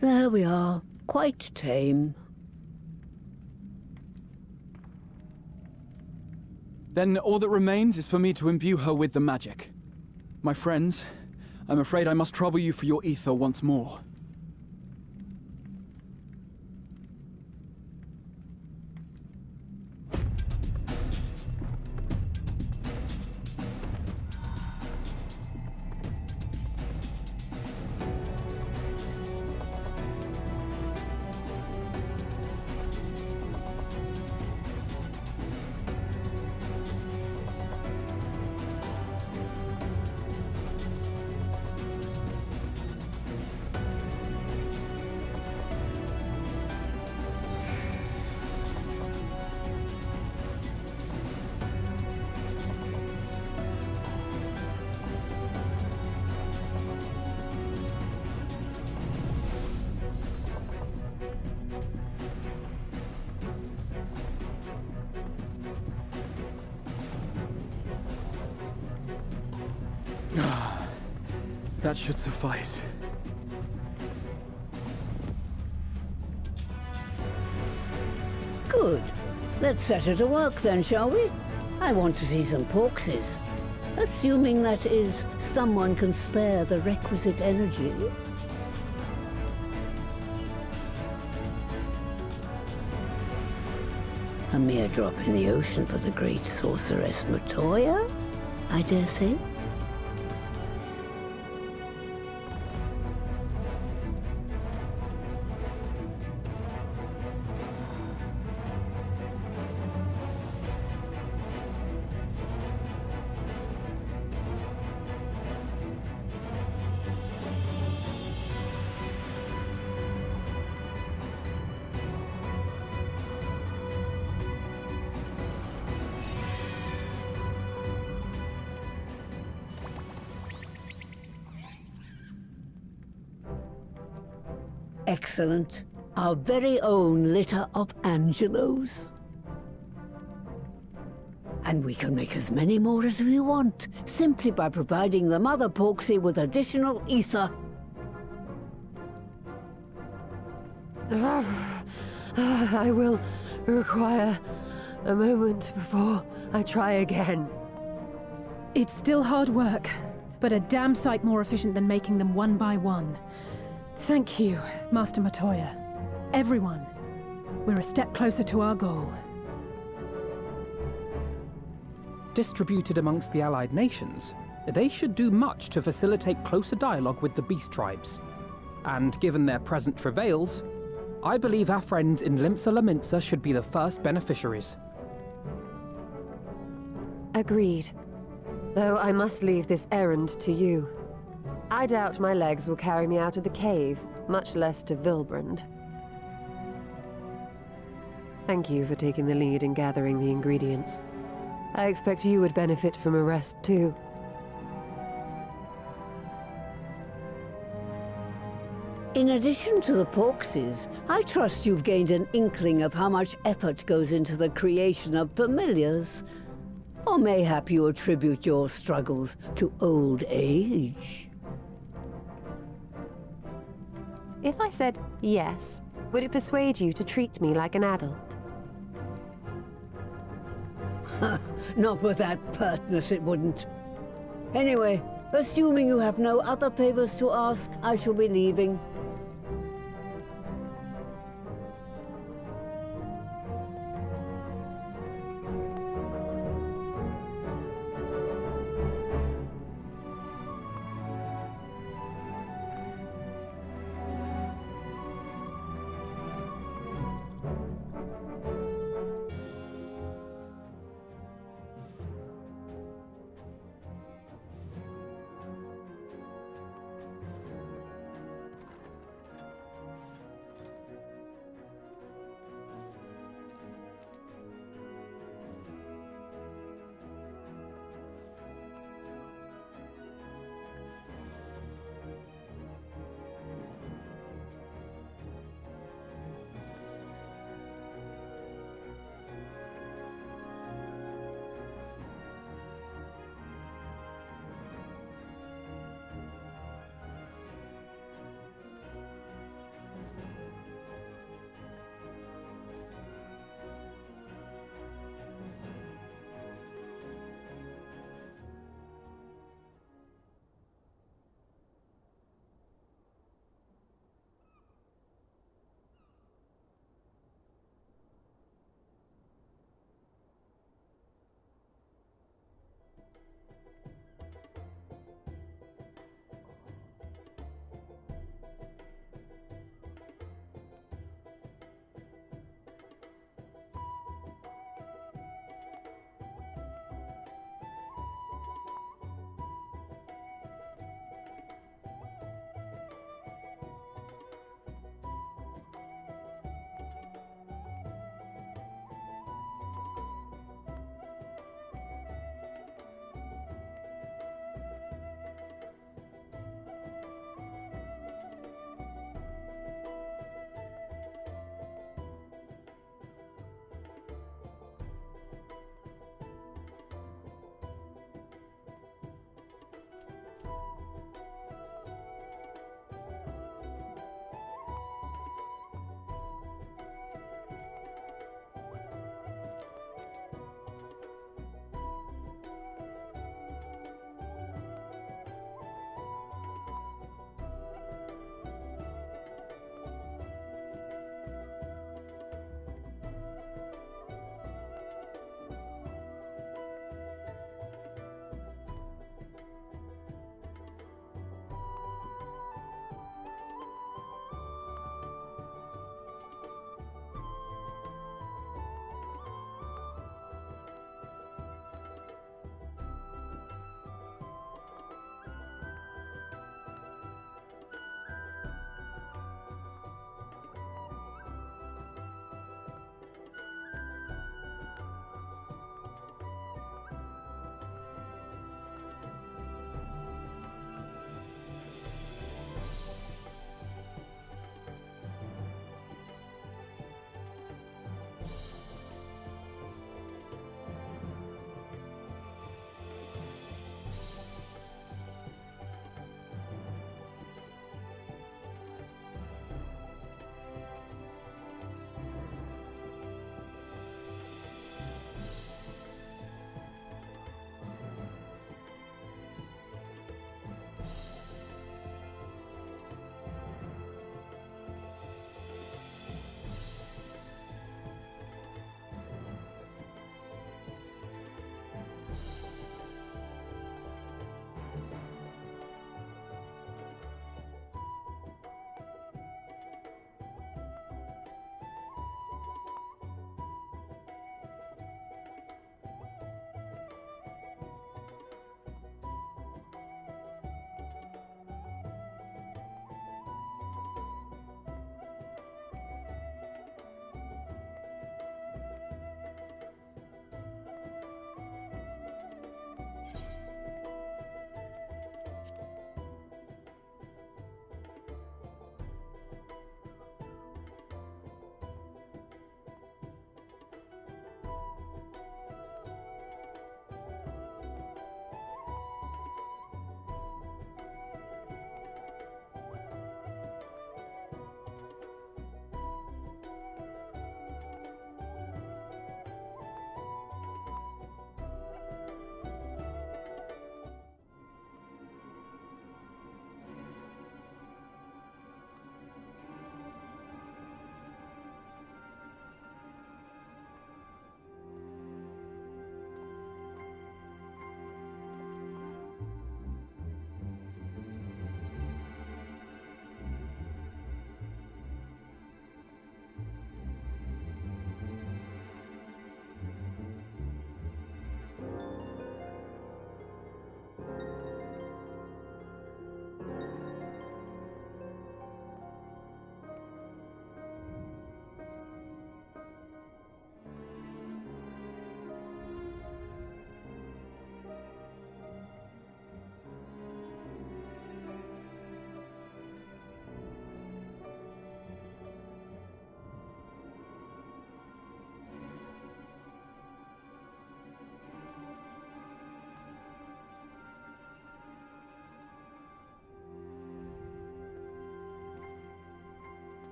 There we are. Quite tame. Then all that remains is for me to imbue her with the magic. My friends, I'm afraid I must trouble you for your ether once more. That should suffice. Good. Let's set her to work then, shall we? I want to see some porxes. Assuming, that is, someone can spare the requisite energy. A mere drop in the ocean for the great sorceress Matoya, I dare say. Excellent. Our very own litter of Angelos. And we can make as many more as we want, simply by providing the Mother Porksy with additional ether. I will require a moment before I try again. It's still hard work, but a damn sight more efficient than making them one by one. Thank you, Master Matoya. Everyone, we're a step closer to our goal. Distributed amongst the allied nations, they should do much to facilitate closer dialogue with the beast tribes. And given their present travails, I believe our friends in Limsa Laminsa should be the first beneficiaries. Agreed. Though I must leave this errand to you. I doubt my legs will carry me out of the cave, much less to Vilbrand. Thank you for taking the lead in gathering the ingredients. I expect you would benefit from a rest too. In addition to the Porksies, I trust you've gained an inkling of how much effort goes into the creation of familiars. Or mayhap you attribute your struggles to old age? If I said yes, would it persuade you to treat me like an adult? Not with that pertness, it wouldn't. Anyway, assuming you have no other favors to ask, I shall be leaving.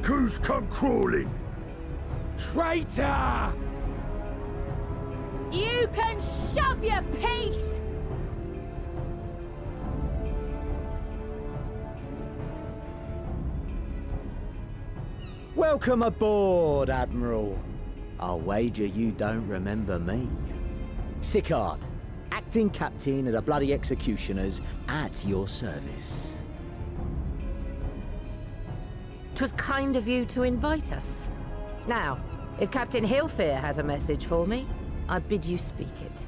Look who's come crawling! Traitor! You can shove your piece! Welcome aboard, Admiral. I'll wager you don't remember me. Sicard, acting captain of the bloody executioners, at your service. 'Twas kind of you to invite us. Now, if Captain Hillfear has a message for me, I bid you speak it.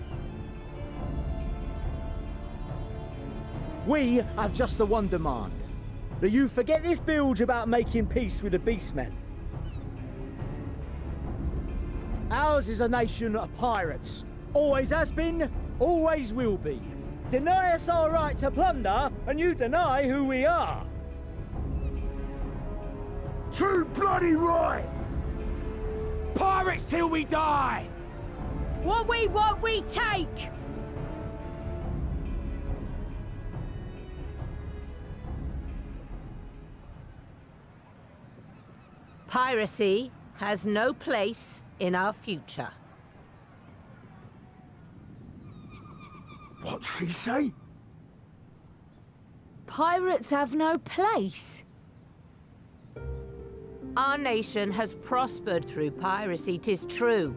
We have just the one demand. That you forget this bilge about making peace with the Beastmen. Ours is a nation of pirates. Always has been, always will be. Deny us our right to plunder, and you deny who we are. Too bloody right! Pirates till we die! What we want, we take! Piracy has no place in our future. What'd she say? Pirates have no place. Our nation has prospered through piracy, 'tis true.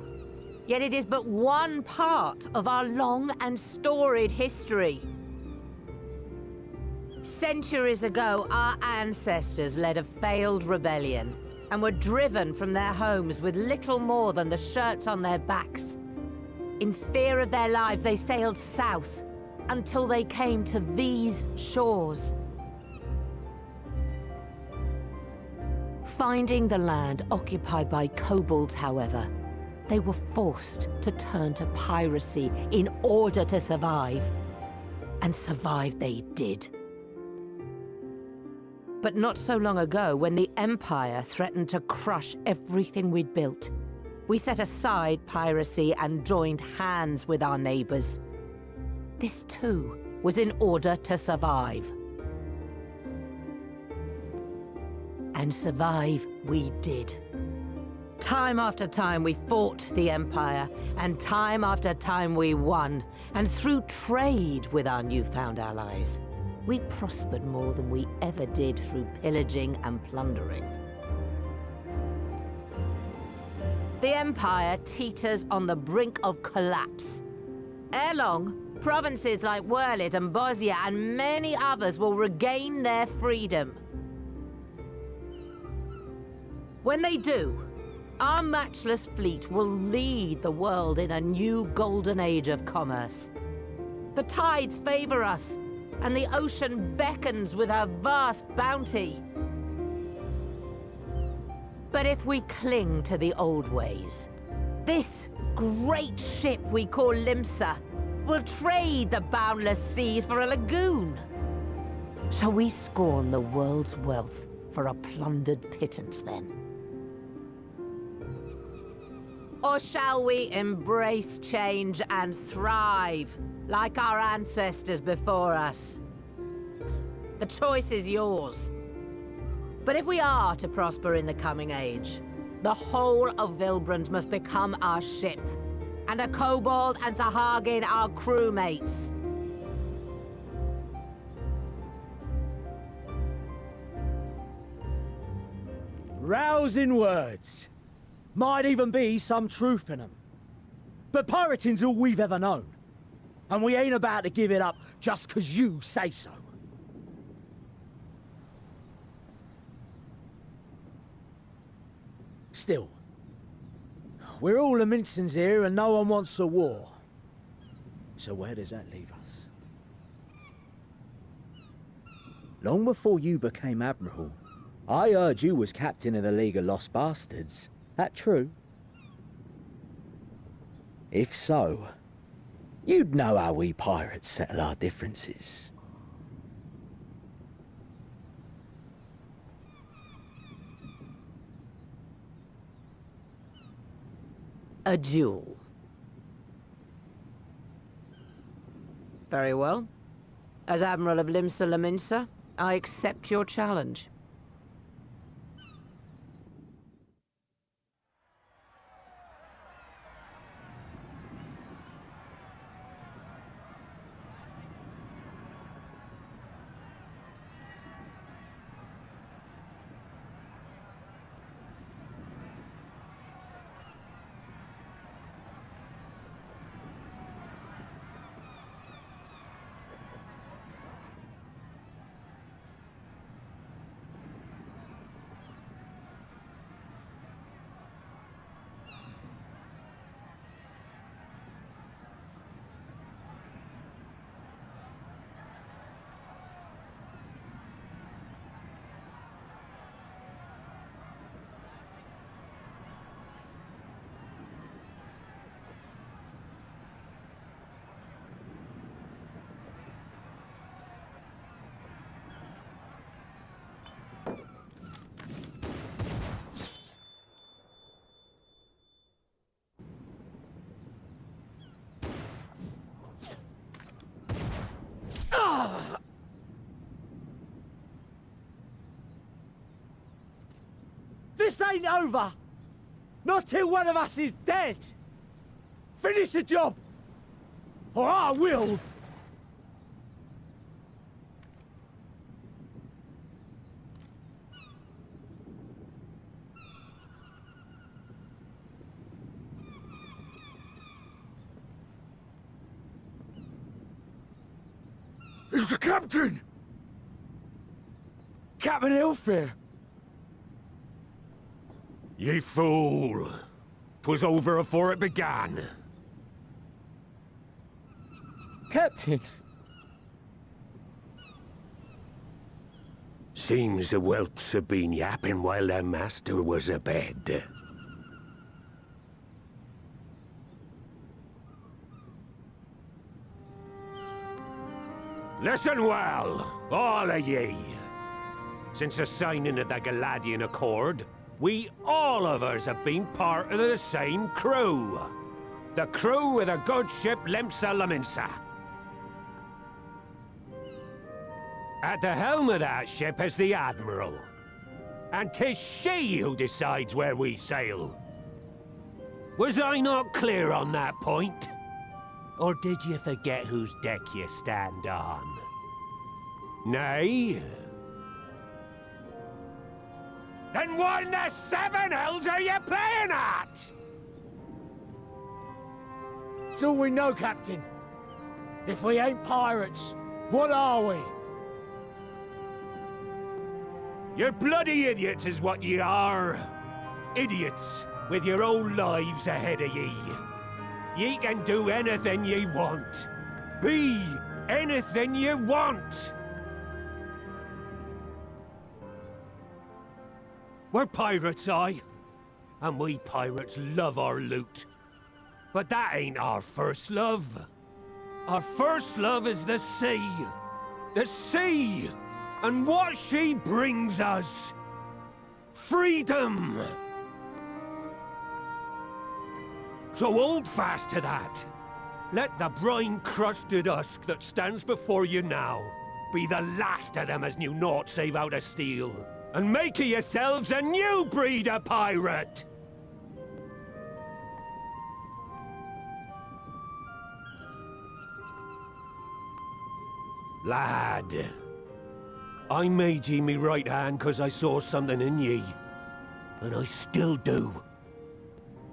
Yet it is but one part of our long and storied history. Centuries ago, our ancestors led a failed rebellion and were driven from their homes with little more than the shirts on their backs. In fear of their lives, they sailed south until they came to these shores. Finding the land occupied by kobolds, however, they were forced to turn to piracy in order to survive. And survive they did. But not so long ago, when the Empire threatened to crush everything we'd built, we set aside piracy and joined hands with our neighbors. This too was in order to survive. And survive we did. Time after time we fought the Empire, and time after time we won. And through trade with our newfound allies, we prospered more than we ever did through pillaging and plundering. The Empire teeters on the brink of collapse. Ere long, provinces like Wurlit and Bosnia and many others will regain their freedom. When they do, our matchless fleet will lead the world in a new golden age of commerce. The tides favor us, and the ocean beckons with her vast bounty. But if we cling to the old ways, this great ship we call Limsa will trade the boundless seas for a lagoon. Shall we scorn the world's wealth for a plundered pittance then? Or shall we embrace change and thrive, like our ancestors before us? The choice is yours. But if we are to prosper in the coming age, the whole of Vilbrand must become our ship, and a kobold and Sahagin our crewmates. Rousing words. Might even be some truth in them. But pirating's all we've ever known. And we ain't about to give it up just 'cause you say so. Still, we're all Mincins here and no one wants a war. So where does that leave us? Long before you became Admiral, I heard you was captain of the League of Lost Bastards. That true? If so, you'd know how we pirates settle our differences. A duel. Very well. As Admiral of Limsa Laminsa, I accept your challenge. This ain't over! Not till one of us is dead! Finish the job! Or I will! It's the captain! Captain Ilfir! Ye fool! 'Twas over afore it began. Captain! Seems the whelps have been yapping while their master was abed. Listen well, all of ye. Since the signing of the Galadian Accord, we all of us have been part of the same crew. The crew of the good ship Lemsa Laminsa. At the helm of that ship is the Admiral. And 'tis she who decides where we sail. Was I not clear on that point? Or did you forget whose deck you stand on? Nay? Then what in the seven hells are you playing at? It's all we know, Captain. If we ain't pirates, what are we? You're bloody idiots is what ye are. Idiots with your own lives ahead of ye. Ye can do anything ye want. Be anything ye want. We're pirates, aye. And we pirates love our loot. But that ain't our first love. Our first love is the sea. The sea! And what she brings us. Freedom! So hold fast to that. Let the brine-crusted husk that stands before you now be the last of them as knew naught save out of steel. And make of yourselves a new breed of pirate! Lad, I made ye me right hand 'cause I saw something in ye. And I still do.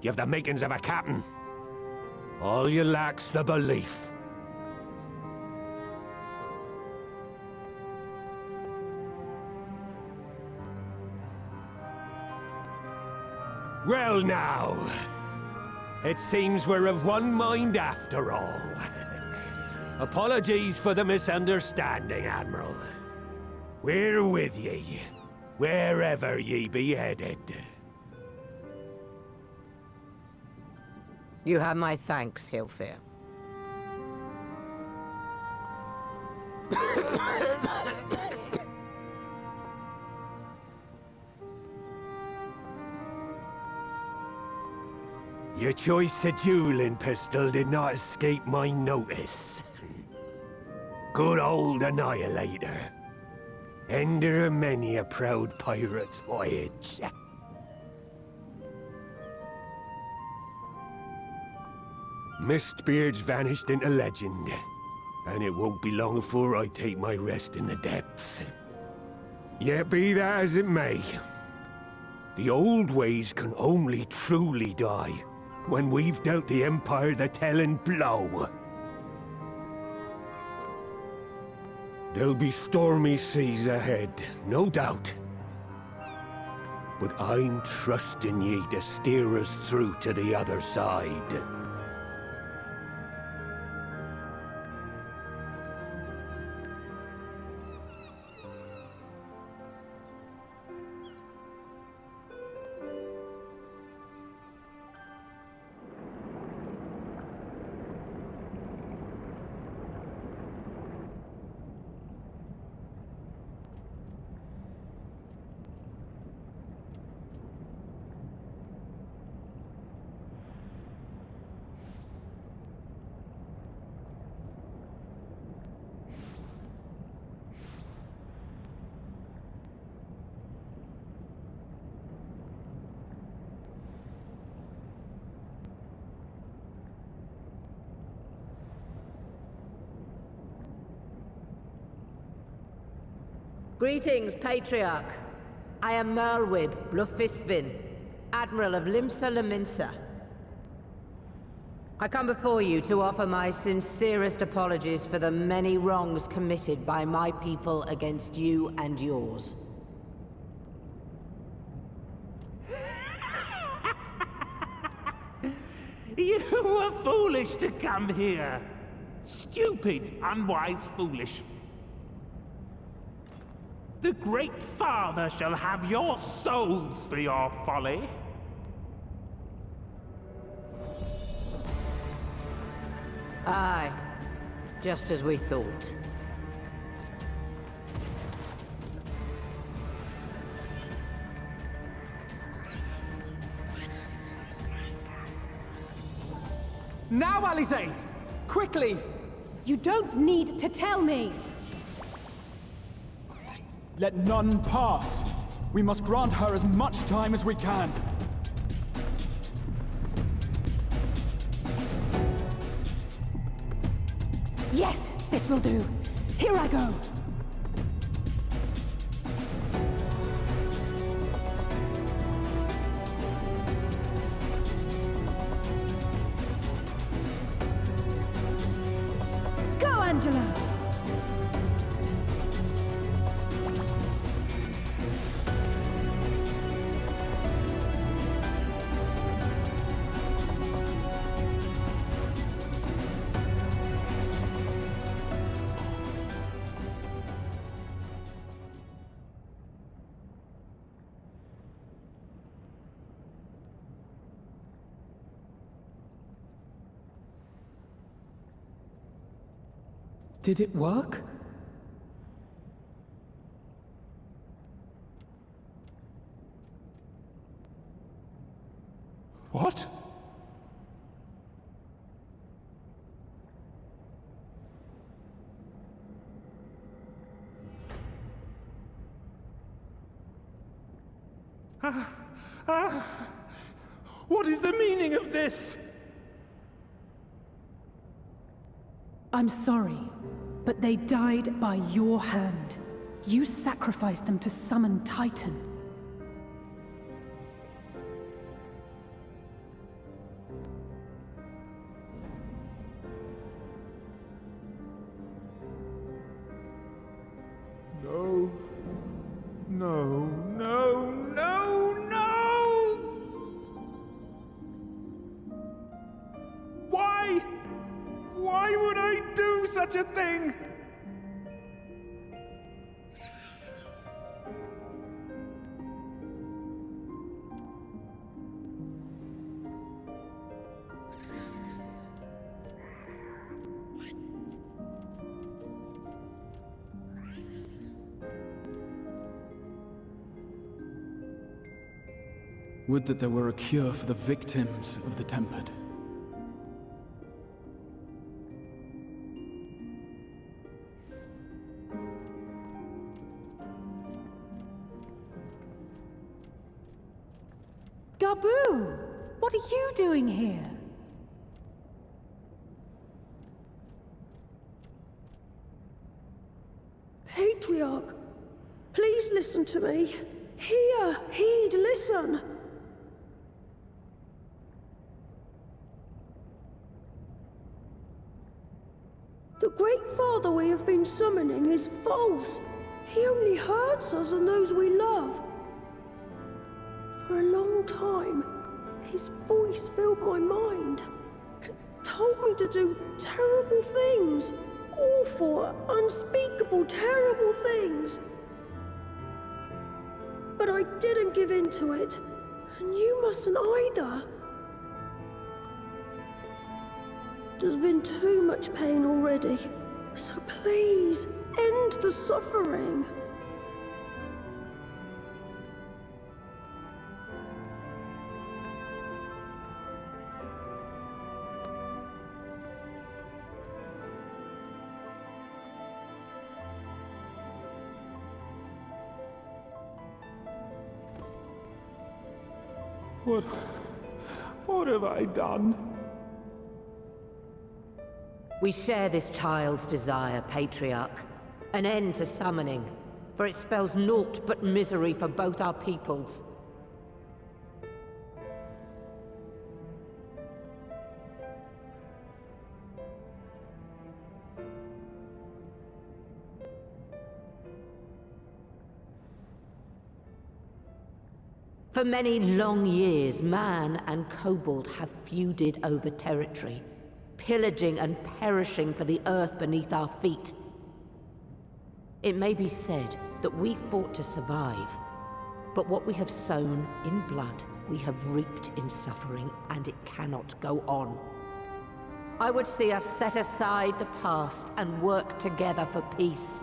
You have the makings of a captain. All you lack's the belief. Well now, it seems we're of one mind after all. Apologies for the misunderstanding, Admiral. We're with ye, wherever ye be headed. You have my thanks, Hilfir. Your choice of dueling pistol did not escape my notice. Good old Annihilator. Ender of many a proud pirate's voyage. Mistbeard's vanished into legend, and it won't be long before I take my rest in the depths. Yet be that as it may, the old ways can only truly die when we've dealt the Empire the telling blow. There'll be stormy seas ahead, no doubt. But I'm trusting ye to steer us through to the other side. Greetings, Patriarch. I am Merlwib Blufistvin, Admiral of Limsa Laminsa. I come before you to offer my sincerest apologies for the many wrongs committed by my people against you and yours. You were foolish to come here. Stupid, unwise, foolish. The Great Father shall have your souls for your folly. Aye, just as we thought. Now, Alize! Quickly! You don't need to tell me! Let none pass. We must grant her as much time as we can. Yes, this will do. Here I go. Go, Angela! Did it work? What? What is the meaning of this? I'm sorry, but they died by your hand. You sacrificed them to summon Titan. No. No, no, no, no! Why? Why would I do such a thing? Would that there were a cure for the victims of the Tempered. Gabu! What are you doing here? Patriarch, please listen to me. Hear, heed, listen. The Great Father we have been summoning is false. He only hurts us and those we love. For a long time, his voice filled my mind. It told me to do terrible things. Awful, unspeakable, terrible things. But I didn't give in to it. And you mustn't either. There's been too much pain already. So please, end the suffering. What have I done? We share this child's desire, Patriarch. An end to summoning. for it spells naught but misery for both our peoples. For many long years, man and kobold have feuded over territory, pillaging and perishing for the earth beneath our feet. It may be said that we fought to survive, but what we have sown in blood, we have reaped in suffering, and it cannot go on. I would see us set aside the past and work together for peace.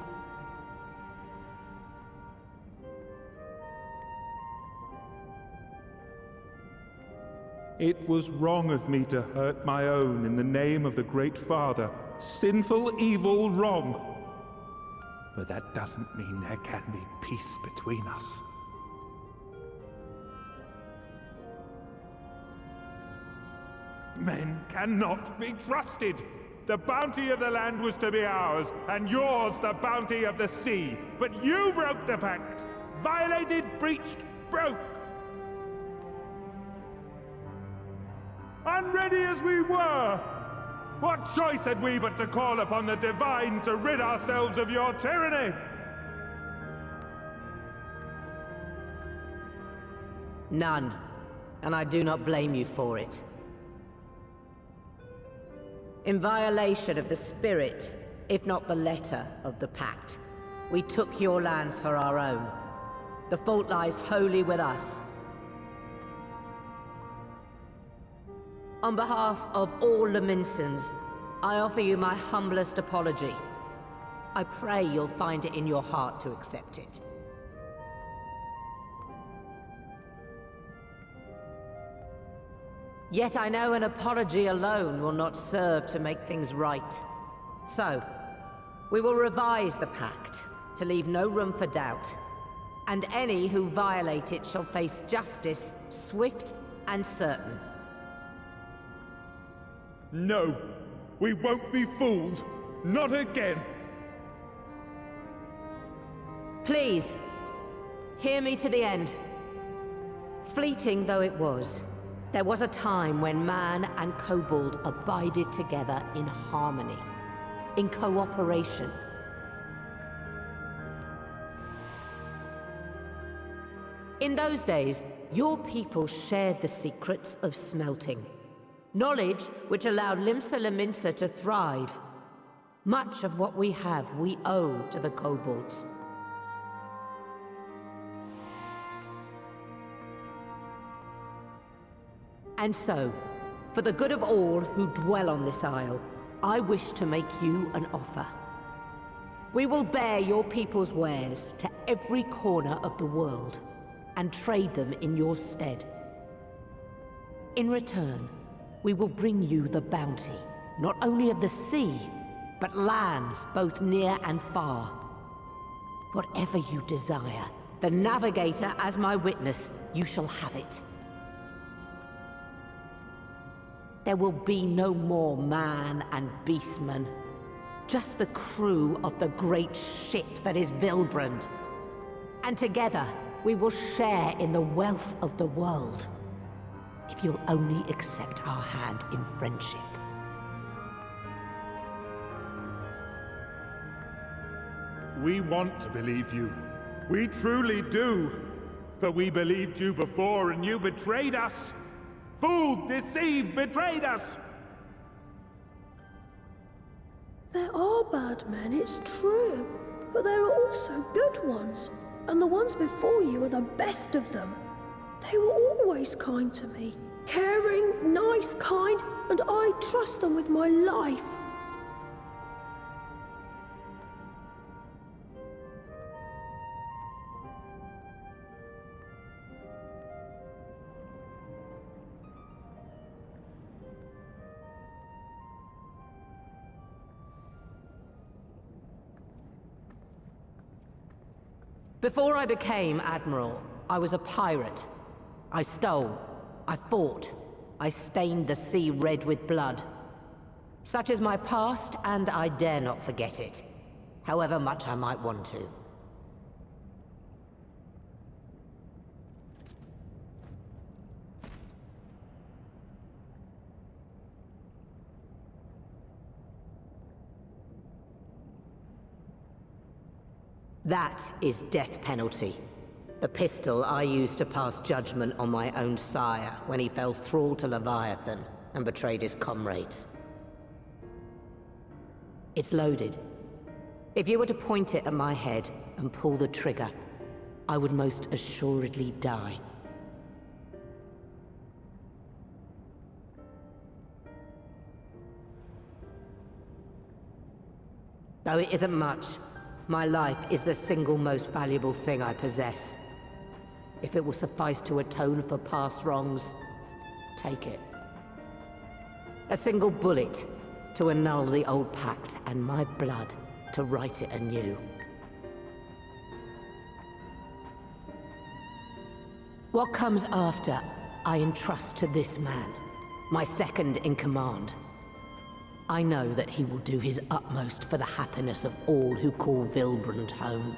It was wrong of me to hurt my own in the name of the Great Father. Sinful, evil, wrong. But that doesn't mean there can be peace between us. Men cannot be trusted. The bounty of the land was to be ours, and yours the bounty of the sea. But you broke the pact. Violated, breached, broke. Unready as we were, what choice had we but to call upon the divine to rid ourselves of your tyranny? None, and I do not blame you for it. In violation of the spirit, if not the letter, of the pact, we took your lands for our own. The fault lies wholly with us. On behalf of all Laminsons, I offer you my humblest apology. I pray you'll find it in your heart to accept it. Yet I know an apology alone will not serve to make things right. So, we will revise the pact to leave no room for doubt, and any who violate it shall face justice, swift and certain. No, we won't be fooled. Not again. Please, hear me to the end. Fleeting though it was, there was a time when man and kobold abided together in harmony, in cooperation. In those days, your people shared the secrets of smelting. Knowledge which allowed Limsa Lominsa to thrive. Much of what we have, we owe to the kobolds. And so, for the good of all who dwell on this isle, I wish to make you an offer. We will bear your people's wares to every corner of the world, and trade them in your stead. In return, we will bring you the bounty, not only of the sea, but lands both near and far. Whatever you desire, the Navigator as my witness, you shall have it. There will be no more man and beastman, just the crew of the great ship that is Vilbrand. And together, we will share in the wealth of the world, if you'll only accept our hand in friendship. We want to believe you. We truly do. But we believed you before and you betrayed us. Fooled, deceived, betrayed us. There are bad men, it's true. But there are also good ones. And the ones before you are the best of them. They were always kind to me. Caring, nice, kind, and I trust them with my life. Before I became Admiral, I was a pirate. I stole, I fought, I stained the sea red with blood. Such is my past, and I dare not forget it, however much I might want to. That is death penalty. The pistol I used to pass judgment on my own sire when he fell thrall to Leviathan and betrayed his comrades. It's loaded. If you were to point it at my head and pull the trigger, I would most assuredly die. Though it isn't much, my life is the single most valuable thing I possess. If it will suffice to atone for past wrongs, take it. A single bullet to annul the old pact, and my blood to write it anew. What comes after, I entrust to this man, my second in command. I know that he will do his utmost for the happiness of all who call Vilbrand home.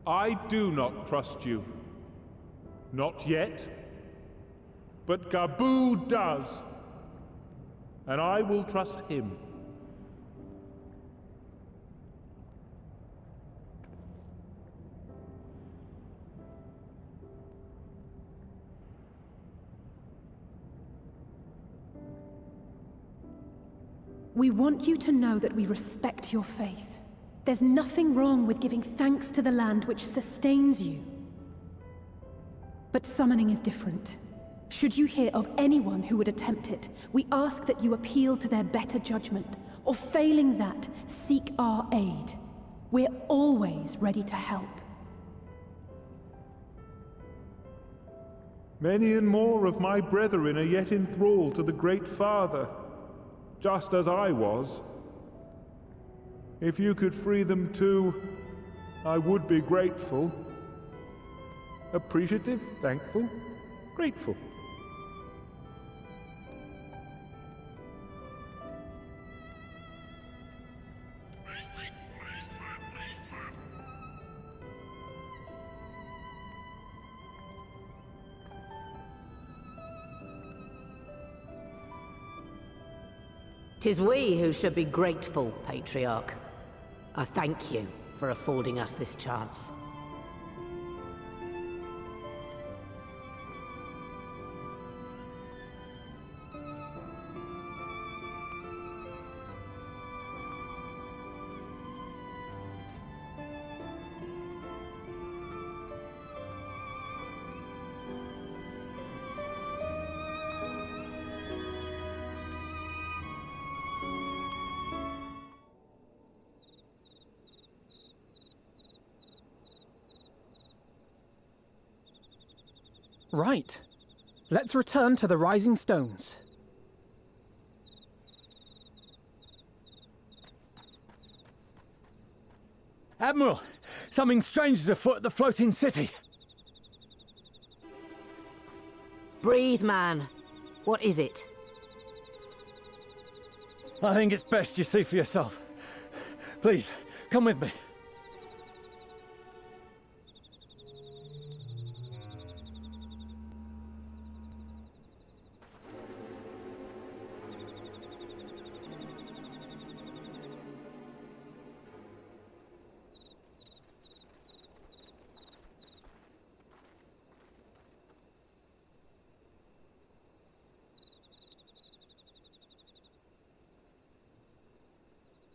I do not trust you. Not yet. But Gabu does. And I will trust him. We want you to know that we respect your faith. There's nothing wrong with giving thanks to the land which sustains you. But summoning is different. Should you hear of anyone who would attempt it, we ask that you appeal to their better judgment, or failing that, seek our aid. We're always ready to help. Many and more of my brethren are yet in thrall to the Great Father, just as I was. If you could free them too, I would be grateful. Appreciative, thankful, grateful. Tis we who should be grateful, Patriarch. I thank you for affording us this chance. Right. Let's return to the Rising Stones. Admiral, something strange is afoot at the floating city. Breathe, man. What is it? I think it's best you see for yourself. Please, come with me.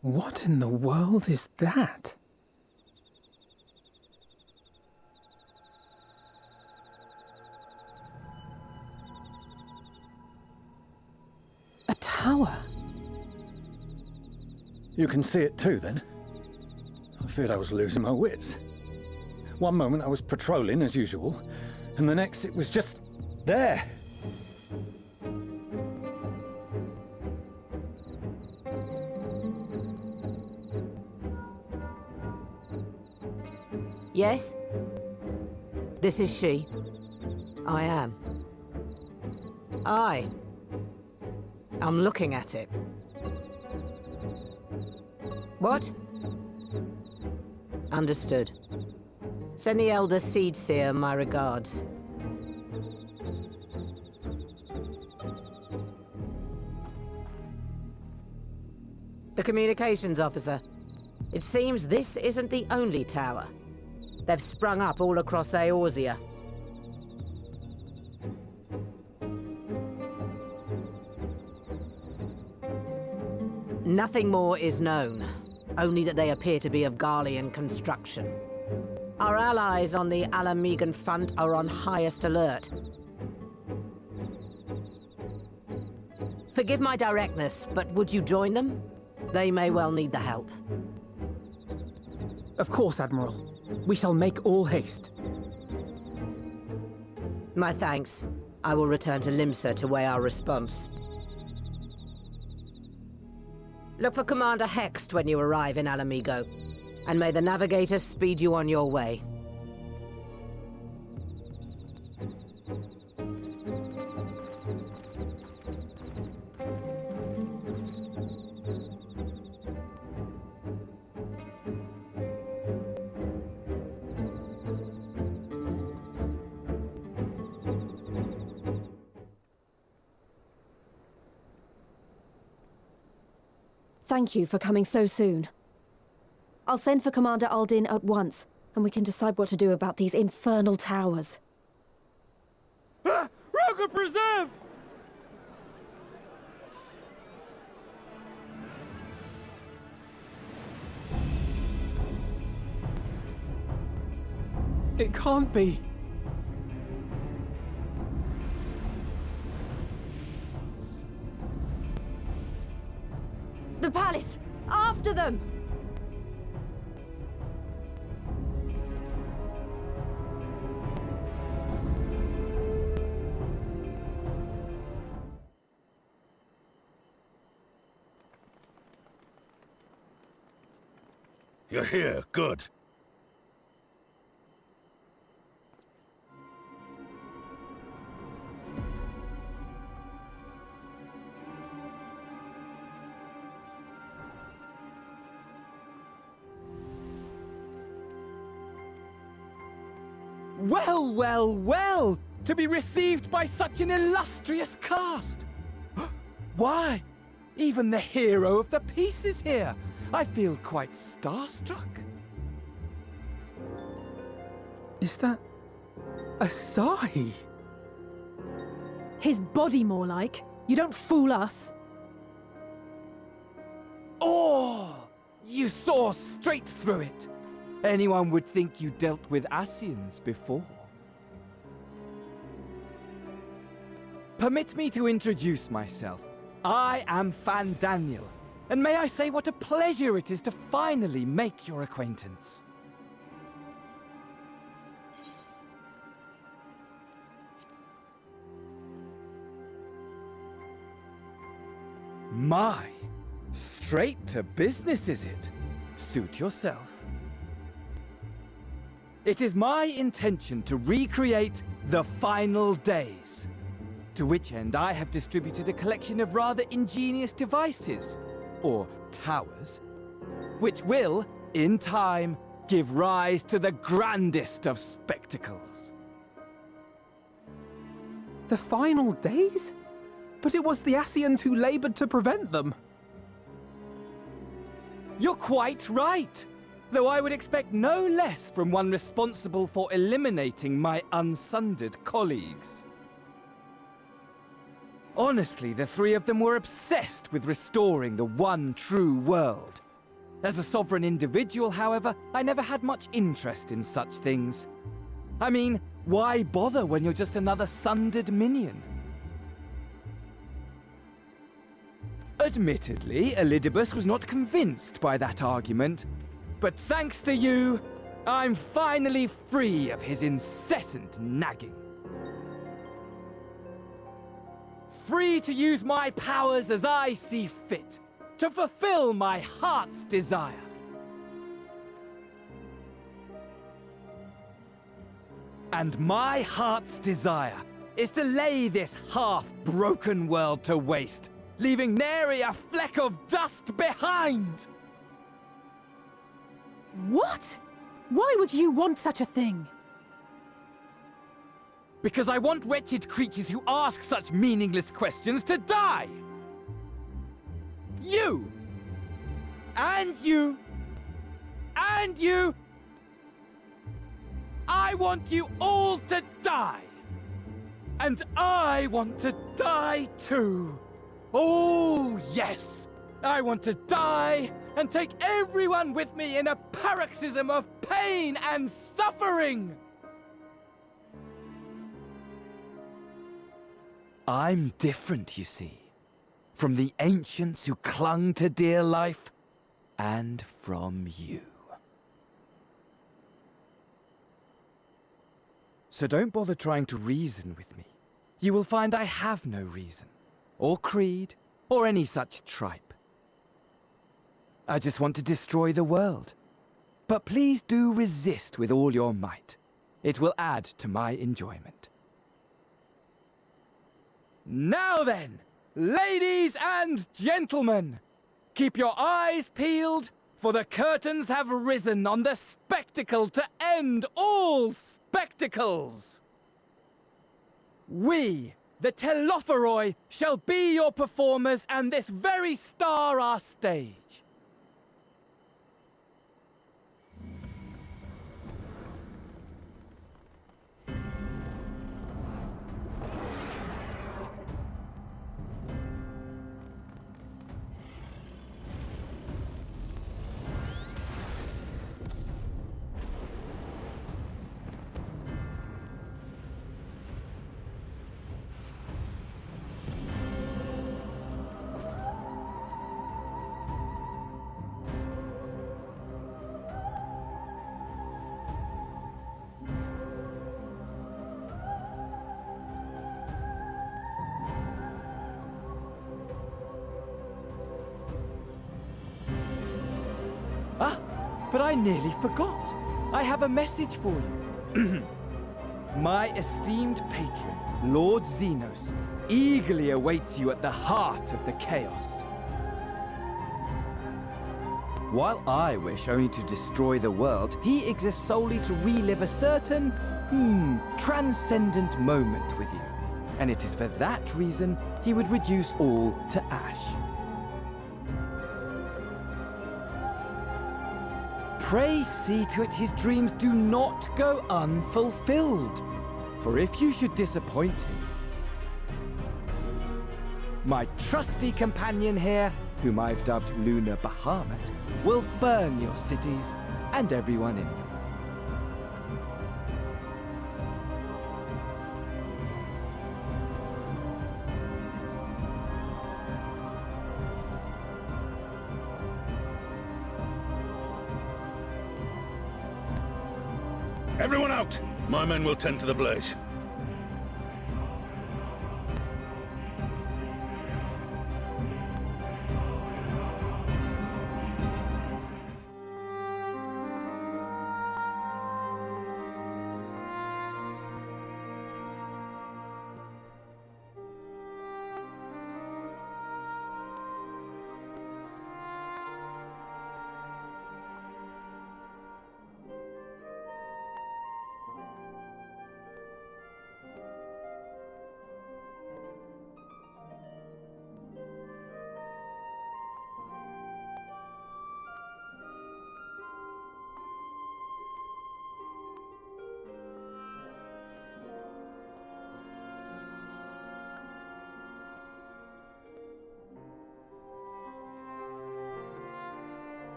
What in the world is that? A tower? You can see it too, then? I feared I was losing my wits. One moment I was patrolling as usual, and the next it was just there. Yes? This is she. I am. I'm looking at it. What? Understood. Send the Elder Seedseer my regards. The communications officer. It seems this isn't the only tower. They've sprung up all across Eorzea. Nothing more is known, only that they appear to be of Garlean construction. Our allies on the Alamegan front are on highest alert. Forgive my directness, but would you join them? They may well need the help. Of course, Admiral. We shall make all haste. My thanks. I will return to Limsa to weigh our response. Look for Commander Hext when you arrive in Alamigo, and may the Navigator speed you on your way. Thank you for coming so soon. I'll send for Commander Aldin at once, and we can decide what to do about these infernal towers. Rocket Preserve! It can't be. The palace! After them! You're here, good. Well, well, well! To be received by such an illustrious cast! Why, even the hero of the piece is here! I feel quite starstruck. Is that Asahi? His body, more like. You don't fool us. Oh! You saw straight through it! Anyone would think you dealt with Ascians before. Permit me to introduce myself. I am Fandaniel, and may I say what a pleasure it is to finally make your acquaintance. My, straight to business is it? Suit yourself. It is my intention to recreate the final days, to which end I have distributed a collection of rather ingenious devices, or towers, which will, in time, give rise to the grandest of spectacles. The final days? But it was the Ascians who labored to prevent them. You're quite right! Though I would expect no less from one responsible for eliminating my unsundered colleagues. Honestly, the three of them were obsessed with restoring the one true world, As a sovereign individual, however, I never had much interest in such things. I mean, why bother when you're just another sundered minion? Admittedly, Elidibus was not convinced by that argument, but thanks to you, I'm finally free of his incessant nagging. Free to use my powers as I see fit, to fulfill my heart's desire. And my heart's desire is to lay this half-broken world to waste, leaving nary a fleck of dust behind! What? Why would you want such a thing? Because I want wretched creatures who ask such meaningless questions to die! You! And you! And you! I want you all to die! And I want to die too! Oh, yes! I want to die and take everyone with me in a paroxysm of pain and suffering! I'm different, you see, from the ancients who clung to dear life, and from you. So don't bother trying to reason with me. You will find I have no reason, or creed, or any such tripe. I just want to destroy the world. But please do resist with all your might. It will add to my enjoyment. Now then, ladies and gentlemen, keep your eyes peeled, for the curtains have risen on the spectacle to end all spectacles. We, the Telophoroi, shall be your performers, and this very star our stage. But I nearly forgot. I have a message for you. My esteemed patron, Lord Xenos, eagerly awaits you at the heart of the chaos. While I wish only to destroy the world, he exists solely to relive a certain, transcendent moment with you. And it is for that reason he would reduce all to ash. Pray see to it his dreams do not go unfulfilled. For if you should disappoint him, my trusty companion here, whom I've dubbed Lunar Bahamut, will burn your cities and everyone in them. Everyone out! My men will tend to the blaze.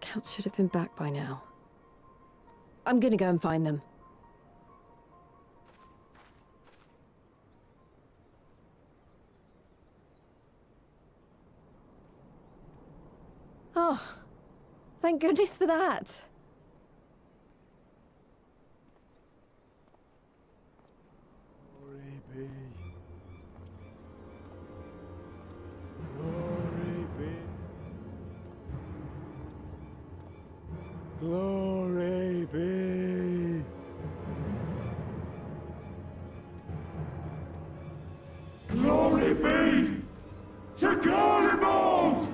Scouts should have been back by now. I'm gonna go and find them. Oh, thank goodness for that. Glory be. Glory be to Garlemald!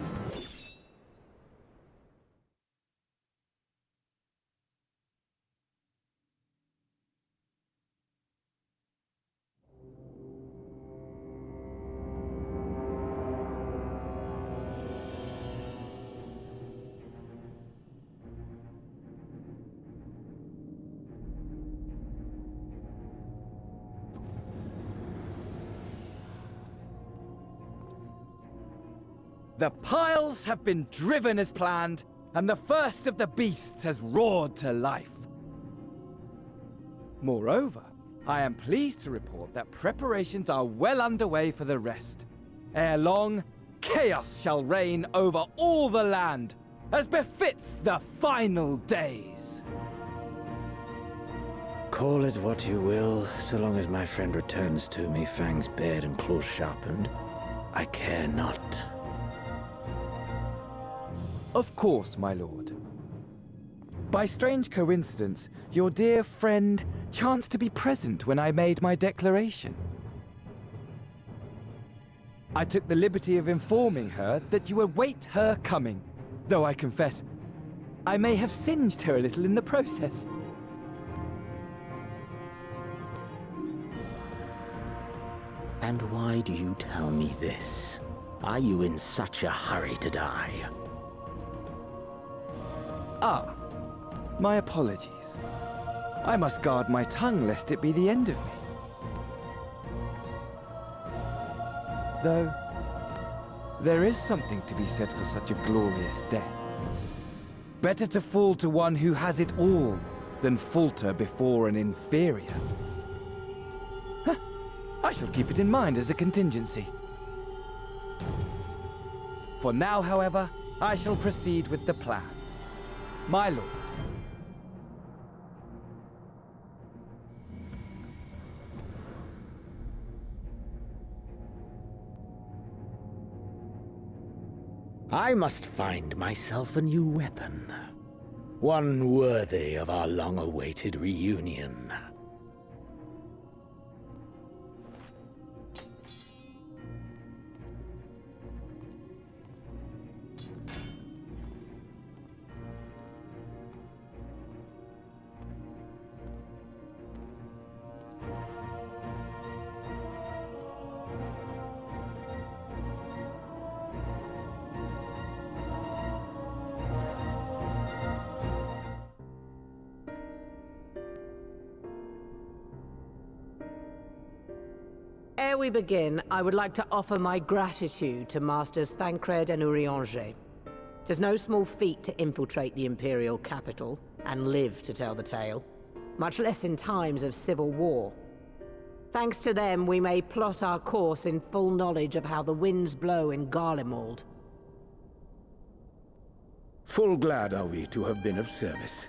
The piles have been driven as planned, and the first of the beasts has roared to life. Moreover, I am pleased to report that preparations are well underway for the rest. Ere long, chaos shall reign over all the land, as befits the final days. Call it what you will, so long as my friend returns to me, fangs bared and claws sharpened. I care not. Of course, my lord. By strange coincidence, your dear friend chanced to be present when I made my declaration. I took the liberty of informing her that you await her coming, though I confess, I may have singed her a little in the process. And why do you tell me this? Are you in such a hurry to die? Ah, my apologies. I must guard my tongue lest it be the end of me. Though, there is something to be said for such a glorious death. Better to fall to one who has it all than falter before an inferior. Huh. I shall keep it in mind as a contingency. For now, however, I shall proceed with the plan. My lord. I must find myself a new weapon. One worthy of our long-awaited reunion. Ere we begin, I would like to offer my gratitude to Masters Thancred and Urianger. Tis no small feat to infiltrate the Imperial capital, and live to tell the tale, much less in times of civil war. Thanks to them, we may plot our course in full knowledge of how the winds blow in Garlemald. Full glad are we to have been of service.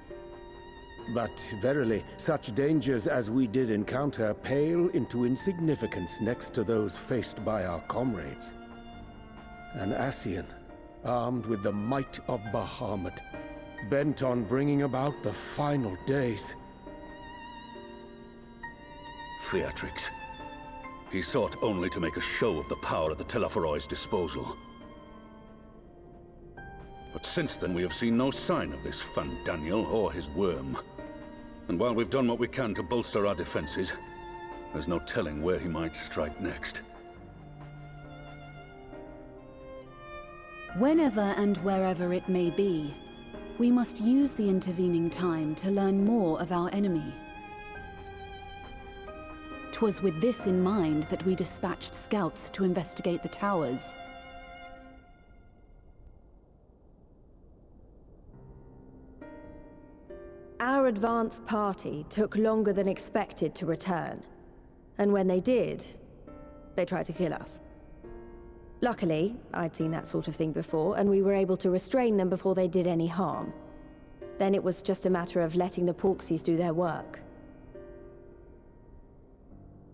But verily, such dangers as we did encounter pale into insignificance next to those faced by our comrades. An Ascian, armed with the might of Bahamut, bent on bringing about the final days. Theatrix. He sought only to make a show of the power at the Teleforoi's disposal. But since then we have seen no sign of this Fandaniel or his worm. And while we've done what we can to bolster our defenses, there's no telling where he might strike next. Whenever and wherever it may be, we must use the intervening time to learn more of our enemy. 'Twas with this in mind that we dispatched scouts to investigate the towers. Our advance party took longer than expected to return. And when they did, they tried to kill us. Luckily, I'd seen that sort of thing before, and we were able to restrain them before they did any harm. Then it was just a matter of letting the Porksies do their work.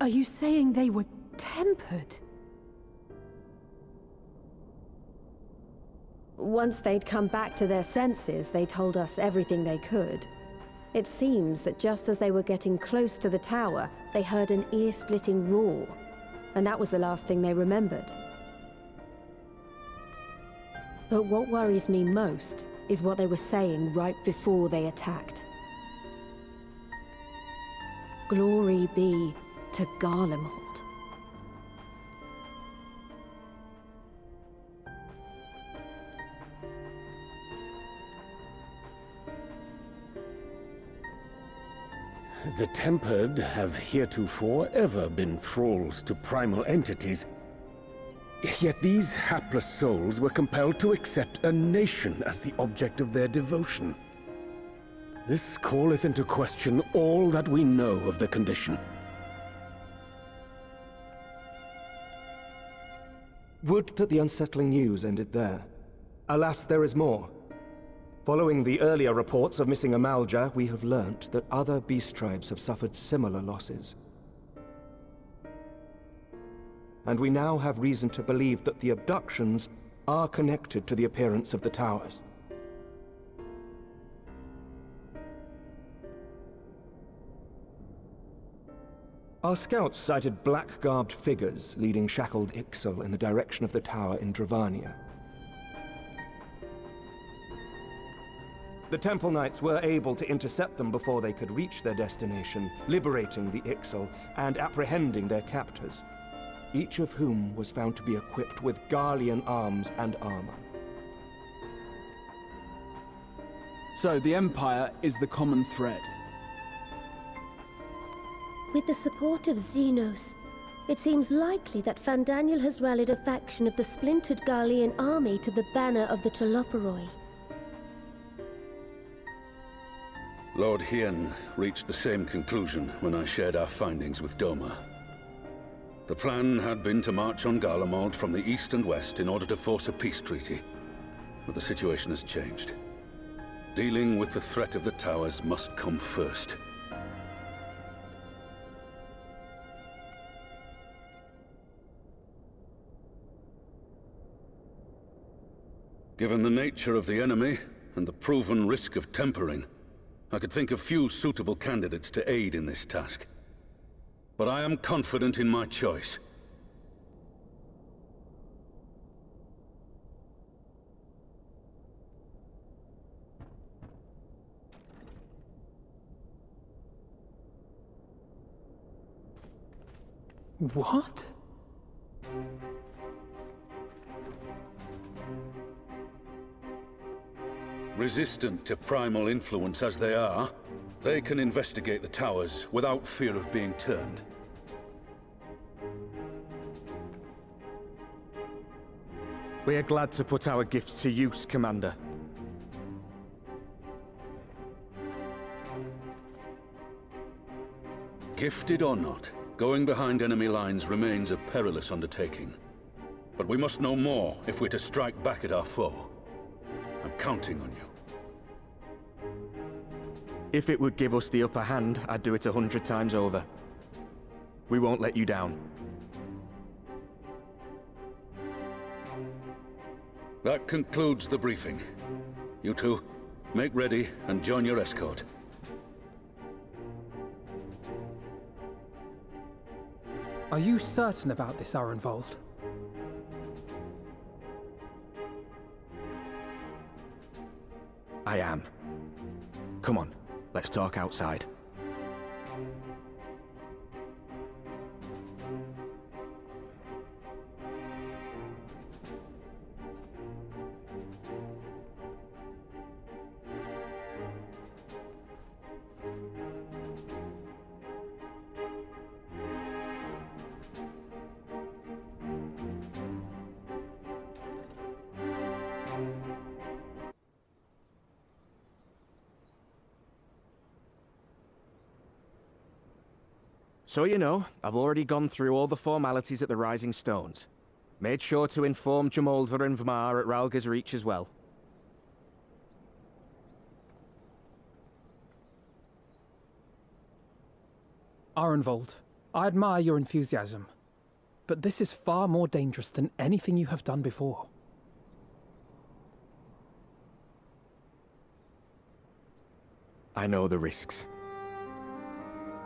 Are you saying they were tempered? Once they'd come back to their senses, they told us everything they could. It seems that just as they were getting close to the tower, they heard an ear-splitting roar. And that was the last thing they remembered. But what worries me most is what they were saying right before they attacked. Glory be to Garlemald. The Tempered have heretofore ever been thralls to primal entities. Yet these hapless souls were compelled to accept a nation as the object of their devotion. This calleth into question all that we know of the condition. Would that the unsettling news ended there. Alas, there is more. Following the earlier reports of missing Amalja, we have learnt that other beast tribes have suffered similar losses. And we now have reason to believe that the abductions are connected to the appearance of the towers. Our scouts sighted black-garbed figures leading shackled Ixal in the direction of the tower in Dravania. The Temple Knights were able to intercept them before they could reach their destination, liberating the Ixal and apprehending their captors, each of whom was found to be equipped with Garlean arms and armor. So the Empire is the common thread. With the support of Xenos, it seems likely that Fandaniel has rallied a faction of the splintered Garlean army to the banner of the Telophoroi. Lord Hien reached the same conclusion when I shared our findings with Doma. The plan had been to march on Garlemald from the east and west in order to force a peace treaty. But the situation has changed. Dealing with the threat of the towers must come first. Given the nature of the enemy and the proven risk of tempering, I could think of few suitable candidates to aid in this task. But I am confident in my choice. What? Resistant to primal influence as they are, they can investigate the towers without fear of being turned. We are glad to put our gifts to use, Commander. Gifted or not, going behind enemy lines remains a perilous undertaking. But we must know more if we're to strike back at our foe. I'm counting on you. If it would give us the upper hand, I'd do it 100 times over. We won't let you down. That concludes the briefing. You two, make ready and join your escort. Are you certain about this, Arenvold? I am. Come on, let's talk outside. So you know, I've already gone through all the formalities at the Rising Stones. Made sure to inform Jamoldra and Vmar at Ralga's Reach as well. Arenvold, I admire your enthusiasm, but this is far more dangerous than anything you have done before. I know the risks.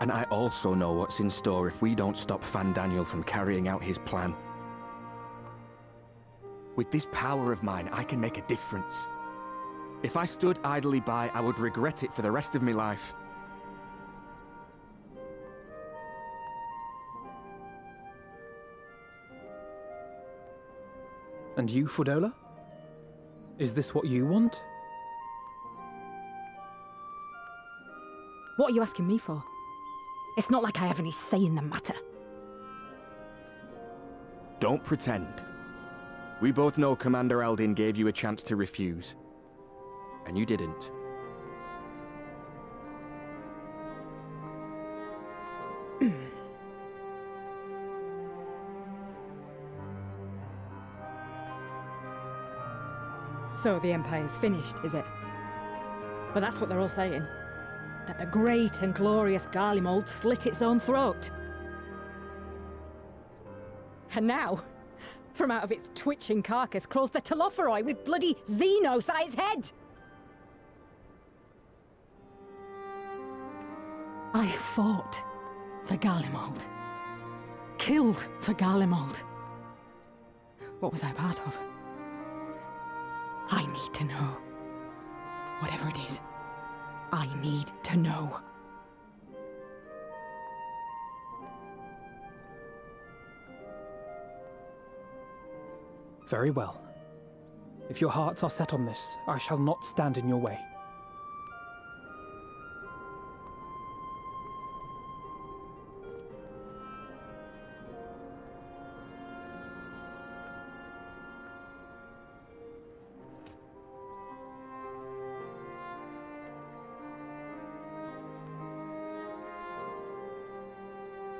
And I also know what's in store if we don't stop Fandaniel from carrying out his plan. With this power of mine, I can make a difference. If I stood idly by, I would regret it for the rest of my life. And you, Fudola? Is this what you want? What are you asking me for? It's not like I have any say in the matter. Don't pretend. We both know Commander Eldin gave you a chance to refuse. And you didn't. So the Empire's finished, is it? Well, that's what they're all saying. That the great and glorious Garlemald slit its own throat. And now, from out of its twitching carcass crawls the Telophoroi with bloody Xenos at its head! I fought for Garlemald. Killed for Garlemald. What was I part of? I need to know. Whatever it is, I need to know. Very well. If your hearts are set on this, I shall not stand in your way.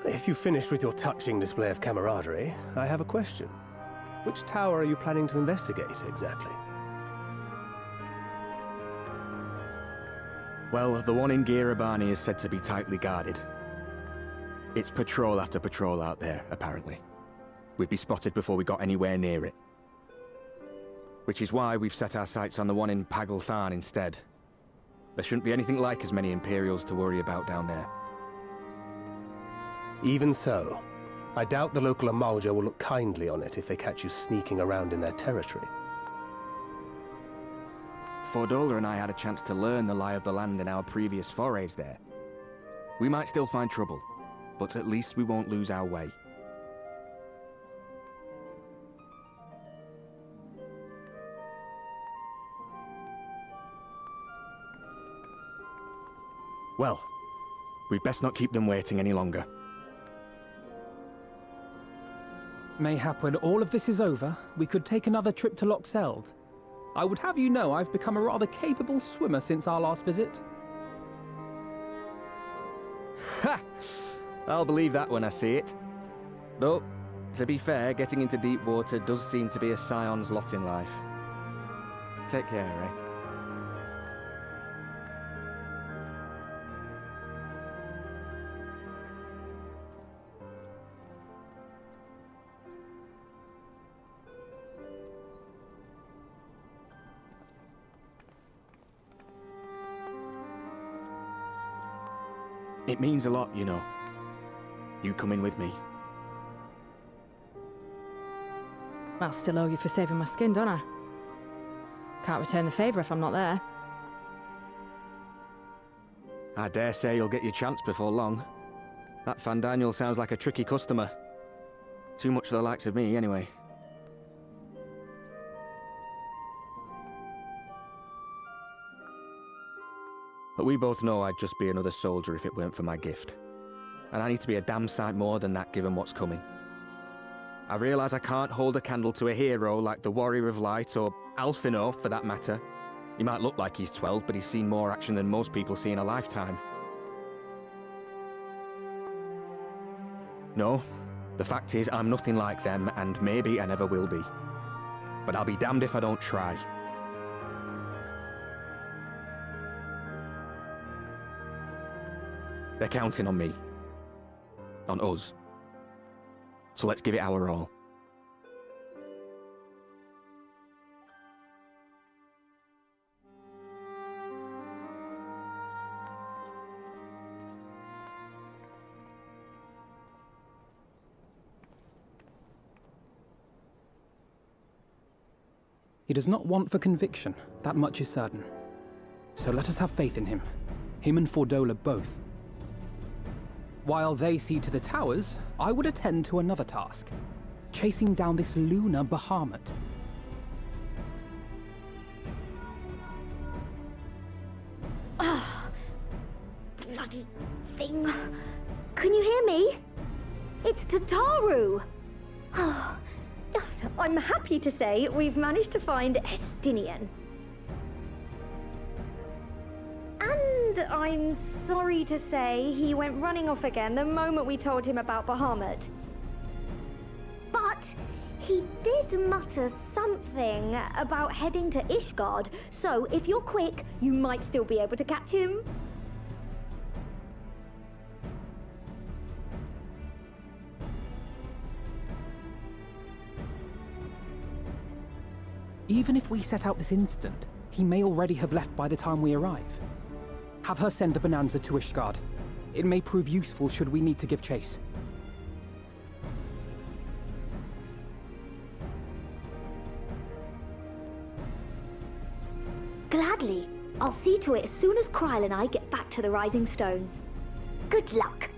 If you've finished with your touching display of camaraderie, I have a question. Which tower are you planning to investigate, exactly? Well, the one in Girabani is said to be tightly guarded. It's patrol after patrol out there, apparently. We'd be spotted before we got anywhere near it. Which is why we've set our sights on the one in Pagalthan instead. There shouldn't be anything like as many Imperials to worry about down there. Even so, I doubt the local Amalja will look kindly on it if they catch you sneaking around in their territory. Fordola and I had a chance to learn the lie of the land in our previous forays there. We might still find trouble, but at least we won't lose our way. Well, we'd best not keep them waiting any longer. Mayhap when all of this is over, we could take another trip to Loxeld. I would have you know I've become a rather capable swimmer since our last visit. Ha! I'll believe that when I see it. Though, to be fair, getting into deep water does seem to be a scion's lot in life. Take care, eh? It means a lot, you know. You coming with me. I'll still owe you for saving my skin, don't I? Can't return the favour if I'm not there. I dare say you'll get your chance before long. That Fandaniel sounds like a tricky customer. Too much for the likes of me, anyway. But we both know I'd just be another soldier if it weren't for my gift. And I need to be a damn sight more than that given what's coming. I realise I can't hold a candle to a hero like the Warrior of Light, or Alphino for that matter. He might look like he's 12, but he's seen more action than most people see in a lifetime. No, the fact is I'm nothing like them, and maybe I never will be. But I'll be damned if I don't try. They're counting on me. On us. So let's give it our all. He does not want for conviction, that much is certain. So let us have faith in him. Him and Fordola both. While they see to the towers, I would attend to another task. Chasing down this lunar Bahamut. Ah, bloody thing. Can you hear me? It's Tataru. I'm happy to say we've managed to find Estinian. And I'm sorry to say he went running off again the moment we told him about Bahamut. But he did mutter something about heading to Ishgard, so if you're quick, you might still be able to catch him. Even if we set out this instant, he may already have left by the time we arrive. Have her send the Bonanza to Ishgard. It may prove useful should we need to give chase. Gladly. I'll see to it as soon as Kryl and I get back to the Rising Stones. Good luck.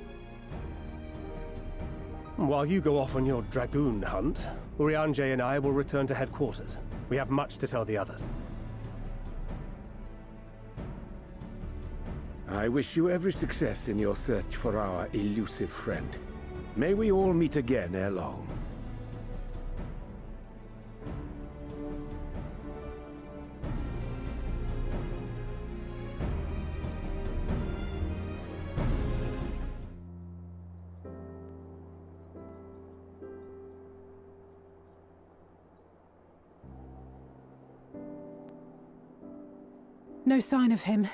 While you go off on your dragoon hunt, Urianger and I will return to headquarters. We have much to tell the others. I wish you every success in your search for our elusive friend. May we all meet again ere long. No sign of him.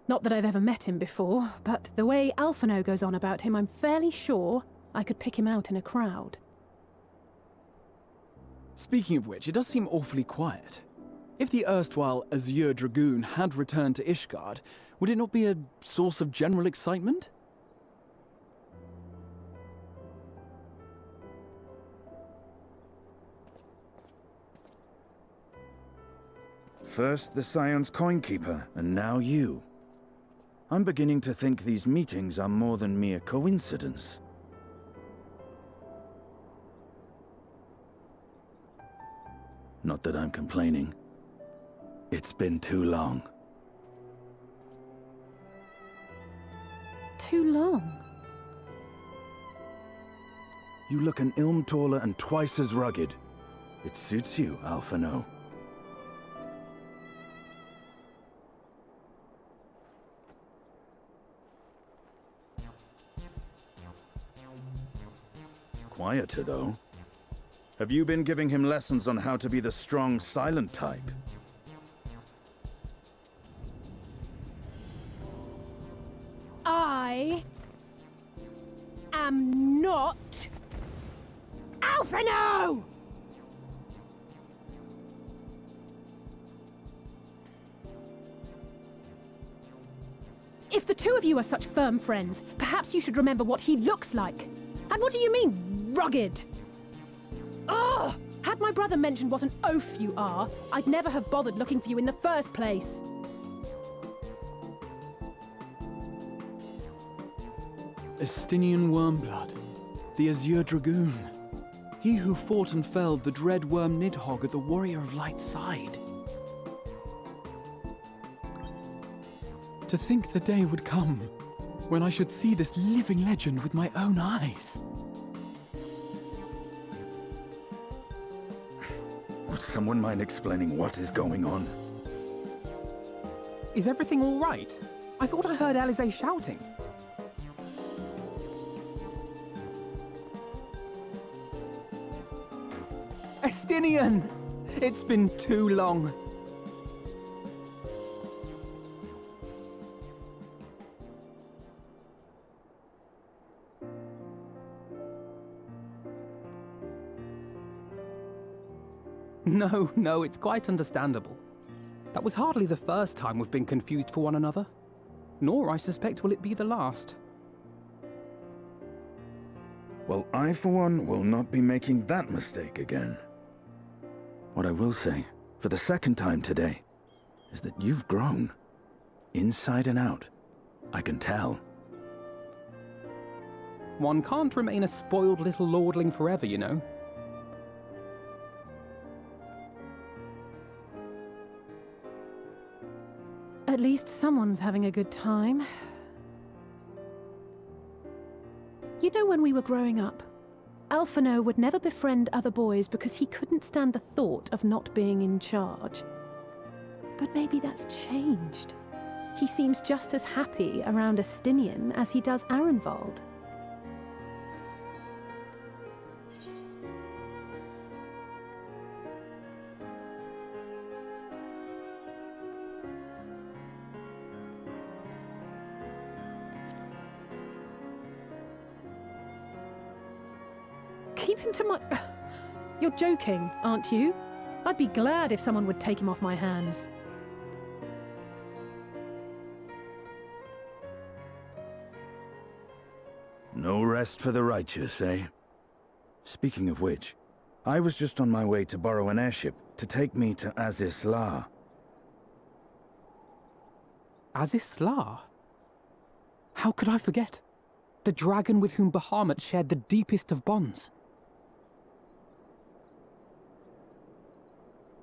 Not that I've ever met him before, but the way Alphino goes on about him, I'm fairly sure I could pick him out in a crowd. Speaking of which, it does seem awfully quiet. If the erstwhile Azure Dragoon had returned to Ishgard, would it not be a source of general excitement? First the Scion's Coinkeeper, and now you. I'm beginning to think these meetings are more than mere coincidence. Not that I'm complaining. It's been too long. Too long? You look an ilm taller and twice as rugged. It suits you, Alphino. Quieter, though. Have you been giving him lessons on how to be the strong, silent type? I am not Alphino! If the two of you are such firm friends, perhaps you should remember what he looks like. And what do you mean, rugged? Ugh! Had my brother mentioned what an oaf you are, I'd never have bothered looking for you in the first place. Estinian Wormblood, the Azure Dragoon. He who fought and felled the dread worm Nidhogg at the Warrior of Light's side. To think the day would come when I should see this living legend with my own eyes. Would someone mind explaining what is going on? Is everything all right? I thought I heard Alize shouting. Stinian! It's been too long. No, it's quite understandable. That was hardly the first time we've been confused for one another. Nor, I suspect, will it be the last. Well, I, for one, will not be making that mistake again. What I will say, for the second time today, is that you've grown. Inside and out. I can tell. One can't remain a spoiled little lordling forever, you know. At least someone's having a good time. You know, when we were growing up, Alphino would never befriend other boys because he couldn't stand the thought of not being in charge. But maybe that's changed. He seems just as happy around Astinian as he does Arenvald. Keep him to my... You're joking, aren't you? I'd be glad if someone would take him off my hands. No rest for the righteous, eh? Speaking of which, I was just on my way to borrow an airship to take me to Azis La. Azis La? How could I forget? The dragon with whom Bahamut shared the deepest of bonds.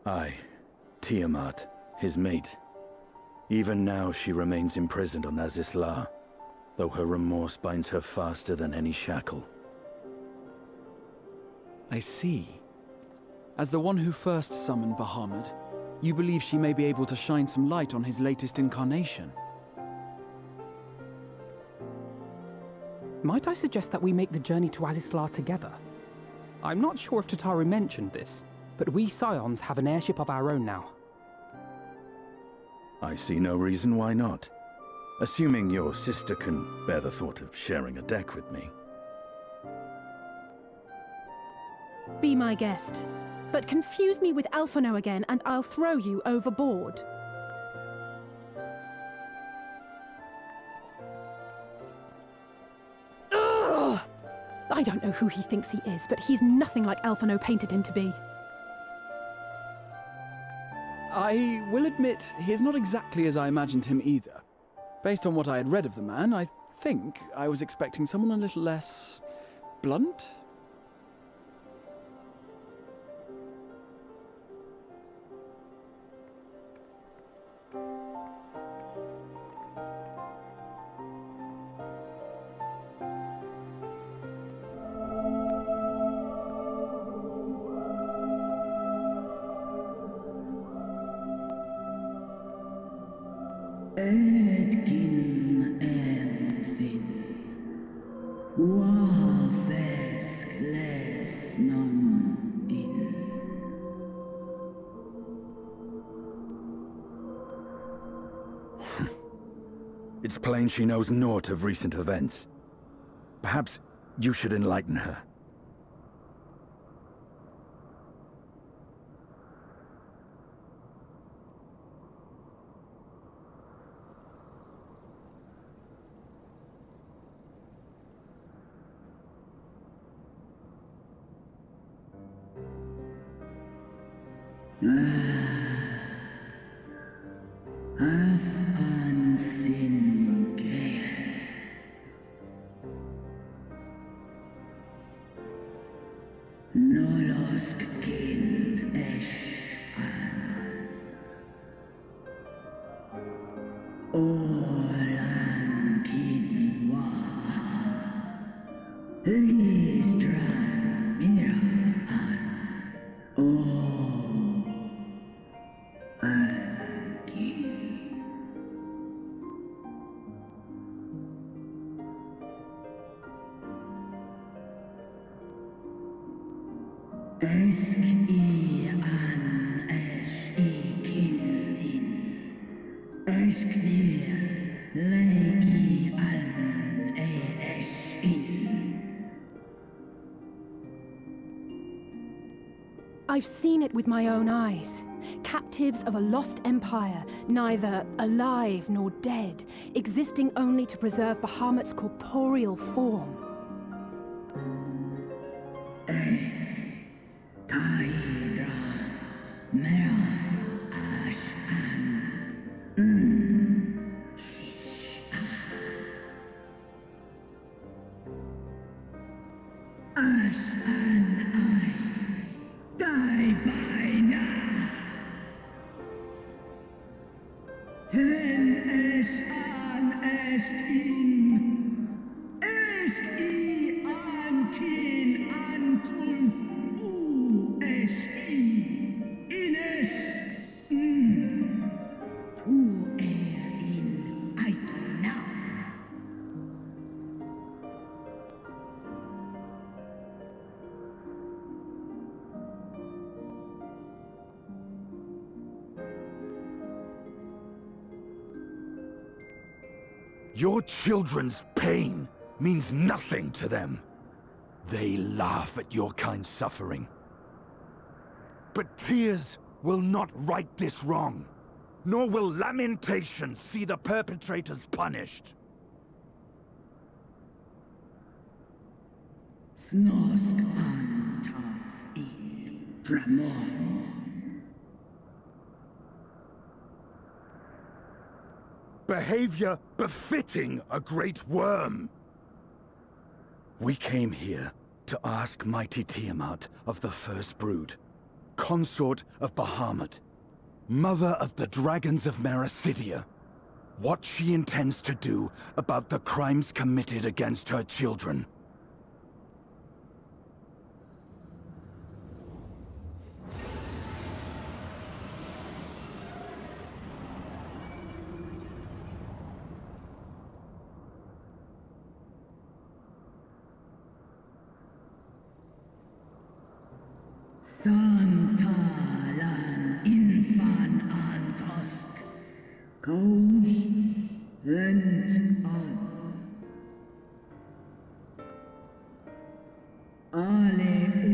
Aye, Tiamat, his mate. Even now she remains imprisoned on Azis La, though her remorse binds her faster than any shackle. I see. As the one who first summoned Bahamut, you believe she may be able to shine some light on his latest incarnation. Might I suggest that we make the journey to Azis La together? I'm not sure if Tataru mentioned this, but we Scions have an airship of our own now. I see no reason why not. Assuming your sister can bear the thought of sharing a deck with me. Be my guest. But confuse me with Alphino again and I'll throw you overboard. Ugh! I don't know who he thinks he is, but he's nothing like Alphino painted him to be. I will admit, he is not exactly as I imagined him either. Based on what I had read of the man, I think I was expecting someone a little less... blunt? Edgin Elfin Wafesk les non in. It's plain she knows naught of recent events. Perhaps you should enlighten her. FFXIV Esknir, lei an in. I've seen it with my own eyes. Captives of a lost empire, neither alive nor dead, existing only to preserve Bahamut's corporeal form. Taidra, Mera, As an I die by now. Ten es an est in. Est I an kin antun. U es I. Ines. Tu in Ayda now. Your children's pain means nothing to them. They laugh at your kind suffering. But tears will not right this wrong, nor will lamentation see the perpetrators punished. Snosk an taf in Dramon. Behavior befitting a great worm. We came here to ask mighty Tiamat of the First Brood, consort of Bahamut, mother of the dragons of Meracidia, what she intends to do about the crimes committed against her children. Santalan infan antosk. Kous lent an. Ale o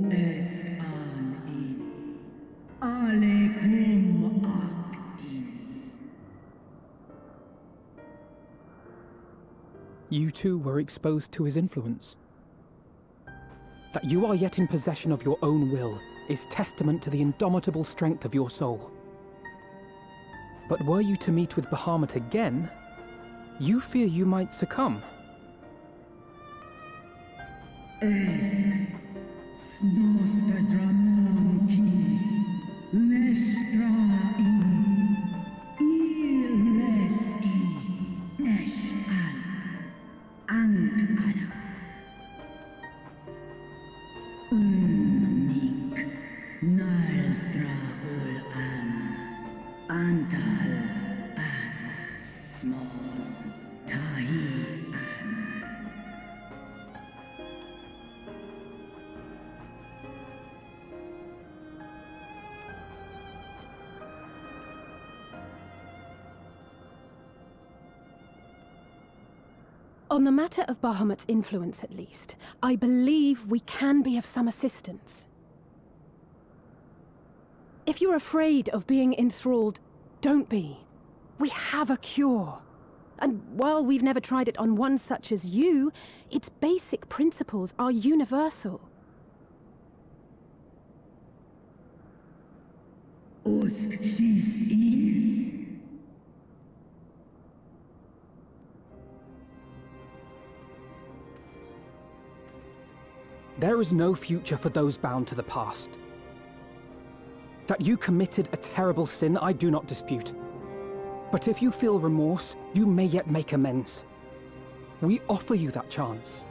esk an in. Ale kum ak in. You too were exposed to his influence. That you are yet in possession of your own will is testament to the indomitable strength of your soul. But were you to meet with Bahamut again, you fear you might succumb. Snoska Dramon kin. Nestra in. Iles I. Nesh an. And ala. Unmik Nalstra ul an Antal an Small Tahi an. On the matter of Bahamut's influence, at least, I believe we can be of some assistance. If you're afraid of being enthralled, don't be. We have a cure. And while we've never tried it on one such as you, its basic principles are universal. Usk she's in. There is no future for those bound to the past. That you committed a terrible sin, I do not dispute. But if you feel remorse, you may yet make amends. We offer you that chance.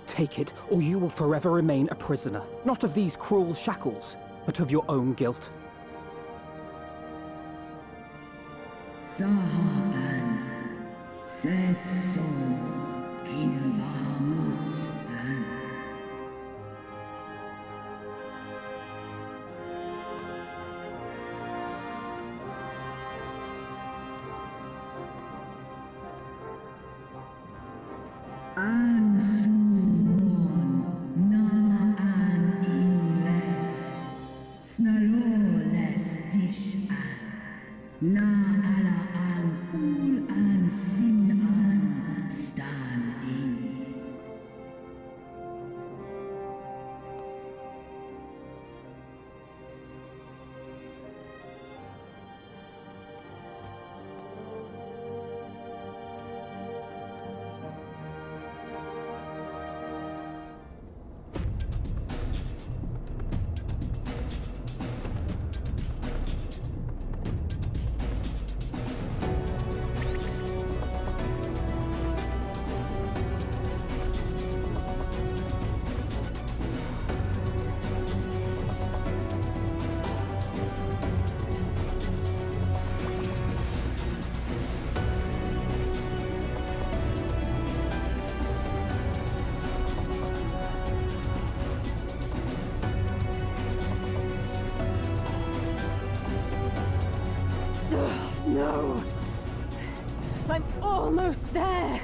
Take it, or you will forever remain a prisoner, not of these cruel shackles, but of your own guilt. Sahan, Seth so, Kin Bahamut an. Na ala an ul an sin an stan in. No! I'm almost there!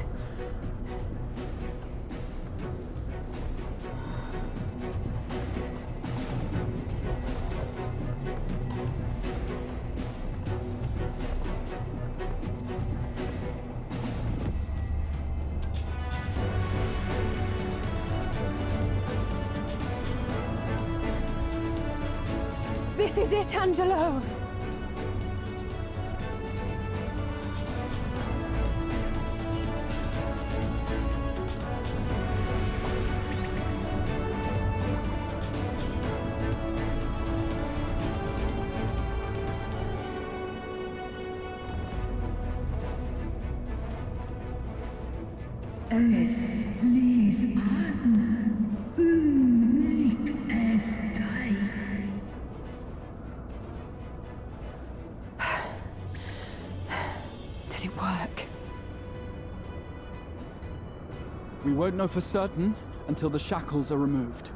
This is it, Angelo! Es lis an, lik es tai. Did it work? We won't know for certain until the shackles are removed.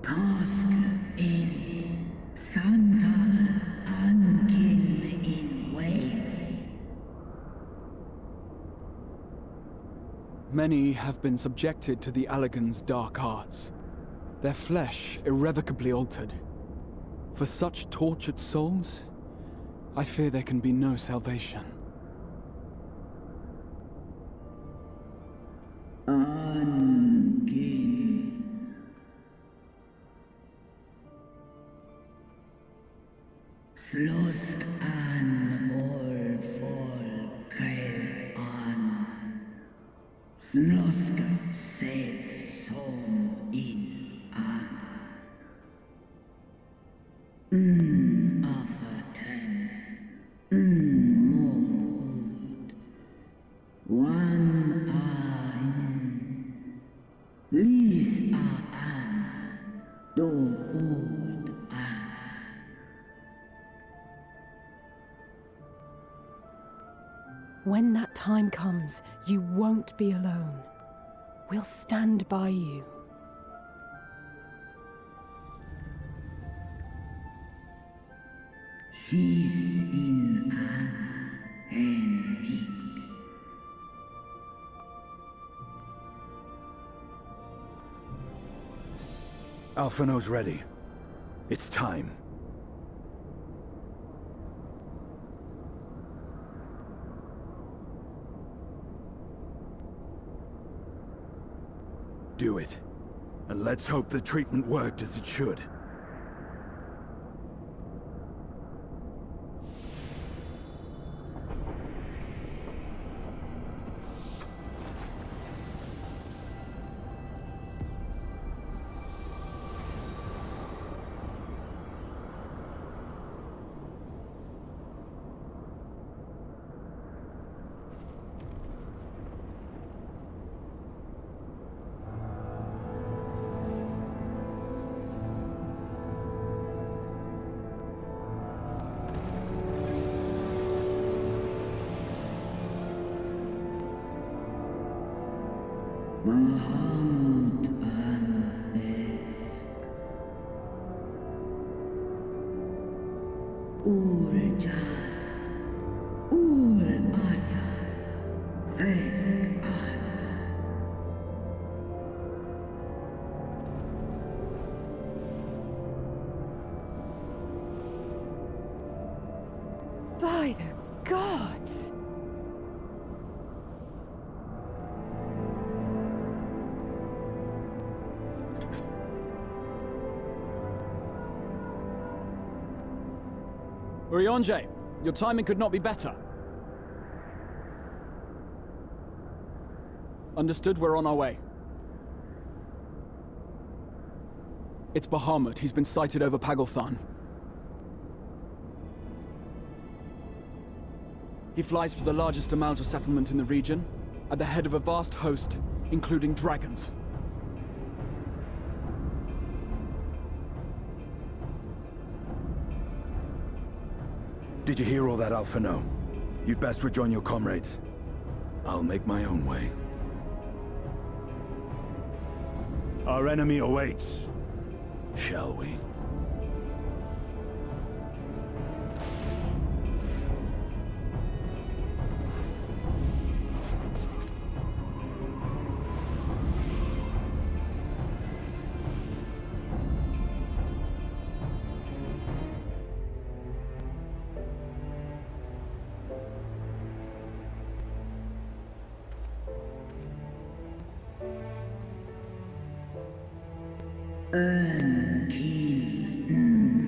Task in Santal Ankin in way. Many have been subjected to the Allagan's dark arts, their flesh irrevocably altered. For such tortured souls, I fear there can be no salvation. Ankin. Slosk an ol fol kail an. Slosk seth som in an. Afaten. Mon ud. Wan an. Lis a an. Do ud an. When that time comes, you won't be alone. We'll stand by you. She's in an enemy. Alphino's ready. It's time. Do it. And let's hope the treatment worked as it should. Mahamut an Urjas gods! Urianger, your timing could not be better. Understood, we're on our way. It's Bahamut. He's been sighted over Pagalthan. He flies for the largest amount of settlement in the region, at the head of a vast host, including dragons. Did you hear all that, Alphino? You'd best rejoin your comrades. I'll make my own way. Our enemy awaits. Shall we?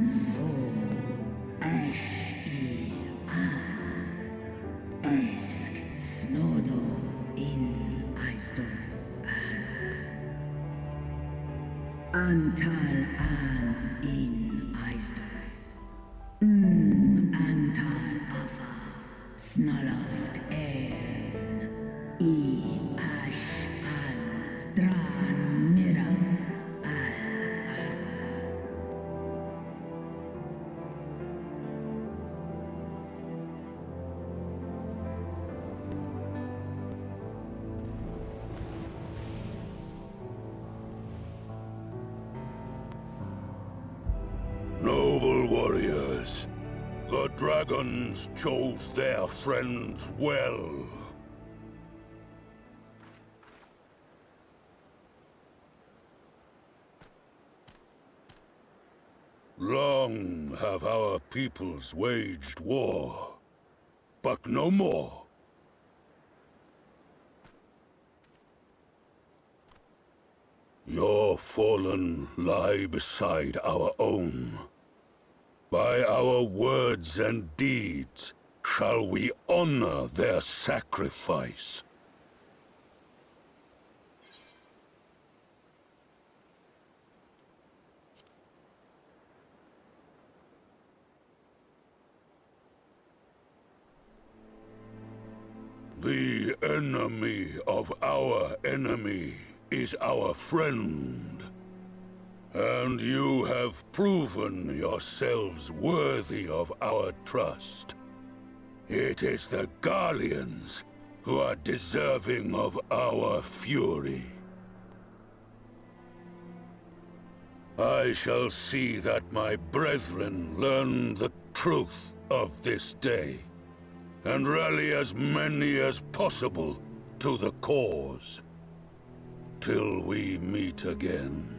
So Ash Esk Snodo in Aisto Antal An in Aisto Antal Afa Snalask En Ash An Dran Mira Noble warriors, the dragons chose their friends well. Long have our peoples waged war, but no more. Your fallen lie beside our own. By our words and deeds shall we honor their sacrifice. The enemy of our enemy is our friend. And you have proven yourselves worthy of our trust. It is the Garleans who are deserving of our fury. I shall see that my brethren learn the truth of this day, and rally as many as possible to the cause, till we meet again.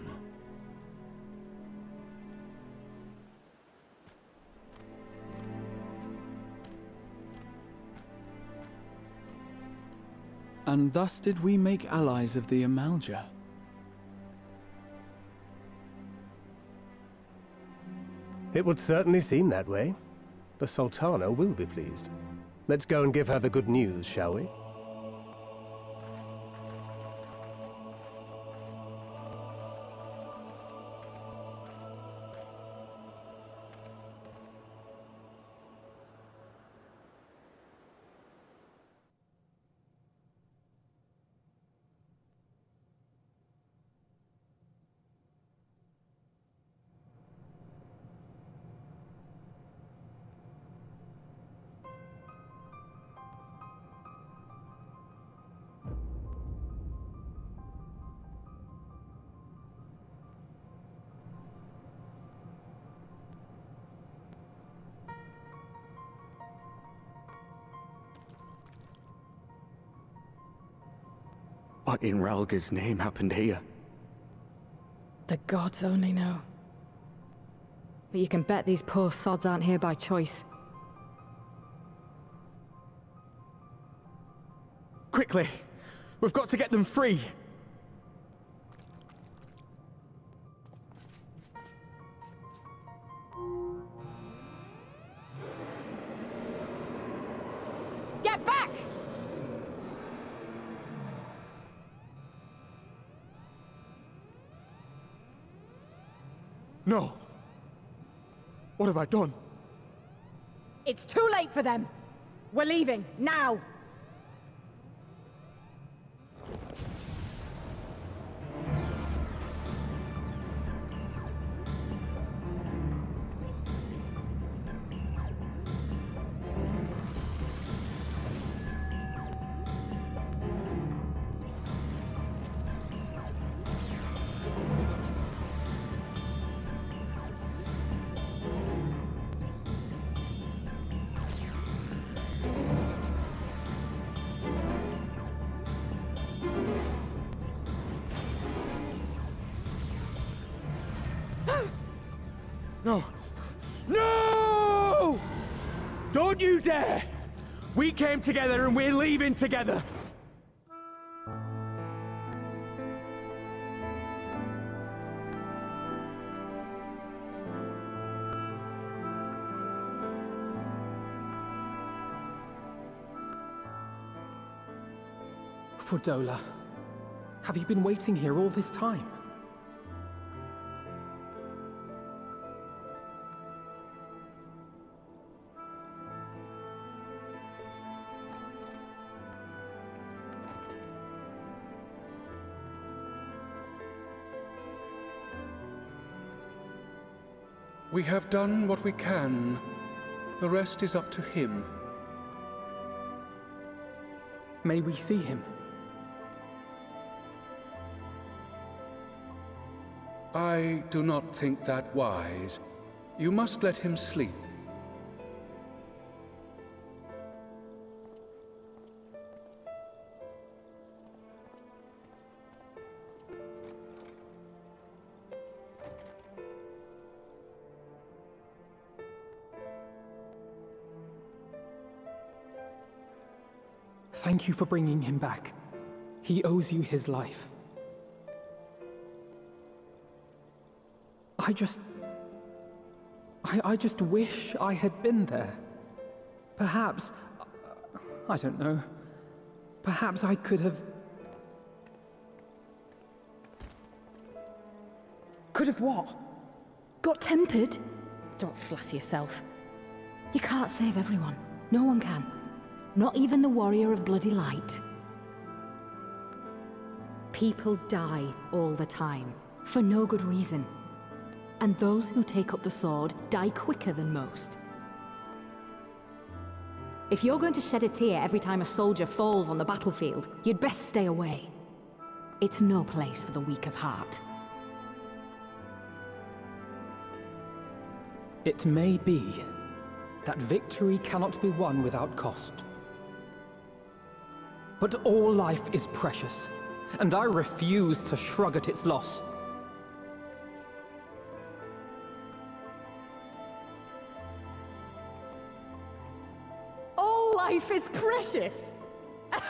And thus did we make allies of the Amalja. It would certainly seem that way. The Sultana will be pleased. Let's go and give her the good news, shall we? What in Ralga's name happened here? The gods only know. But you can bet these poor sods aren't here by choice. Quickly! We've got to get them free! Get back! No! What have I done? It's too late for them! We're leaving, now! No! No! Don't you dare! We came together and we're leaving together! Fordola, have you been waiting here all this time? We have done what we can. The rest is up to him. May we see him? I do not think that wise. You must let him sleep. Thank you for bringing him back. He owes you his life. I just wish I had been there. Perhaps, I don't know, perhaps I could have... Could have what? Got tempered? Don't flatter yourself. You can't save everyone. No one can. Not even the warrior of bloody light. People die all the time, for no good reason. And those who take up the sword die quicker than most. If you're going to shed a tear every time a soldier falls on the battlefield, you'd best stay away. It's no place for the weak of heart. It may be that victory cannot be won without cost. But all life is precious, and I refuse to shrug at its loss. All life is precious! Oh,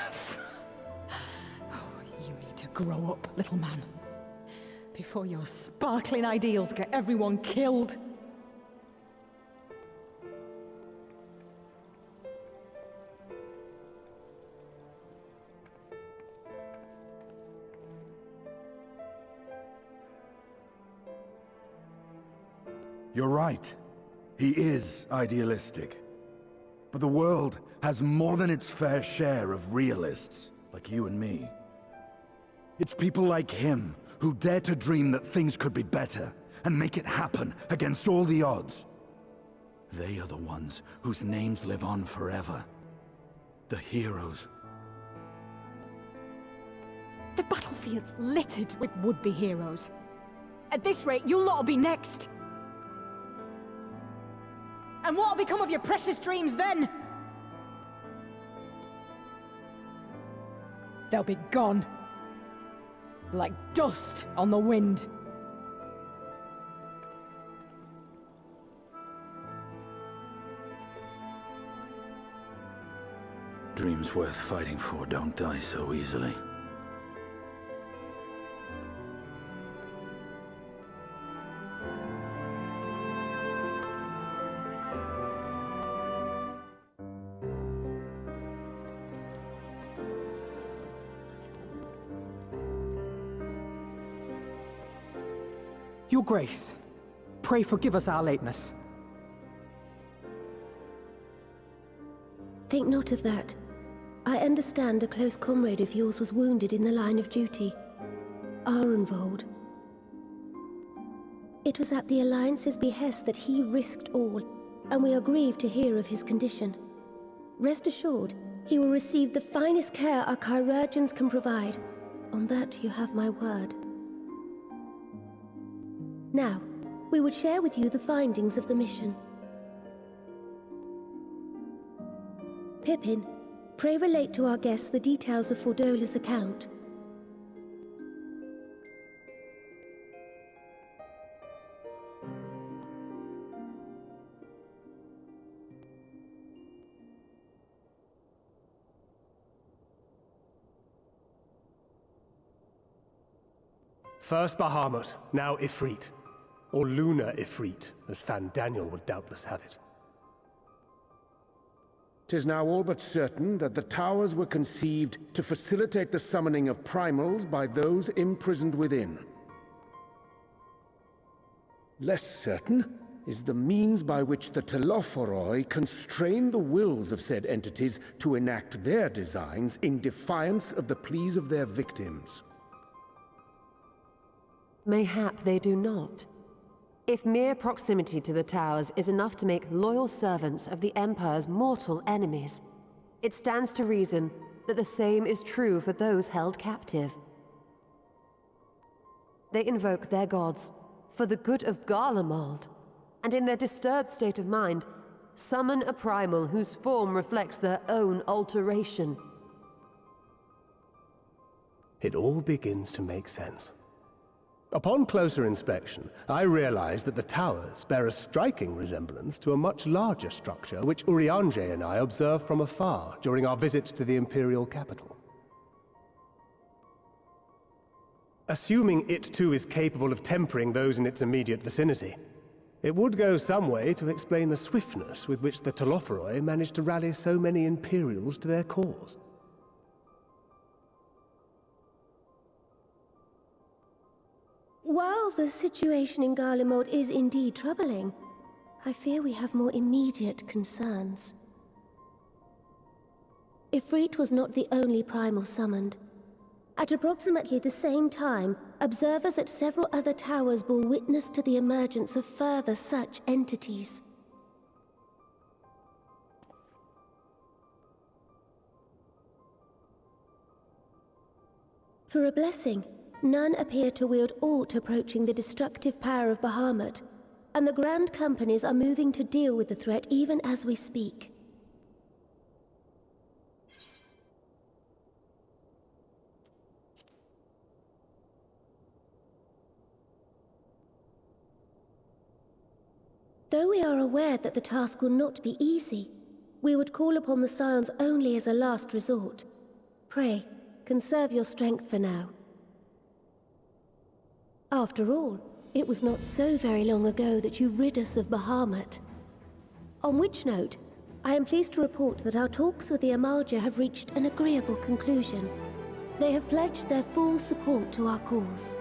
you need to grow up, little man. Before your sparkling ideals get everyone killed. You're right. He is idealistic. But the world has more than its fair share of realists, like you and me. It's people like him who dare to dream that things could be better, and make it happen against all the odds. They are the ones whose names live on forever. The heroes. The battlefield's littered with would-be heroes. At this rate, you'll lot'll be next. And what'll become of your precious dreams then? They'll be gone. Like dust on the wind. Dreams worth fighting for don't die so easily. Your Grace, pray forgive us our lateness. Think not of that. I understand a close comrade of yours was wounded in the line of duty. Arenvold. It was at the Alliance's behest that he risked all, and we are grieved to hear of his condition. Rest assured, he will receive the finest care our chirurgeons can provide. On that you have my word. Now, we would share with you the findings of the mission. Pippin, pray relate to our guests the details of Fordola's account. First Bahamut, now Ifrit. Or Lunar Ifrit, as Fan Daniel would doubtless have it. 'Tis now all but certain that the towers were conceived to facilitate the summoning of primals by those imprisoned within. Less certain is the means by which the Telophoroi constrain the wills of said entities to enact their designs in defiance of the pleas of their victims. Mayhap they do not. If mere proximity to the towers is enough to make loyal servants of the Empire's mortal enemies, it stands to reason that the same is true for those held captive. They invoke their gods for the good of Garlemald, and in their disturbed state of mind, summon a primal whose form reflects their own alteration. It all begins to make sense. Upon closer inspection, I realized that the towers bear a striking resemblance to a much larger structure which Urianger and I observed from afar during our visit to the Imperial capital. Assuming it too is capable of tempering those in its immediate vicinity, it would go some way to explain the swiftness with which the Telophoroi managed to rally so many Imperials to their cause. While the situation in Garlemald is indeed troubling, I fear we have more immediate concerns. Ifrit was not the only primal summoned. At approximately the same time, observers at several other towers bore witness to the emergence of further such entities. For a blessing, none appear to wield aught approaching the destructive power of Bahamut, and the Grand Companies are moving to deal with the threat even as we speak. Though we are aware that the task will not be easy, we would call upon the Scions only as a last resort. Pray, conserve your strength for now. After all, it was not so very long ago that you rid us of Bahamut. On which note, I am pleased to report that our talks with the Amalja have reached an agreeable conclusion. They have pledged their full support to our cause.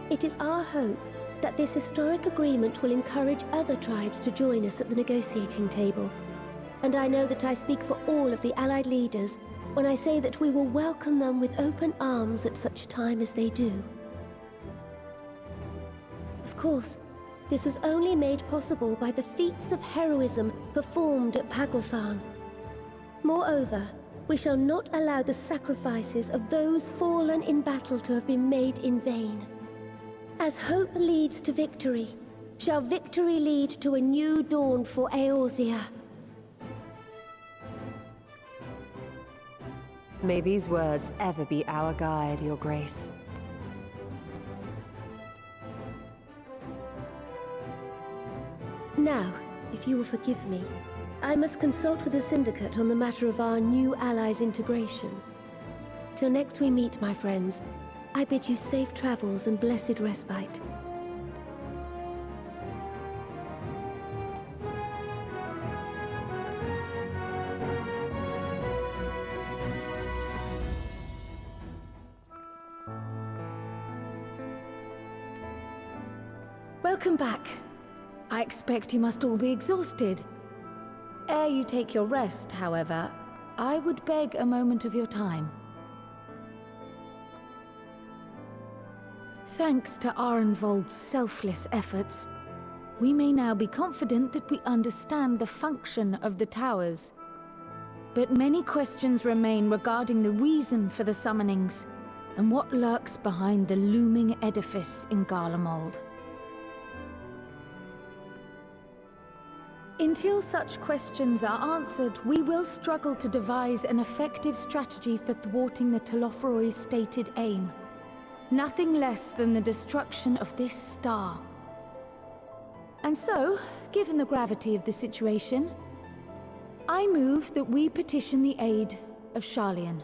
It is our hope that this historic agreement will encourage other tribes to join us at the negotiating table. And I know that I speak for all of the Allied leaders when I say that we will welcome them with open arms at such time as they do. Of course, this was only made possible by the feats of heroism performed at Paglfan. Moreover, we shall not allow the sacrifices of those fallen in battle to have been made in vain. As hope leads to victory, shall victory lead to a new dawn for Eorzea. May these words ever be our guide, Your Grace. Now, if you will forgive me, I must consult with the Syndicate on the matter of our new allies' integration. Till next we meet, my friends, I bid you safe travels and blessed respite. Welcome back. I expect you must all be exhausted. Ere you take your rest, however, I would beg a moment of your time. Thanks to Arenvold's selfless efforts, we may now be confident that we understand the function of the towers. But many questions remain regarding the reason for the summonings, and what lurks behind the looming edifice in Garlemald. Until such questions are answered, we will struggle to devise an effective strategy for thwarting the Telophoroi's stated aim. Nothing less than the destruction of this star. And so, given the gravity of the situation, I move that we petition the aid of Sharlayan.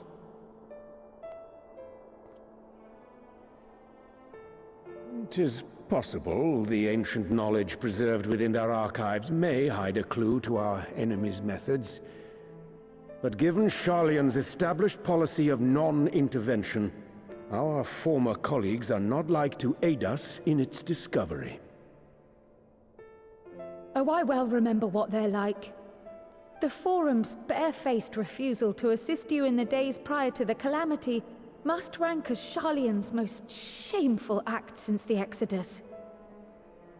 It is possible the ancient knowledge preserved within their archives may hide a clue to our enemy's methods. But given Sharlayan's established policy of non-intervention, our former colleagues are not like to aid us in its discovery. Oh, I well remember what they're like. The Forum's barefaced refusal to assist you in the days prior to the calamity must rank as Sharlayan's most shameful act since the Exodus.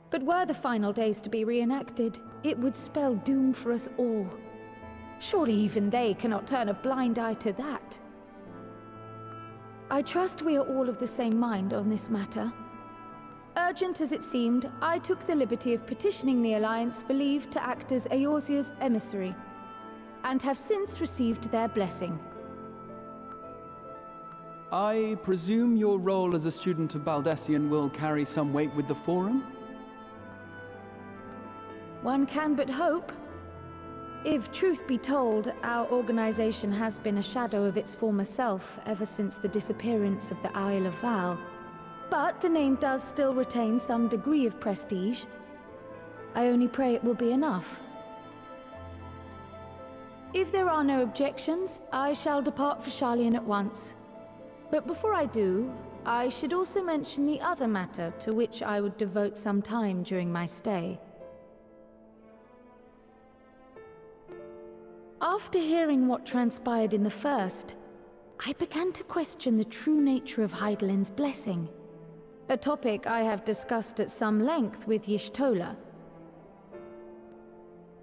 But were the final days to be reenacted, it would spell doom for us all. Surely even they cannot turn a blind eye to that. I trust we are all of the same mind on this matter. Urgent as it seemed, I took the liberty of petitioning the Alliance for leave to act as Eorzea's emissary, and have since received their blessing. I presume your role as a student of Baldessian will carry some weight with the Forum? One can but hope. If truth be told, our organization has been a shadow of its former self ever since the disappearance of the Isle of Val. But the name does still retain some degree of prestige. I only pray it will be enough. If there are no objections, I shall depart for Sharlayan at once. But before I do, I should also mention the other matter to which I would devote some time during my stay. After hearing what transpired in the first, I began to question the true nature of Hydaelyn's blessing. A topic I have discussed at some length with Y'shtola.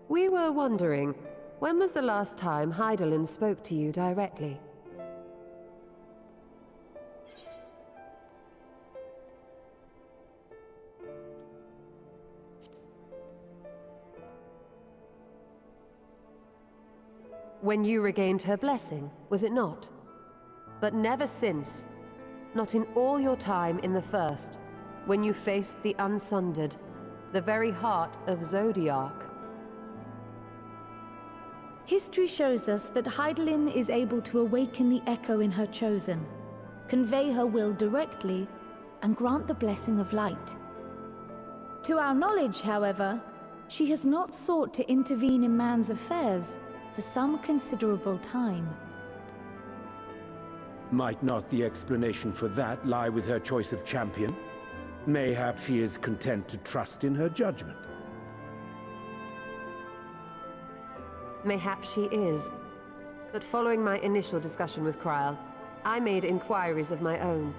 We were wondering, when was the last time Hydaelyn spoke to you directly? When you regained her blessing, was it not? But never since. Not in all your time in the First, when you faced the Unsundered, the very heart of Zodiark. History shows us that Hydaelyn is able to awaken the echo in her chosen, convey her will directly, and grant the blessing of light. To our knowledge, however, she has not sought to intervene in man's affairs for some considerable time. Might not the explanation for that lie with her choice of champion? Mayhap she is content to trust in her judgment. Mayhap she is. But following my initial discussion with Krile, I made inquiries of my own.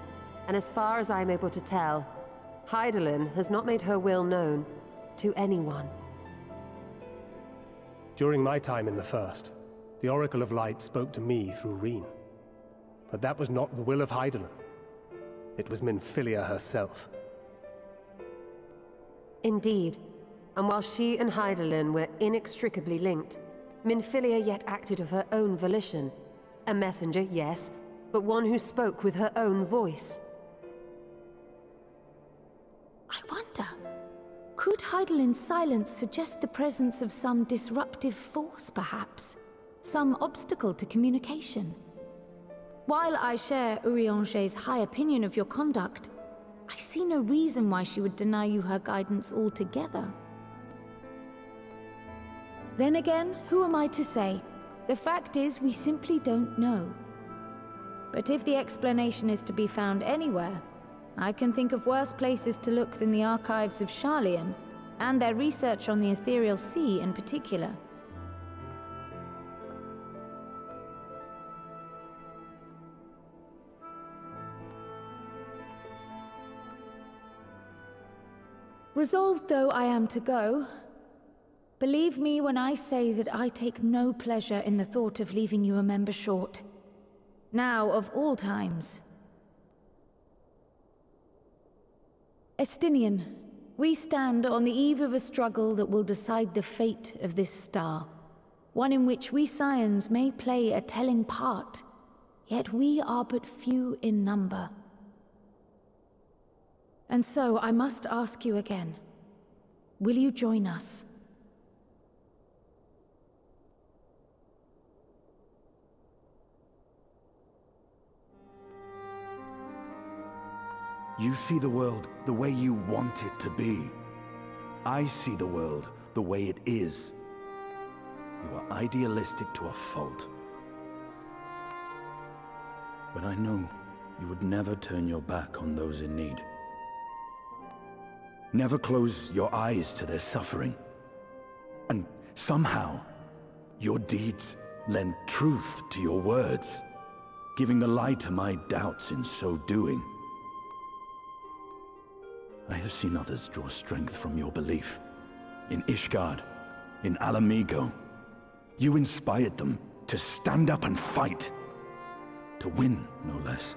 And as far as I am able to tell, Hydaelyn has not made her will known to anyone. During my time in the First, the Oracle of Light spoke to me through Reen. But that was not the will of Hydaelyn. It was Minfilia herself. Indeed. And while she and Hydaelyn were inextricably linked, Minfilia yet acted of her own volition. A messenger, yes, but one who spoke with her own voice. I wonder, could Heidelin's silence suggest the presence of some disruptive force, perhaps? Some obstacle to communication? While I share Urianger's high opinion of your conduct, I see no reason why she would deny you her guidance altogether. Then again, who am I to say? The fact is, we simply don't know. But if the explanation is to be found anywhere, I can think of worse places to look than the archives of Sharlayan, and their research on the Ethereal Sea in particular. Resolved though I am to go, believe me when I say that I take no pleasure in the thought of leaving you a member short. Now, of all times. Estinian, we stand on the eve of a struggle that will decide the fate of this star. One in which we Scions may play a telling part, yet we are but few in number. And so I must ask you again, will you join us? You see the world the way you want it to be. I see the world the way it is. You are idealistic to a fault. But I know you would never turn your back on those in need. Never close your eyes to their suffering. And somehow, your deeds lend truth to your words, giving the lie to my doubts in so doing. I have seen others draw strength from your belief. In Ishgard, in Alamigo. You inspired them to stand up and fight. To win, no less.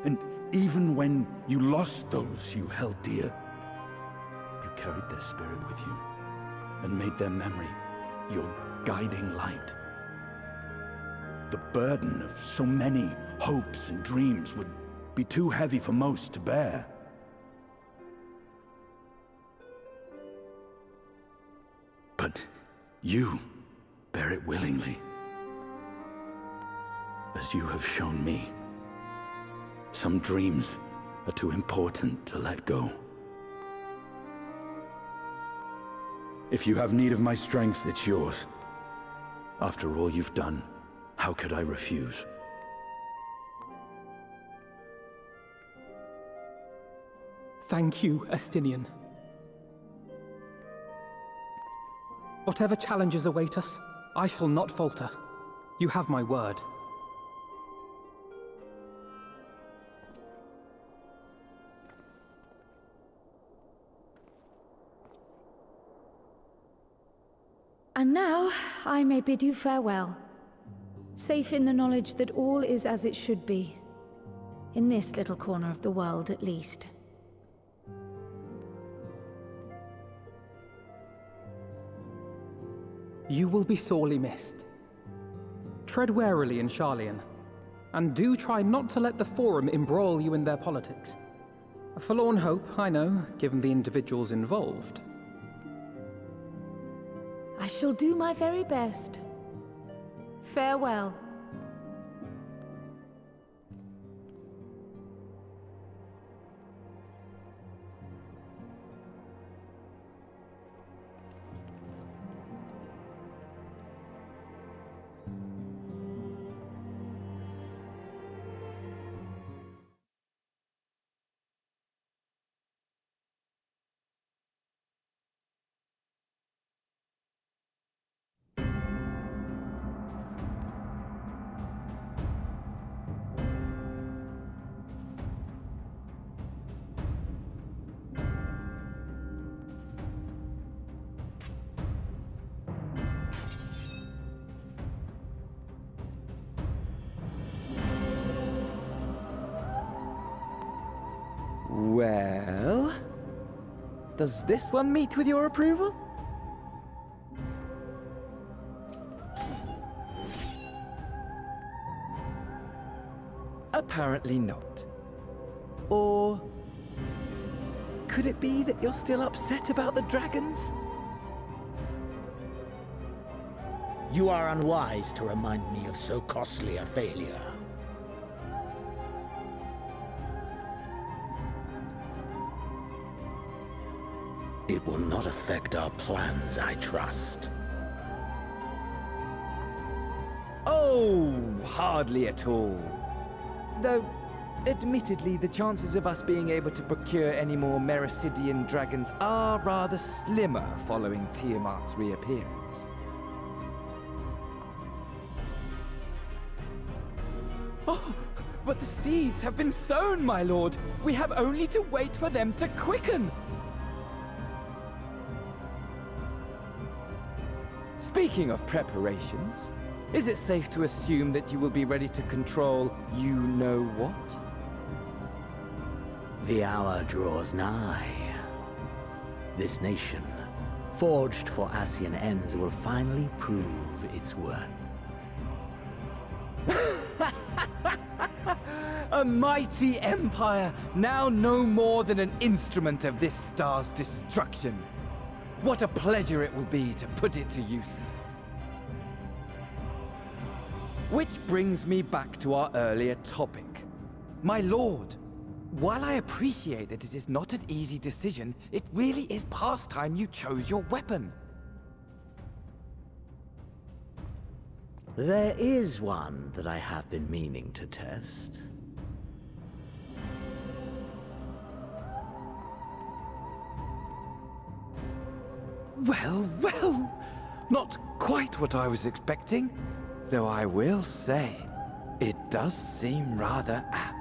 And even when you lost those you held dear, you carried their spirit with you, and made their memory your guiding light. The burden of so many hopes and dreams would be too heavy for most to bear. But you bear it willingly, as you have shown me. Some dreams are too important to let go. If you have need of my strength, it's yours. After all you've done, how could I refuse? Thank you, Estinian. Whatever challenges await us, I shall not falter. You have my word. And now, I may bid you farewell. Safe in the knowledge that all is as it should be. In this little corner of the world, at least. You will be sorely missed. Tread warily in Sharlayan, and do try not to let the Forum embroil you in their politics. A forlorn hope, I know, given the individuals involved. I shall do my very best. Farewell. Well, does this one meet with your approval? Apparently not. Or could it be that you're still upset about the dragons? You are unwise to remind me of so costly a failure. It will not affect our plans, I trust. Oh, hardly at all. Though, admittedly, the chances of us being able to procure any more Mericidian dragons are rather slimmer following Tiamat's reappearance. Oh, but the seeds have been sown, my lord. We have only to wait for them to quicken. Speaking of preparations, is it safe to assume that you will be ready to control you-know-what? The hour draws nigh. This nation, forged for Ascian ends, will finally prove its worth. A mighty empire, now no more than an instrument of this star's destruction. What a pleasure it will be to put it to use. Which brings me back to our earlier topic. My lord, while I appreciate that it is not an easy decision, it really is past time you chose your weapon. There is one that I have been meaning to test. Well, well, not quite what I was expecting, though I will say, it does seem rather apt.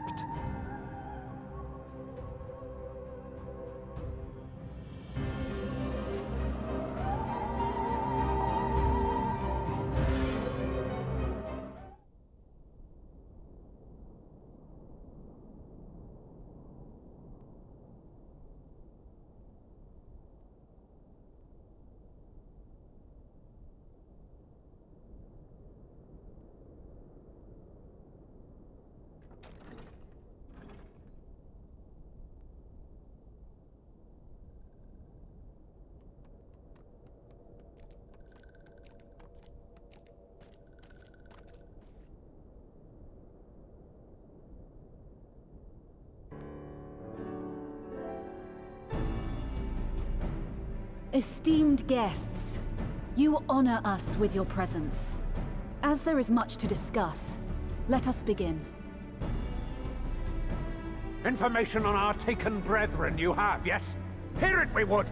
Esteemed guests, you honor us with your presence. As there is much to discuss, let us begin. Information on our taken brethren you have, yes? Hear it we would!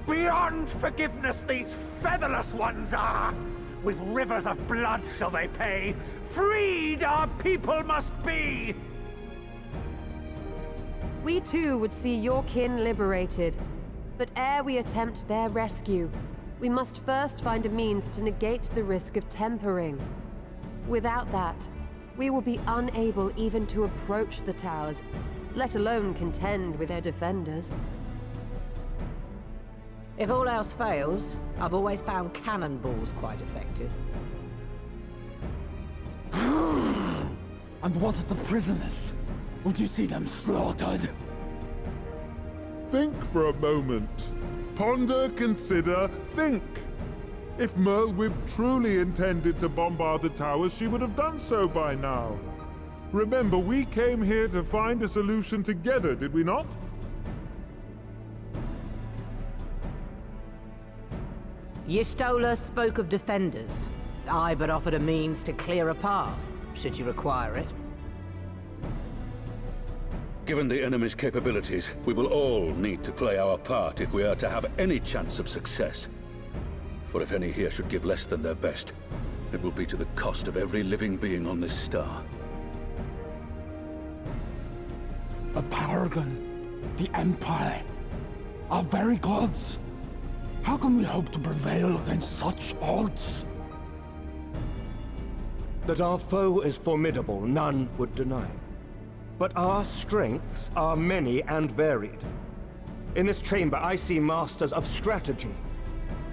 Beyond forgiveness these featherless ones are! With rivers of blood shall they pay! Freed our people must be! We too would see your kin liberated. But ere we attempt their rescue, we must first find a means to negate the risk of tempering. Without that, we will be unable even to approach the towers, let alone contend with their defenders. If all else fails, I've always found cannonballs quite effective. And what of the prisoners? Would you see them slaughtered? Think for a moment. Ponder, consider, think. If Merlwyb truly intended to bombard the towers, she would have done so by now. Remember, we came here to find a solution together, did we not? Y'Stola spoke of defenders. I but offered a means to clear a path, should you require it. Given the enemy's capabilities, we will all need to play our part if we are to have any chance of success. For if any here should give less than their best, it will be to the cost of every living being on this star. A paragon, the Empire, our very gods. How can we hope to prevail against such odds? That our foe is formidable, none would deny. But our strengths are many and varied. In this chamber, I see masters of strategy,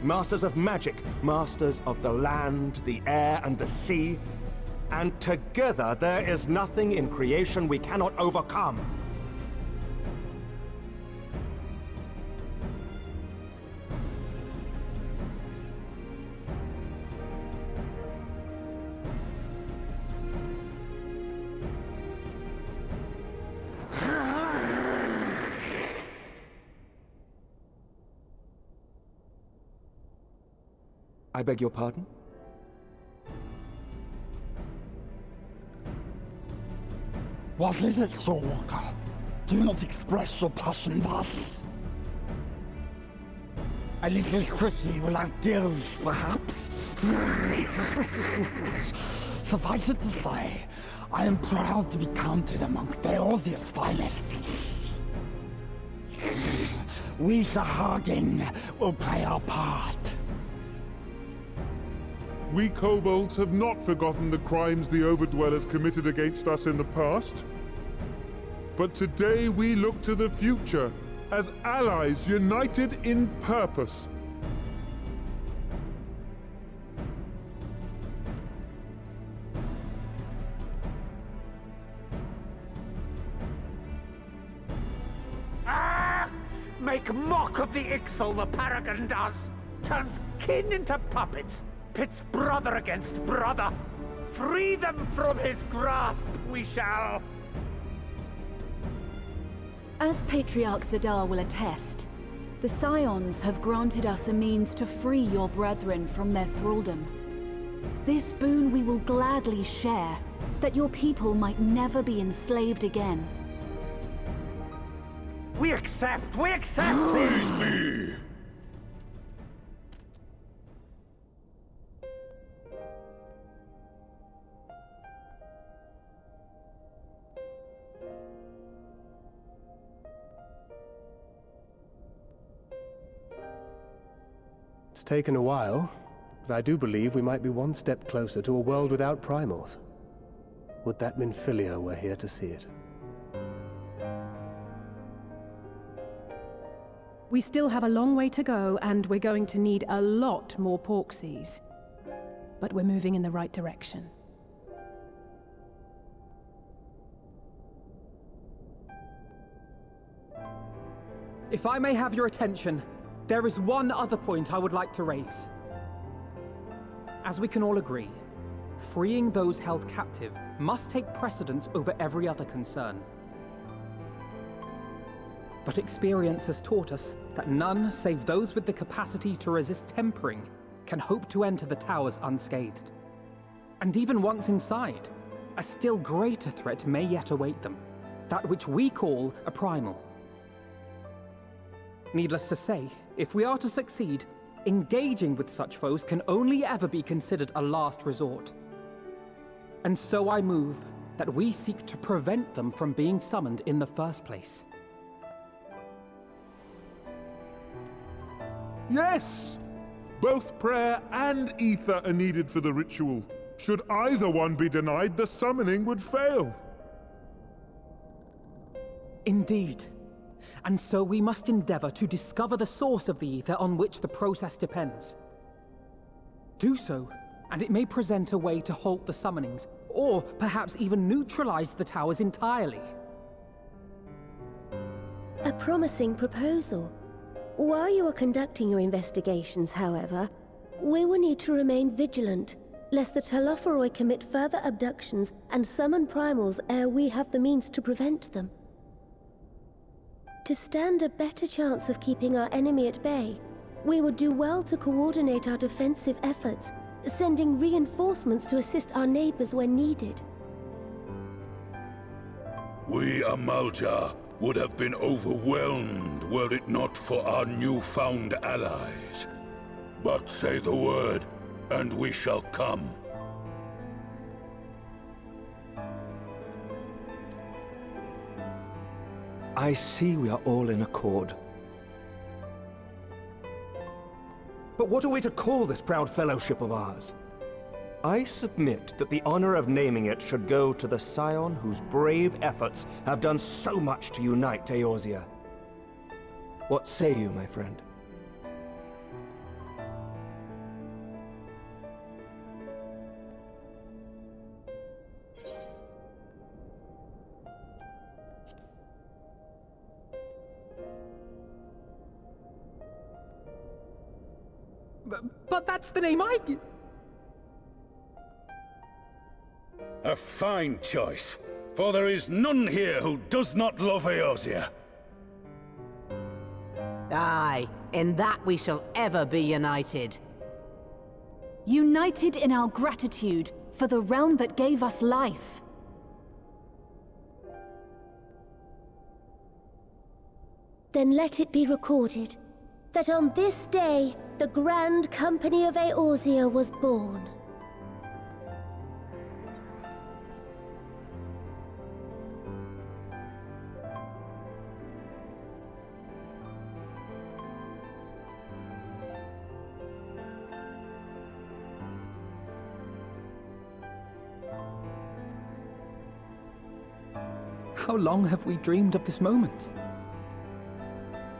masters of magic, masters of the land, the air, and the sea. And together, there is nothing in creation we cannot overcome. I beg your pardon? What is it, Soulwalker? Do not express your passion thus. A little tricky without gills, perhaps? Suffice it to say, I am proud to be counted amongst Eorzea's finest. We Sahagin will play our part. We kobolds have not forgotten the crimes the Overdwellers committed against us in the past. But today we look to the future, as allies united in purpose. Make mock of the Ixal, the Paragon does! Turns kin into puppets! Pits brother against brother! Free them from his grasp, we shall! As Patriarch Zadar will attest, the Scions have granted us a means to free your brethren from their thraldom. This boon we will gladly share, that your people might never be enslaved again. We accept! We accept! Praise me! It's taken a while, but I do believe we might be one step closer to a world without primals. Would that Minfilia were here to see it. We still have a long way to go, and we're going to need a lot more Porksies. But we're moving in the right direction. If I may have your attention, there is one other point I would like to raise. As we can all agree, freeing those held captive must take precedence over every other concern. But experience has taught us that none save those with the capacity to resist tempering can hope to enter the towers unscathed. And even once inside, a still greater threat may yet await them, that which we call a primal. Needless to say, if we are to succeed, engaging with such foes can only ever be considered a last resort. And so I move that we seek to prevent them from being summoned in the first place. Yes! Both prayer and ether are needed for the ritual. Should either one be denied, the summoning would fail. Indeed. And so we must endeavor to discover the source of the ether on which the process depends. Do so, and it may present a way to halt the summonings, or perhaps even neutralize the towers entirely. A promising proposal. While you are conducting your investigations, however, we will need to remain vigilant, lest the Telophoroi commit further abductions and summon primals ere we have the means to prevent them. To stand a better chance of keeping our enemy at bay, we would do well to coordinate our defensive efforts, sending reinforcements to assist our neighbors when needed. We Amalja would have been overwhelmed were it not for our newfound allies. But say the word, and we shall come. I see we are all in accord. But what are we to call this proud fellowship of ours? I submit that the honor of naming it should go to the Scion whose brave efforts have done so much to unite Eorzea. What say you, my friend? But that's the name I... A fine choice, for there is none here who does not love Eorzea. Aye, in that we shall ever be united. United in our gratitude for the realm that gave us life. Then let it be recorded that on this day, the Grand Company of Eorzea was born. How long have we dreamed of this moment?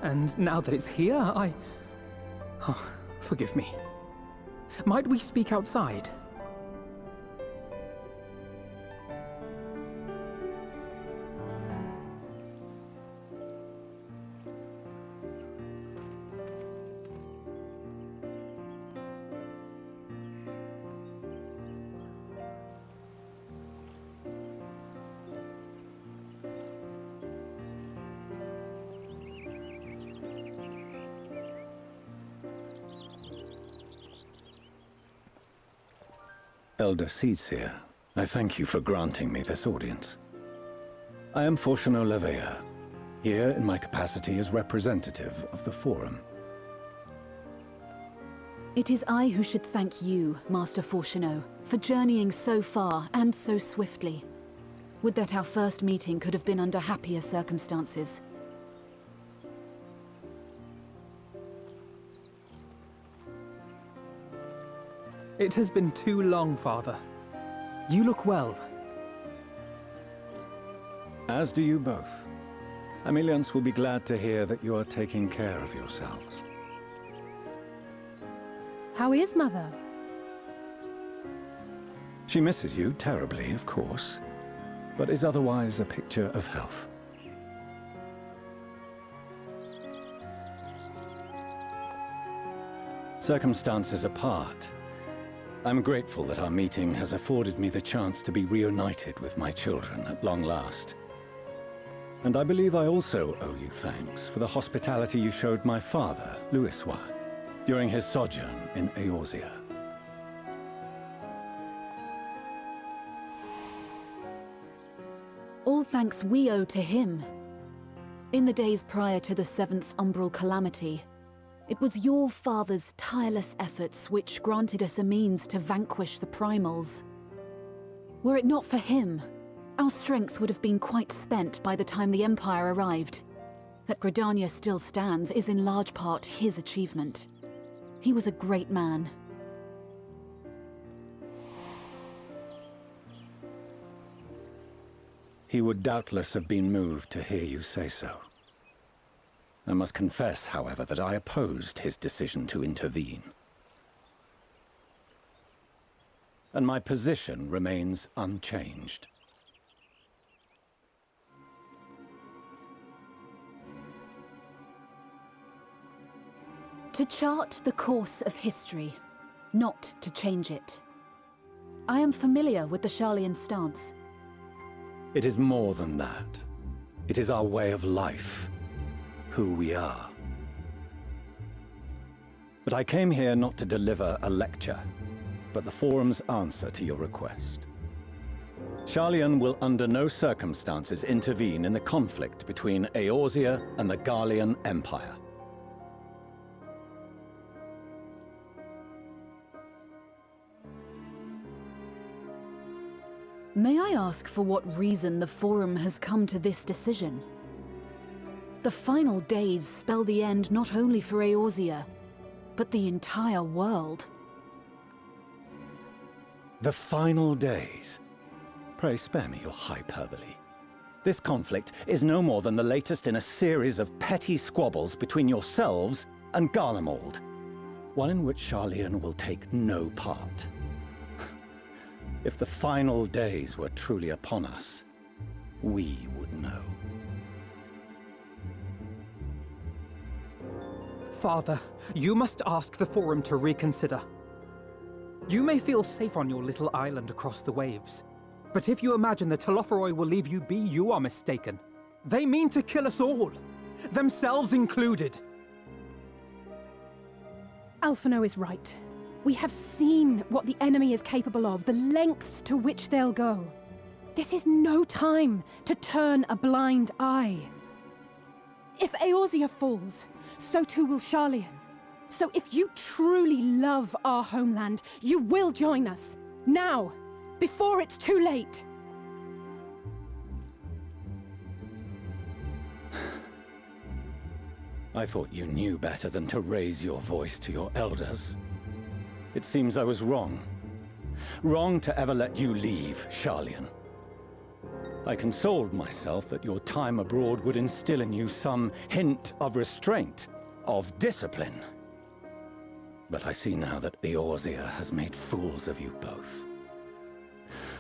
And now that it's here, Oh, forgive me. Might we speak outside? Elder Seedseer, I thank you for granting me this audience. I am Fortuno Leveilleur, here in my capacity as representative of the Forum. It is I who should thank you, Master Fortuno, for journeying so far and so swiftly. Would that our first meeting could have been under happier circumstances. It has been too long, Father. You look well. As do you both. Ameliance will be glad to hear that you are taking care of yourselves. How is Mother? She misses you terribly, of course, but is otherwise a picture of health. Circumstances apart, I'm grateful that our meeting has afforded me the chance to be reunited with my children at long last. And I believe I also owe you thanks for the hospitality you showed my father, Louisoix, during his sojourn in Eorzea. All thanks we owe to him. In the days prior to the 7th Umbral Calamity, it was your father's tireless efforts which granted us a means to vanquish the primals. Were it not for him, our strength would have been quite spent by the time the Empire arrived. That Gridania still stands is in large part his achievement. He was a great man. He would doubtless have been moved to hear you say so. I must confess, however, that I opposed his decision to intervene. And my position remains unchanged. To chart the course of history, not to change it. I am familiar with the Sharlayan stance. It is more than that. It is our way of life. Who we are. But I came here not to deliver a lecture, but the Forum's answer to your request. Sharlayan will under no circumstances intervene in the conflict between Eorzea and the Garlean Empire. May I ask for what reason the Forum has come to this decision? The final days spell the end not only for Eorzea, but the entire world. The final days? Pray spare me your hyperbole. This conflict is no more than the latest in a series of petty squabbles between yourselves and Garlemald. One in which Sharlayan will take no part. If the final days were truly upon us, we would know. Father, you must ask the Forum to reconsider. You may feel safe on your little island across the waves, but if you imagine the Telophoroi will leave you be, you are mistaken. They mean to kill us all, themselves included. Alphino is right. We have seen what the enemy is capable of, the lengths to which they'll go. This is no time to turn a blind eye. If Eorzea falls, so too will Sharlayan. So if you truly love our homeland, you will join us. Now, before it's too late. I thought you knew better than to raise your voice to your elders. It seems I was wrong. Wrong to ever let you leave, Sharlayan. I consoled myself that your time abroad would instill in you some hint of restraint, of discipline. But I see now that Eorzea has made fools of you both.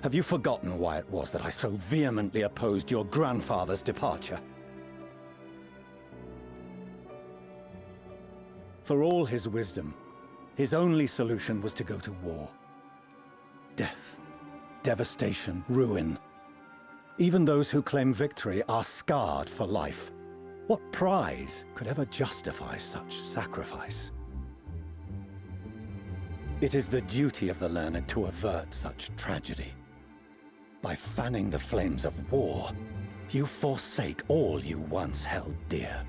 Have you forgotten why it was that I so vehemently opposed your grandfather's departure? For all his wisdom, his only solution was to go to war. Death, devastation, ruin. Even those who claim victory are scarred for life. What prize could ever justify such sacrifice? It is the duty of the learned to avert such tragedy. By fanning the flames of war, you forsake all you once held dear.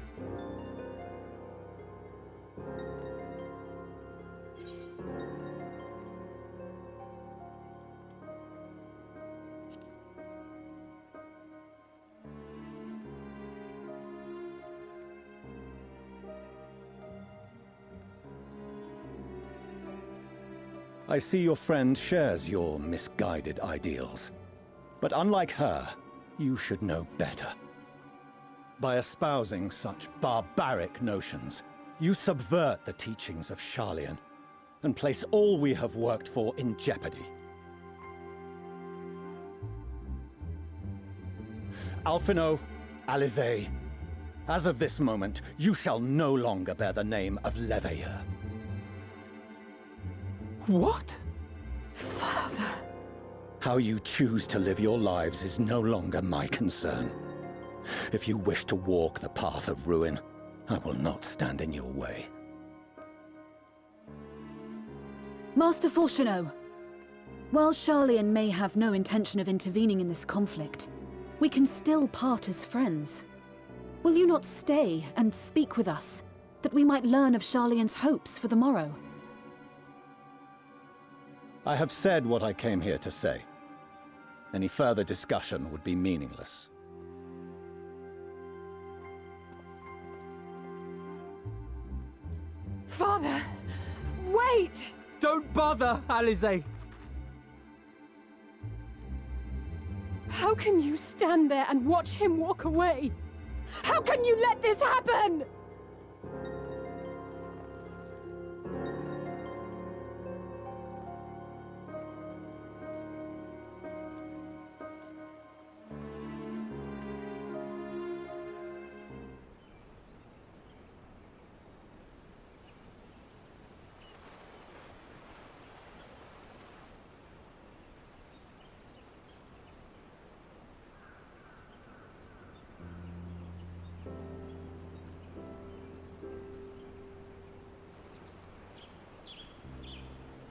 I see your friend shares your misguided ideals. But unlike her, you should know better. By espousing such barbaric notions, you subvert the teachings of Sharlayan and place all we have worked for in jeopardy. Alphino, Alisaie, as of this moment, you shall no longer bear the name of Leveilleur. What? Father! How you choose to live your lives is no longer my concern. If you wish to walk the path of ruin, I will not stand in your way. Master Fourcheneau, while Sharlayan may have no intention of intervening in this conflict, we can still part as friends. Will you not stay and speak with us, that we might learn of Sharlayan's hopes for the morrow? I have said what I came here to say. Any further discussion would be meaningless. Father, wait! Don't bother, Alisaie! How can you stand there and watch him walk away? How can you let this happen?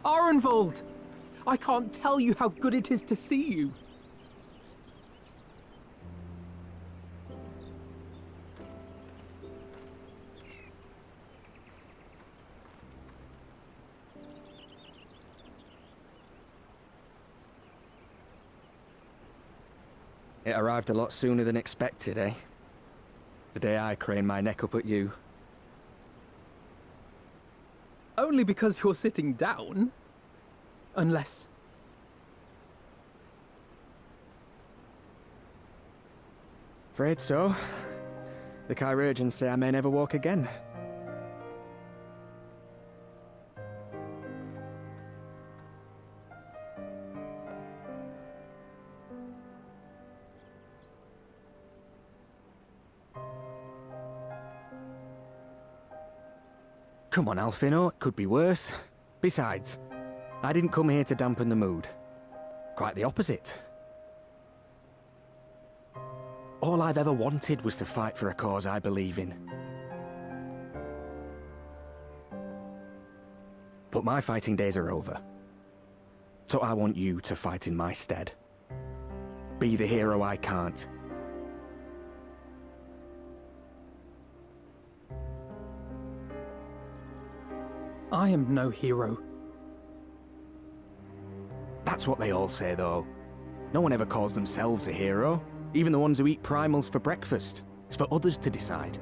Arenvold! I can't tell you how good it is to see you. It arrived a lot sooner than expected, eh? The day I craned my neck up at you. Only because you're sitting down. Unless... Afraid so. The chirurgeons say I may never walk again. Come on, Alfino, it could be worse. Besides, I didn't come here to dampen the mood. Quite the opposite. All I've ever wanted was to fight for a cause I believe in. But my fighting days are over. So I want you to fight in my stead. Be the hero I can't. I am no hero. That's what they all say, though. No one ever calls themselves a hero. Even the ones who eat primals for breakfast. It's for others to decide.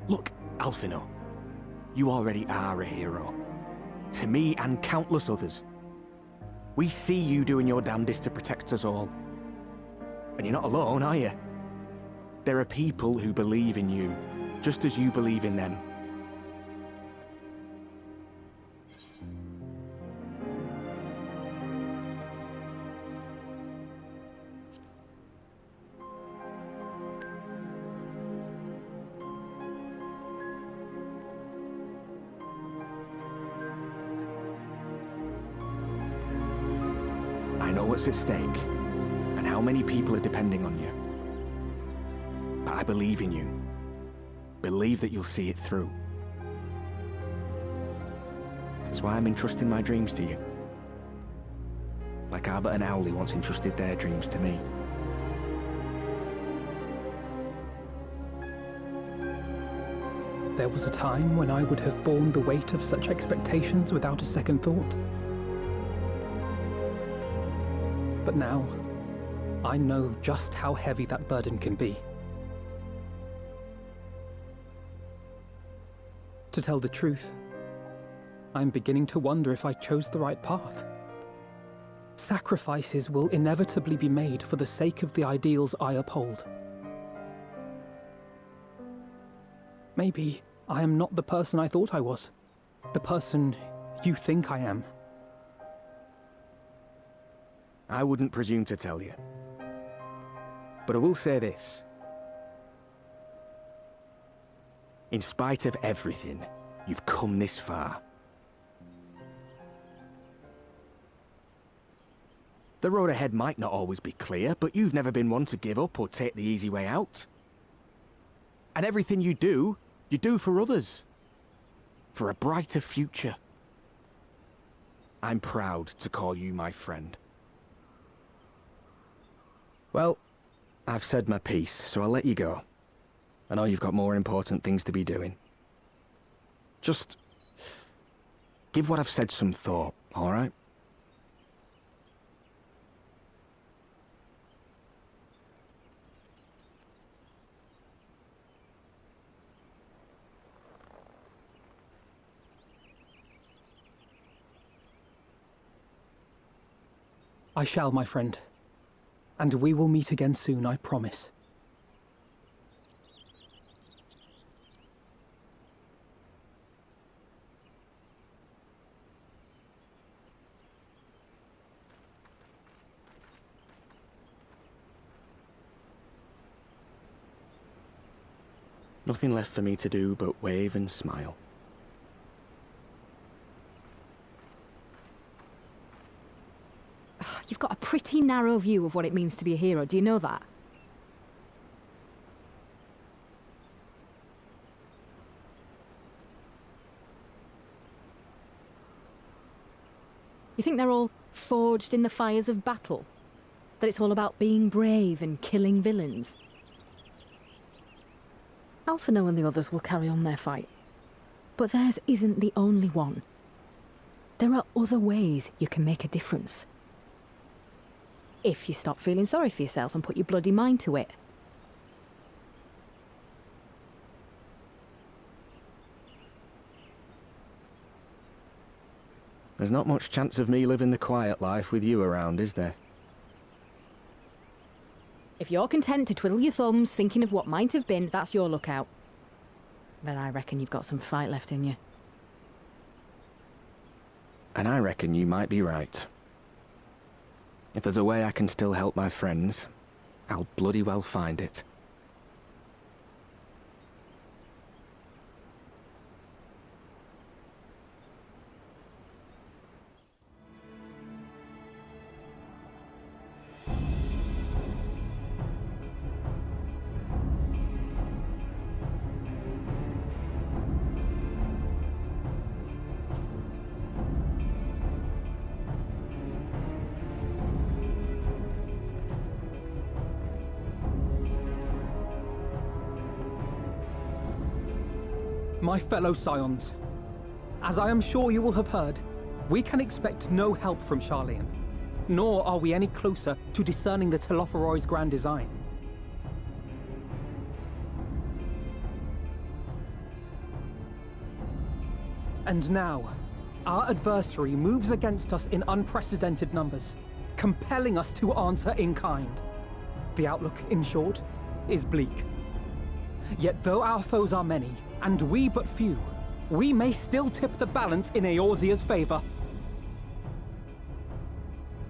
Look, Alfino. You already are a hero. To me and countless others. We see you doing your damnedest to protect us all. And you're not alone, are you? There are people who believe in you, just as you believe in them. I know what's at stake, and how many people are depending on you. But I believe in you. Believe that you'll see it through. That's why I'm entrusting my dreams to you. Like Albert and Owley once entrusted their dreams to me. There was a time when I would have borne the weight of such expectations without a second thought. But now, I know just how heavy that burden can be. To tell the truth, I'm beginning to wonder if I chose the right path. Sacrifices will inevitably be made for the sake of the ideals I uphold. Maybe I am not the person I thought I was. The person you think I am. I wouldn't presume to tell you. But I will say this. In spite of everything, you've come this far. The road ahead might not always be clear, but you've never been one to give up or take the easy way out. And everything you do for others. For a brighter future. I'm proud to call you my friend. Well, I've said my piece, so I'll let you go. I know you've got more important things to be doing. Just give what I've said some thought, all right? I shall, my friend. And we will meet again soon, I promise. Nothing left for me to do but wave and smile. You've got a pretty narrow view of what it means to be a hero, do you know that? You think they're all forged in the fires of battle? That it's all about being brave and killing villains? Alphino and the others will carry on their fight. But theirs isn't the only one. There are other ways you can make a difference. If you stop feeling sorry for yourself and put your bloody mind to it. There's not much chance of me living the quiet life with you around, is there? If you're content to twiddle your thumbs thinking of what might have been, that's your lookout. But I reckon you've got some fight left in you. And I reckon you might be right. If there's a way I can still help my friends, I'll bloody well find it. My fellow Scions, as I am sure you will have heard, we can expect no help from Sharlayan, nor are we any closer to discerning the Telophoroi's grand design. And now, our adversary moves against us in unprecedented numbers, compelling us to answer in kind. The outlook, in short, is bleak. Yet though our foes are many, and we but few, we may still tip the balance in Eorzea's favor.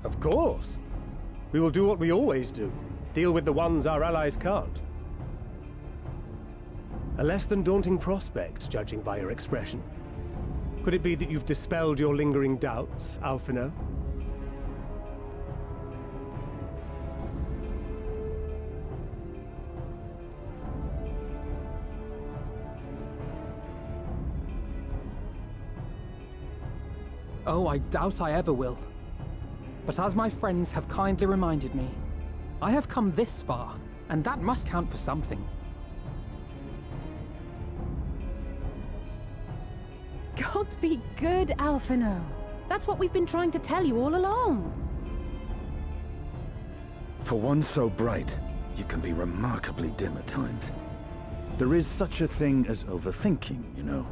Of course. We will do what we always do. Deal with the ones our allies can't. A less than daunting prospect, judging by your expression. Could it be that you've dispelled your lingering doubts, Alphino? Oh, I doubt I ever will. But as my friends have kindly reminded me, I have come this far, and that must count for something. Gods be good, Alphino. That's what we've been trying to tell you all along. For one so bright, you can be remarkably dim at times. There is such a thing as overthinking, you know.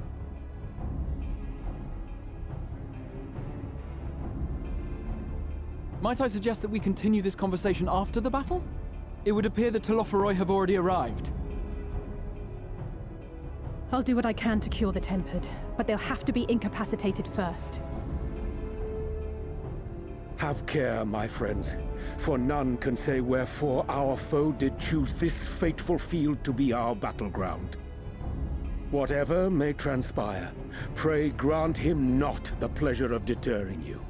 Might I suggest that we continue this conversation after the battle? It would appear that Telophoroi have already arrived. I'll do what I can to cure the Tempered, but they'll have to be incapacitated first. Have care, my friends, for none can say wherefore our foe did choose this fateful field to be our battleground. Whatever may transpire, pray grant him not the pleasure of deterring you.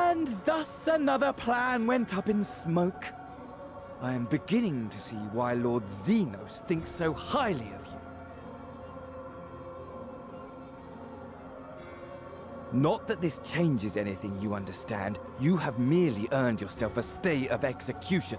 And thus another plan went up in smoke. I am beginning to see why Lord Xenos thinks so highly of you. Not that this changes anything, you understand. You have merely earned yourself a stay of execution.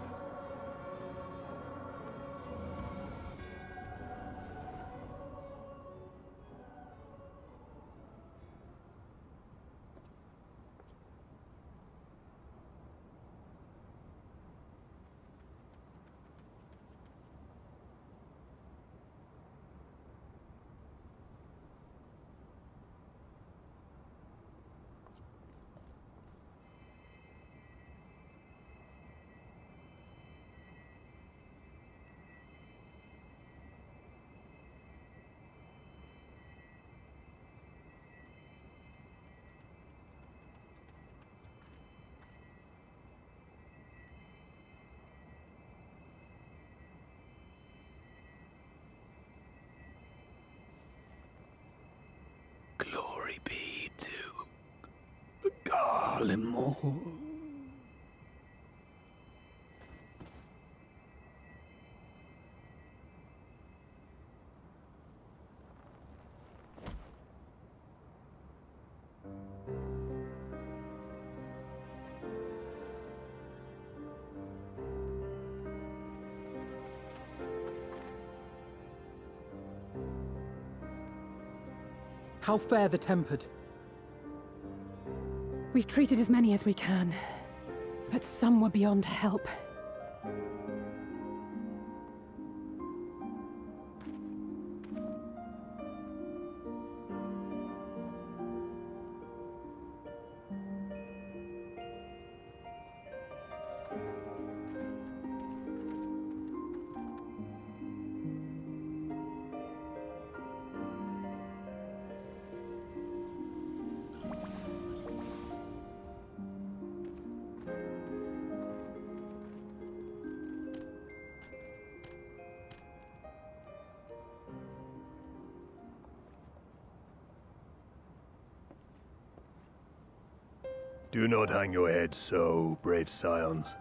Glory be to Garlemald. How fare the Tempered? We've treated as many as we can, but some were beyond help. Do not hang your heads so, brave scions.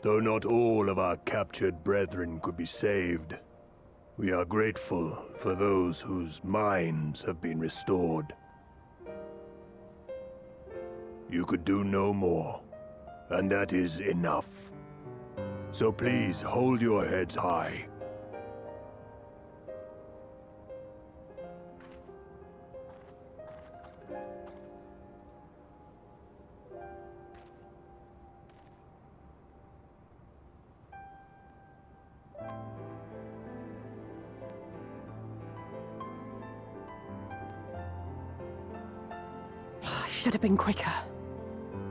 Though not all of our captured brethren could be saved, we are grateful for those whose minds have been restored. You could do no more, and that is enough. So please hold your heads high. Should have been quicker,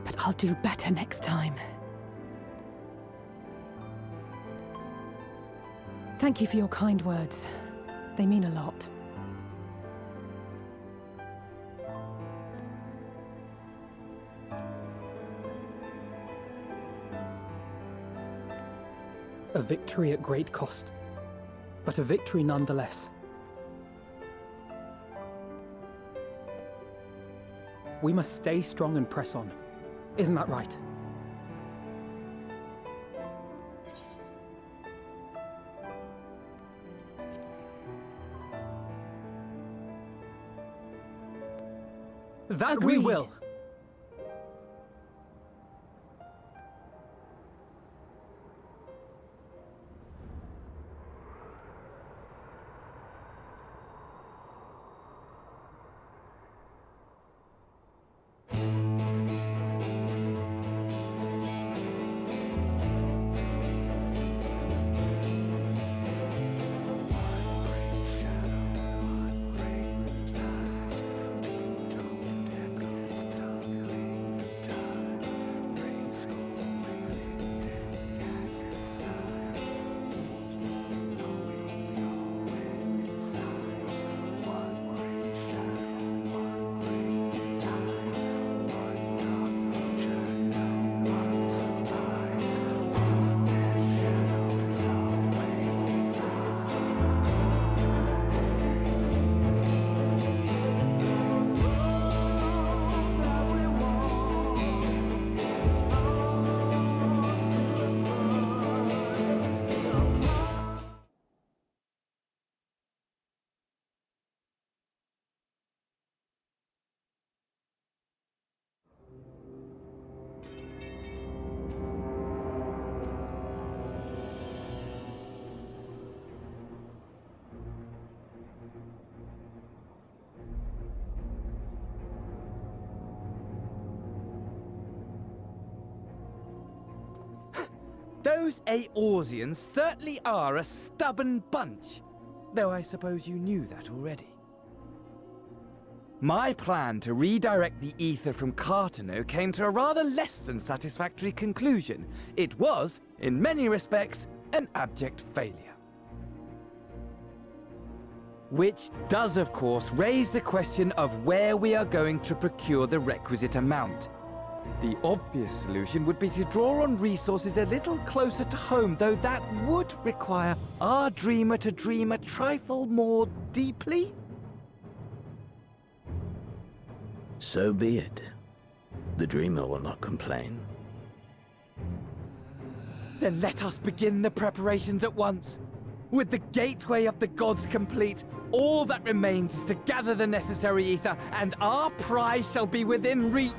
but I'll do better next time. Thank you for your kind words. They mean a lot. A victory at great cost, but a victory nonetheless. We must stay strong and press on. Isn't that right? That Agreed. we will. those Eorzeans certainly are a stubborn bunch. Though I suppose you knew that already. My plan to redirect the ether from Cartano came to a rather less than satisfactory conclusion. It was, in many respects, an abject failure. Which does, of course, raise the question of where we are going to procure the requisite amount. The obvious solution would be to draw on resources a little closer to home, though that would require our dreamer to dream a trifle more deeply. So be it. The dreamer will not complain. Then let us begin the preparations at once. With the gateway of the gods complete, all that remains is to gather the necessary ether, and our prize shall be within reach.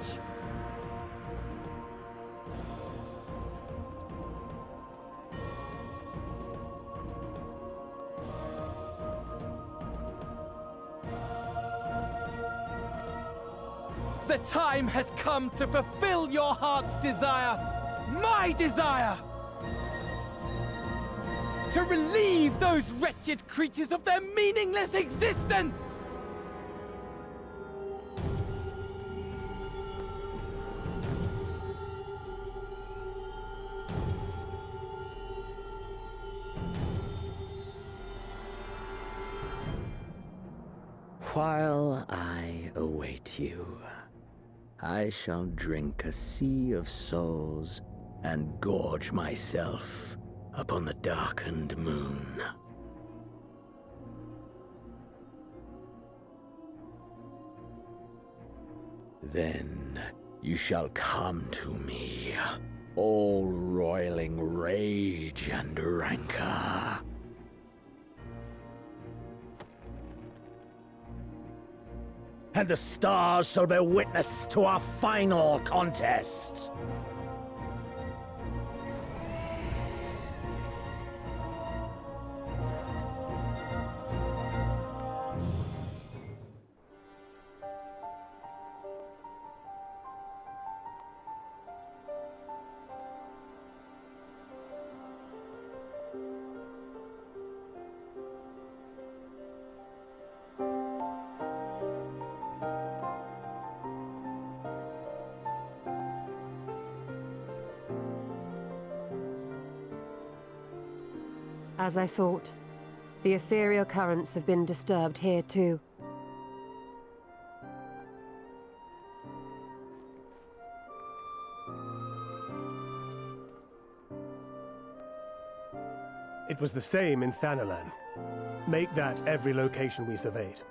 The time has come to fulfill your heart's desire, my desire! To relieve those wretched creatures of their meaningless existence! While I await you, I shall drink a sea of souls and gorge myself upon the darkened moon. Then you shall come to me, all roiling rage and rancor. And the stars shall bear witness to our final contest. As I thought, the ethereal currents have been disturbed here too. It was the same in Thanalan. Make that every location we surveyed.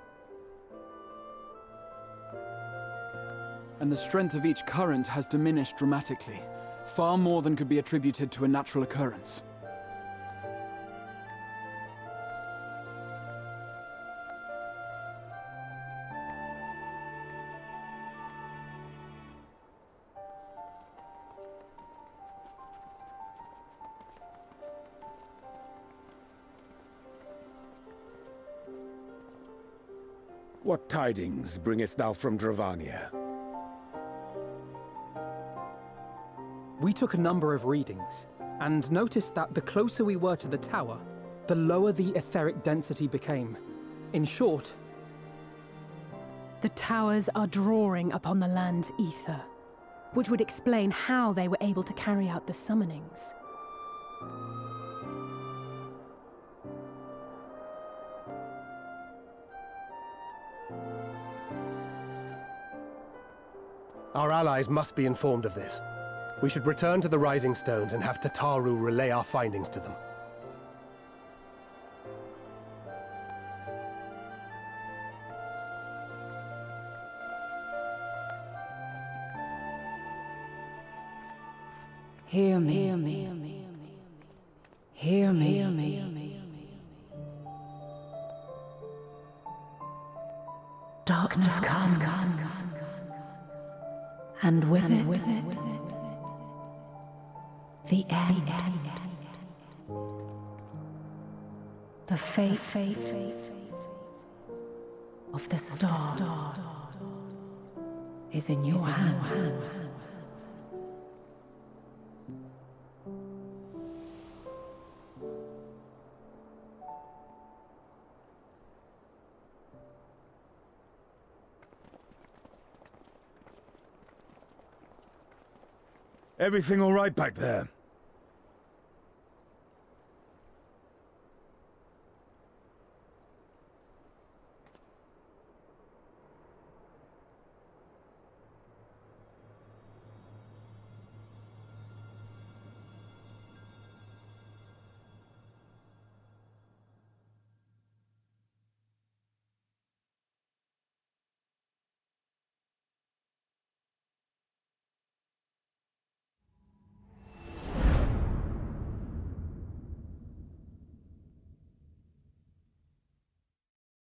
And the strength of each current has diminished dramatically, far more than could be attributed to a natural occurrence. What tidings bringest thou from Dravania? We took a number of readings, and noticed that the closer we were to the tower, the lower the etheric density became. In short, the towers are drawing upon the land's ether, which would explain how they were able to carry out the summonings. Our allies must be informed of this. We should return to the Rising Stones and have Tataru relay our findings to them. Hear me. Hear me. Hear me. Hear me. Darkness comes. And with it, the end. The fate of the star is in your hands. Everything all right back there?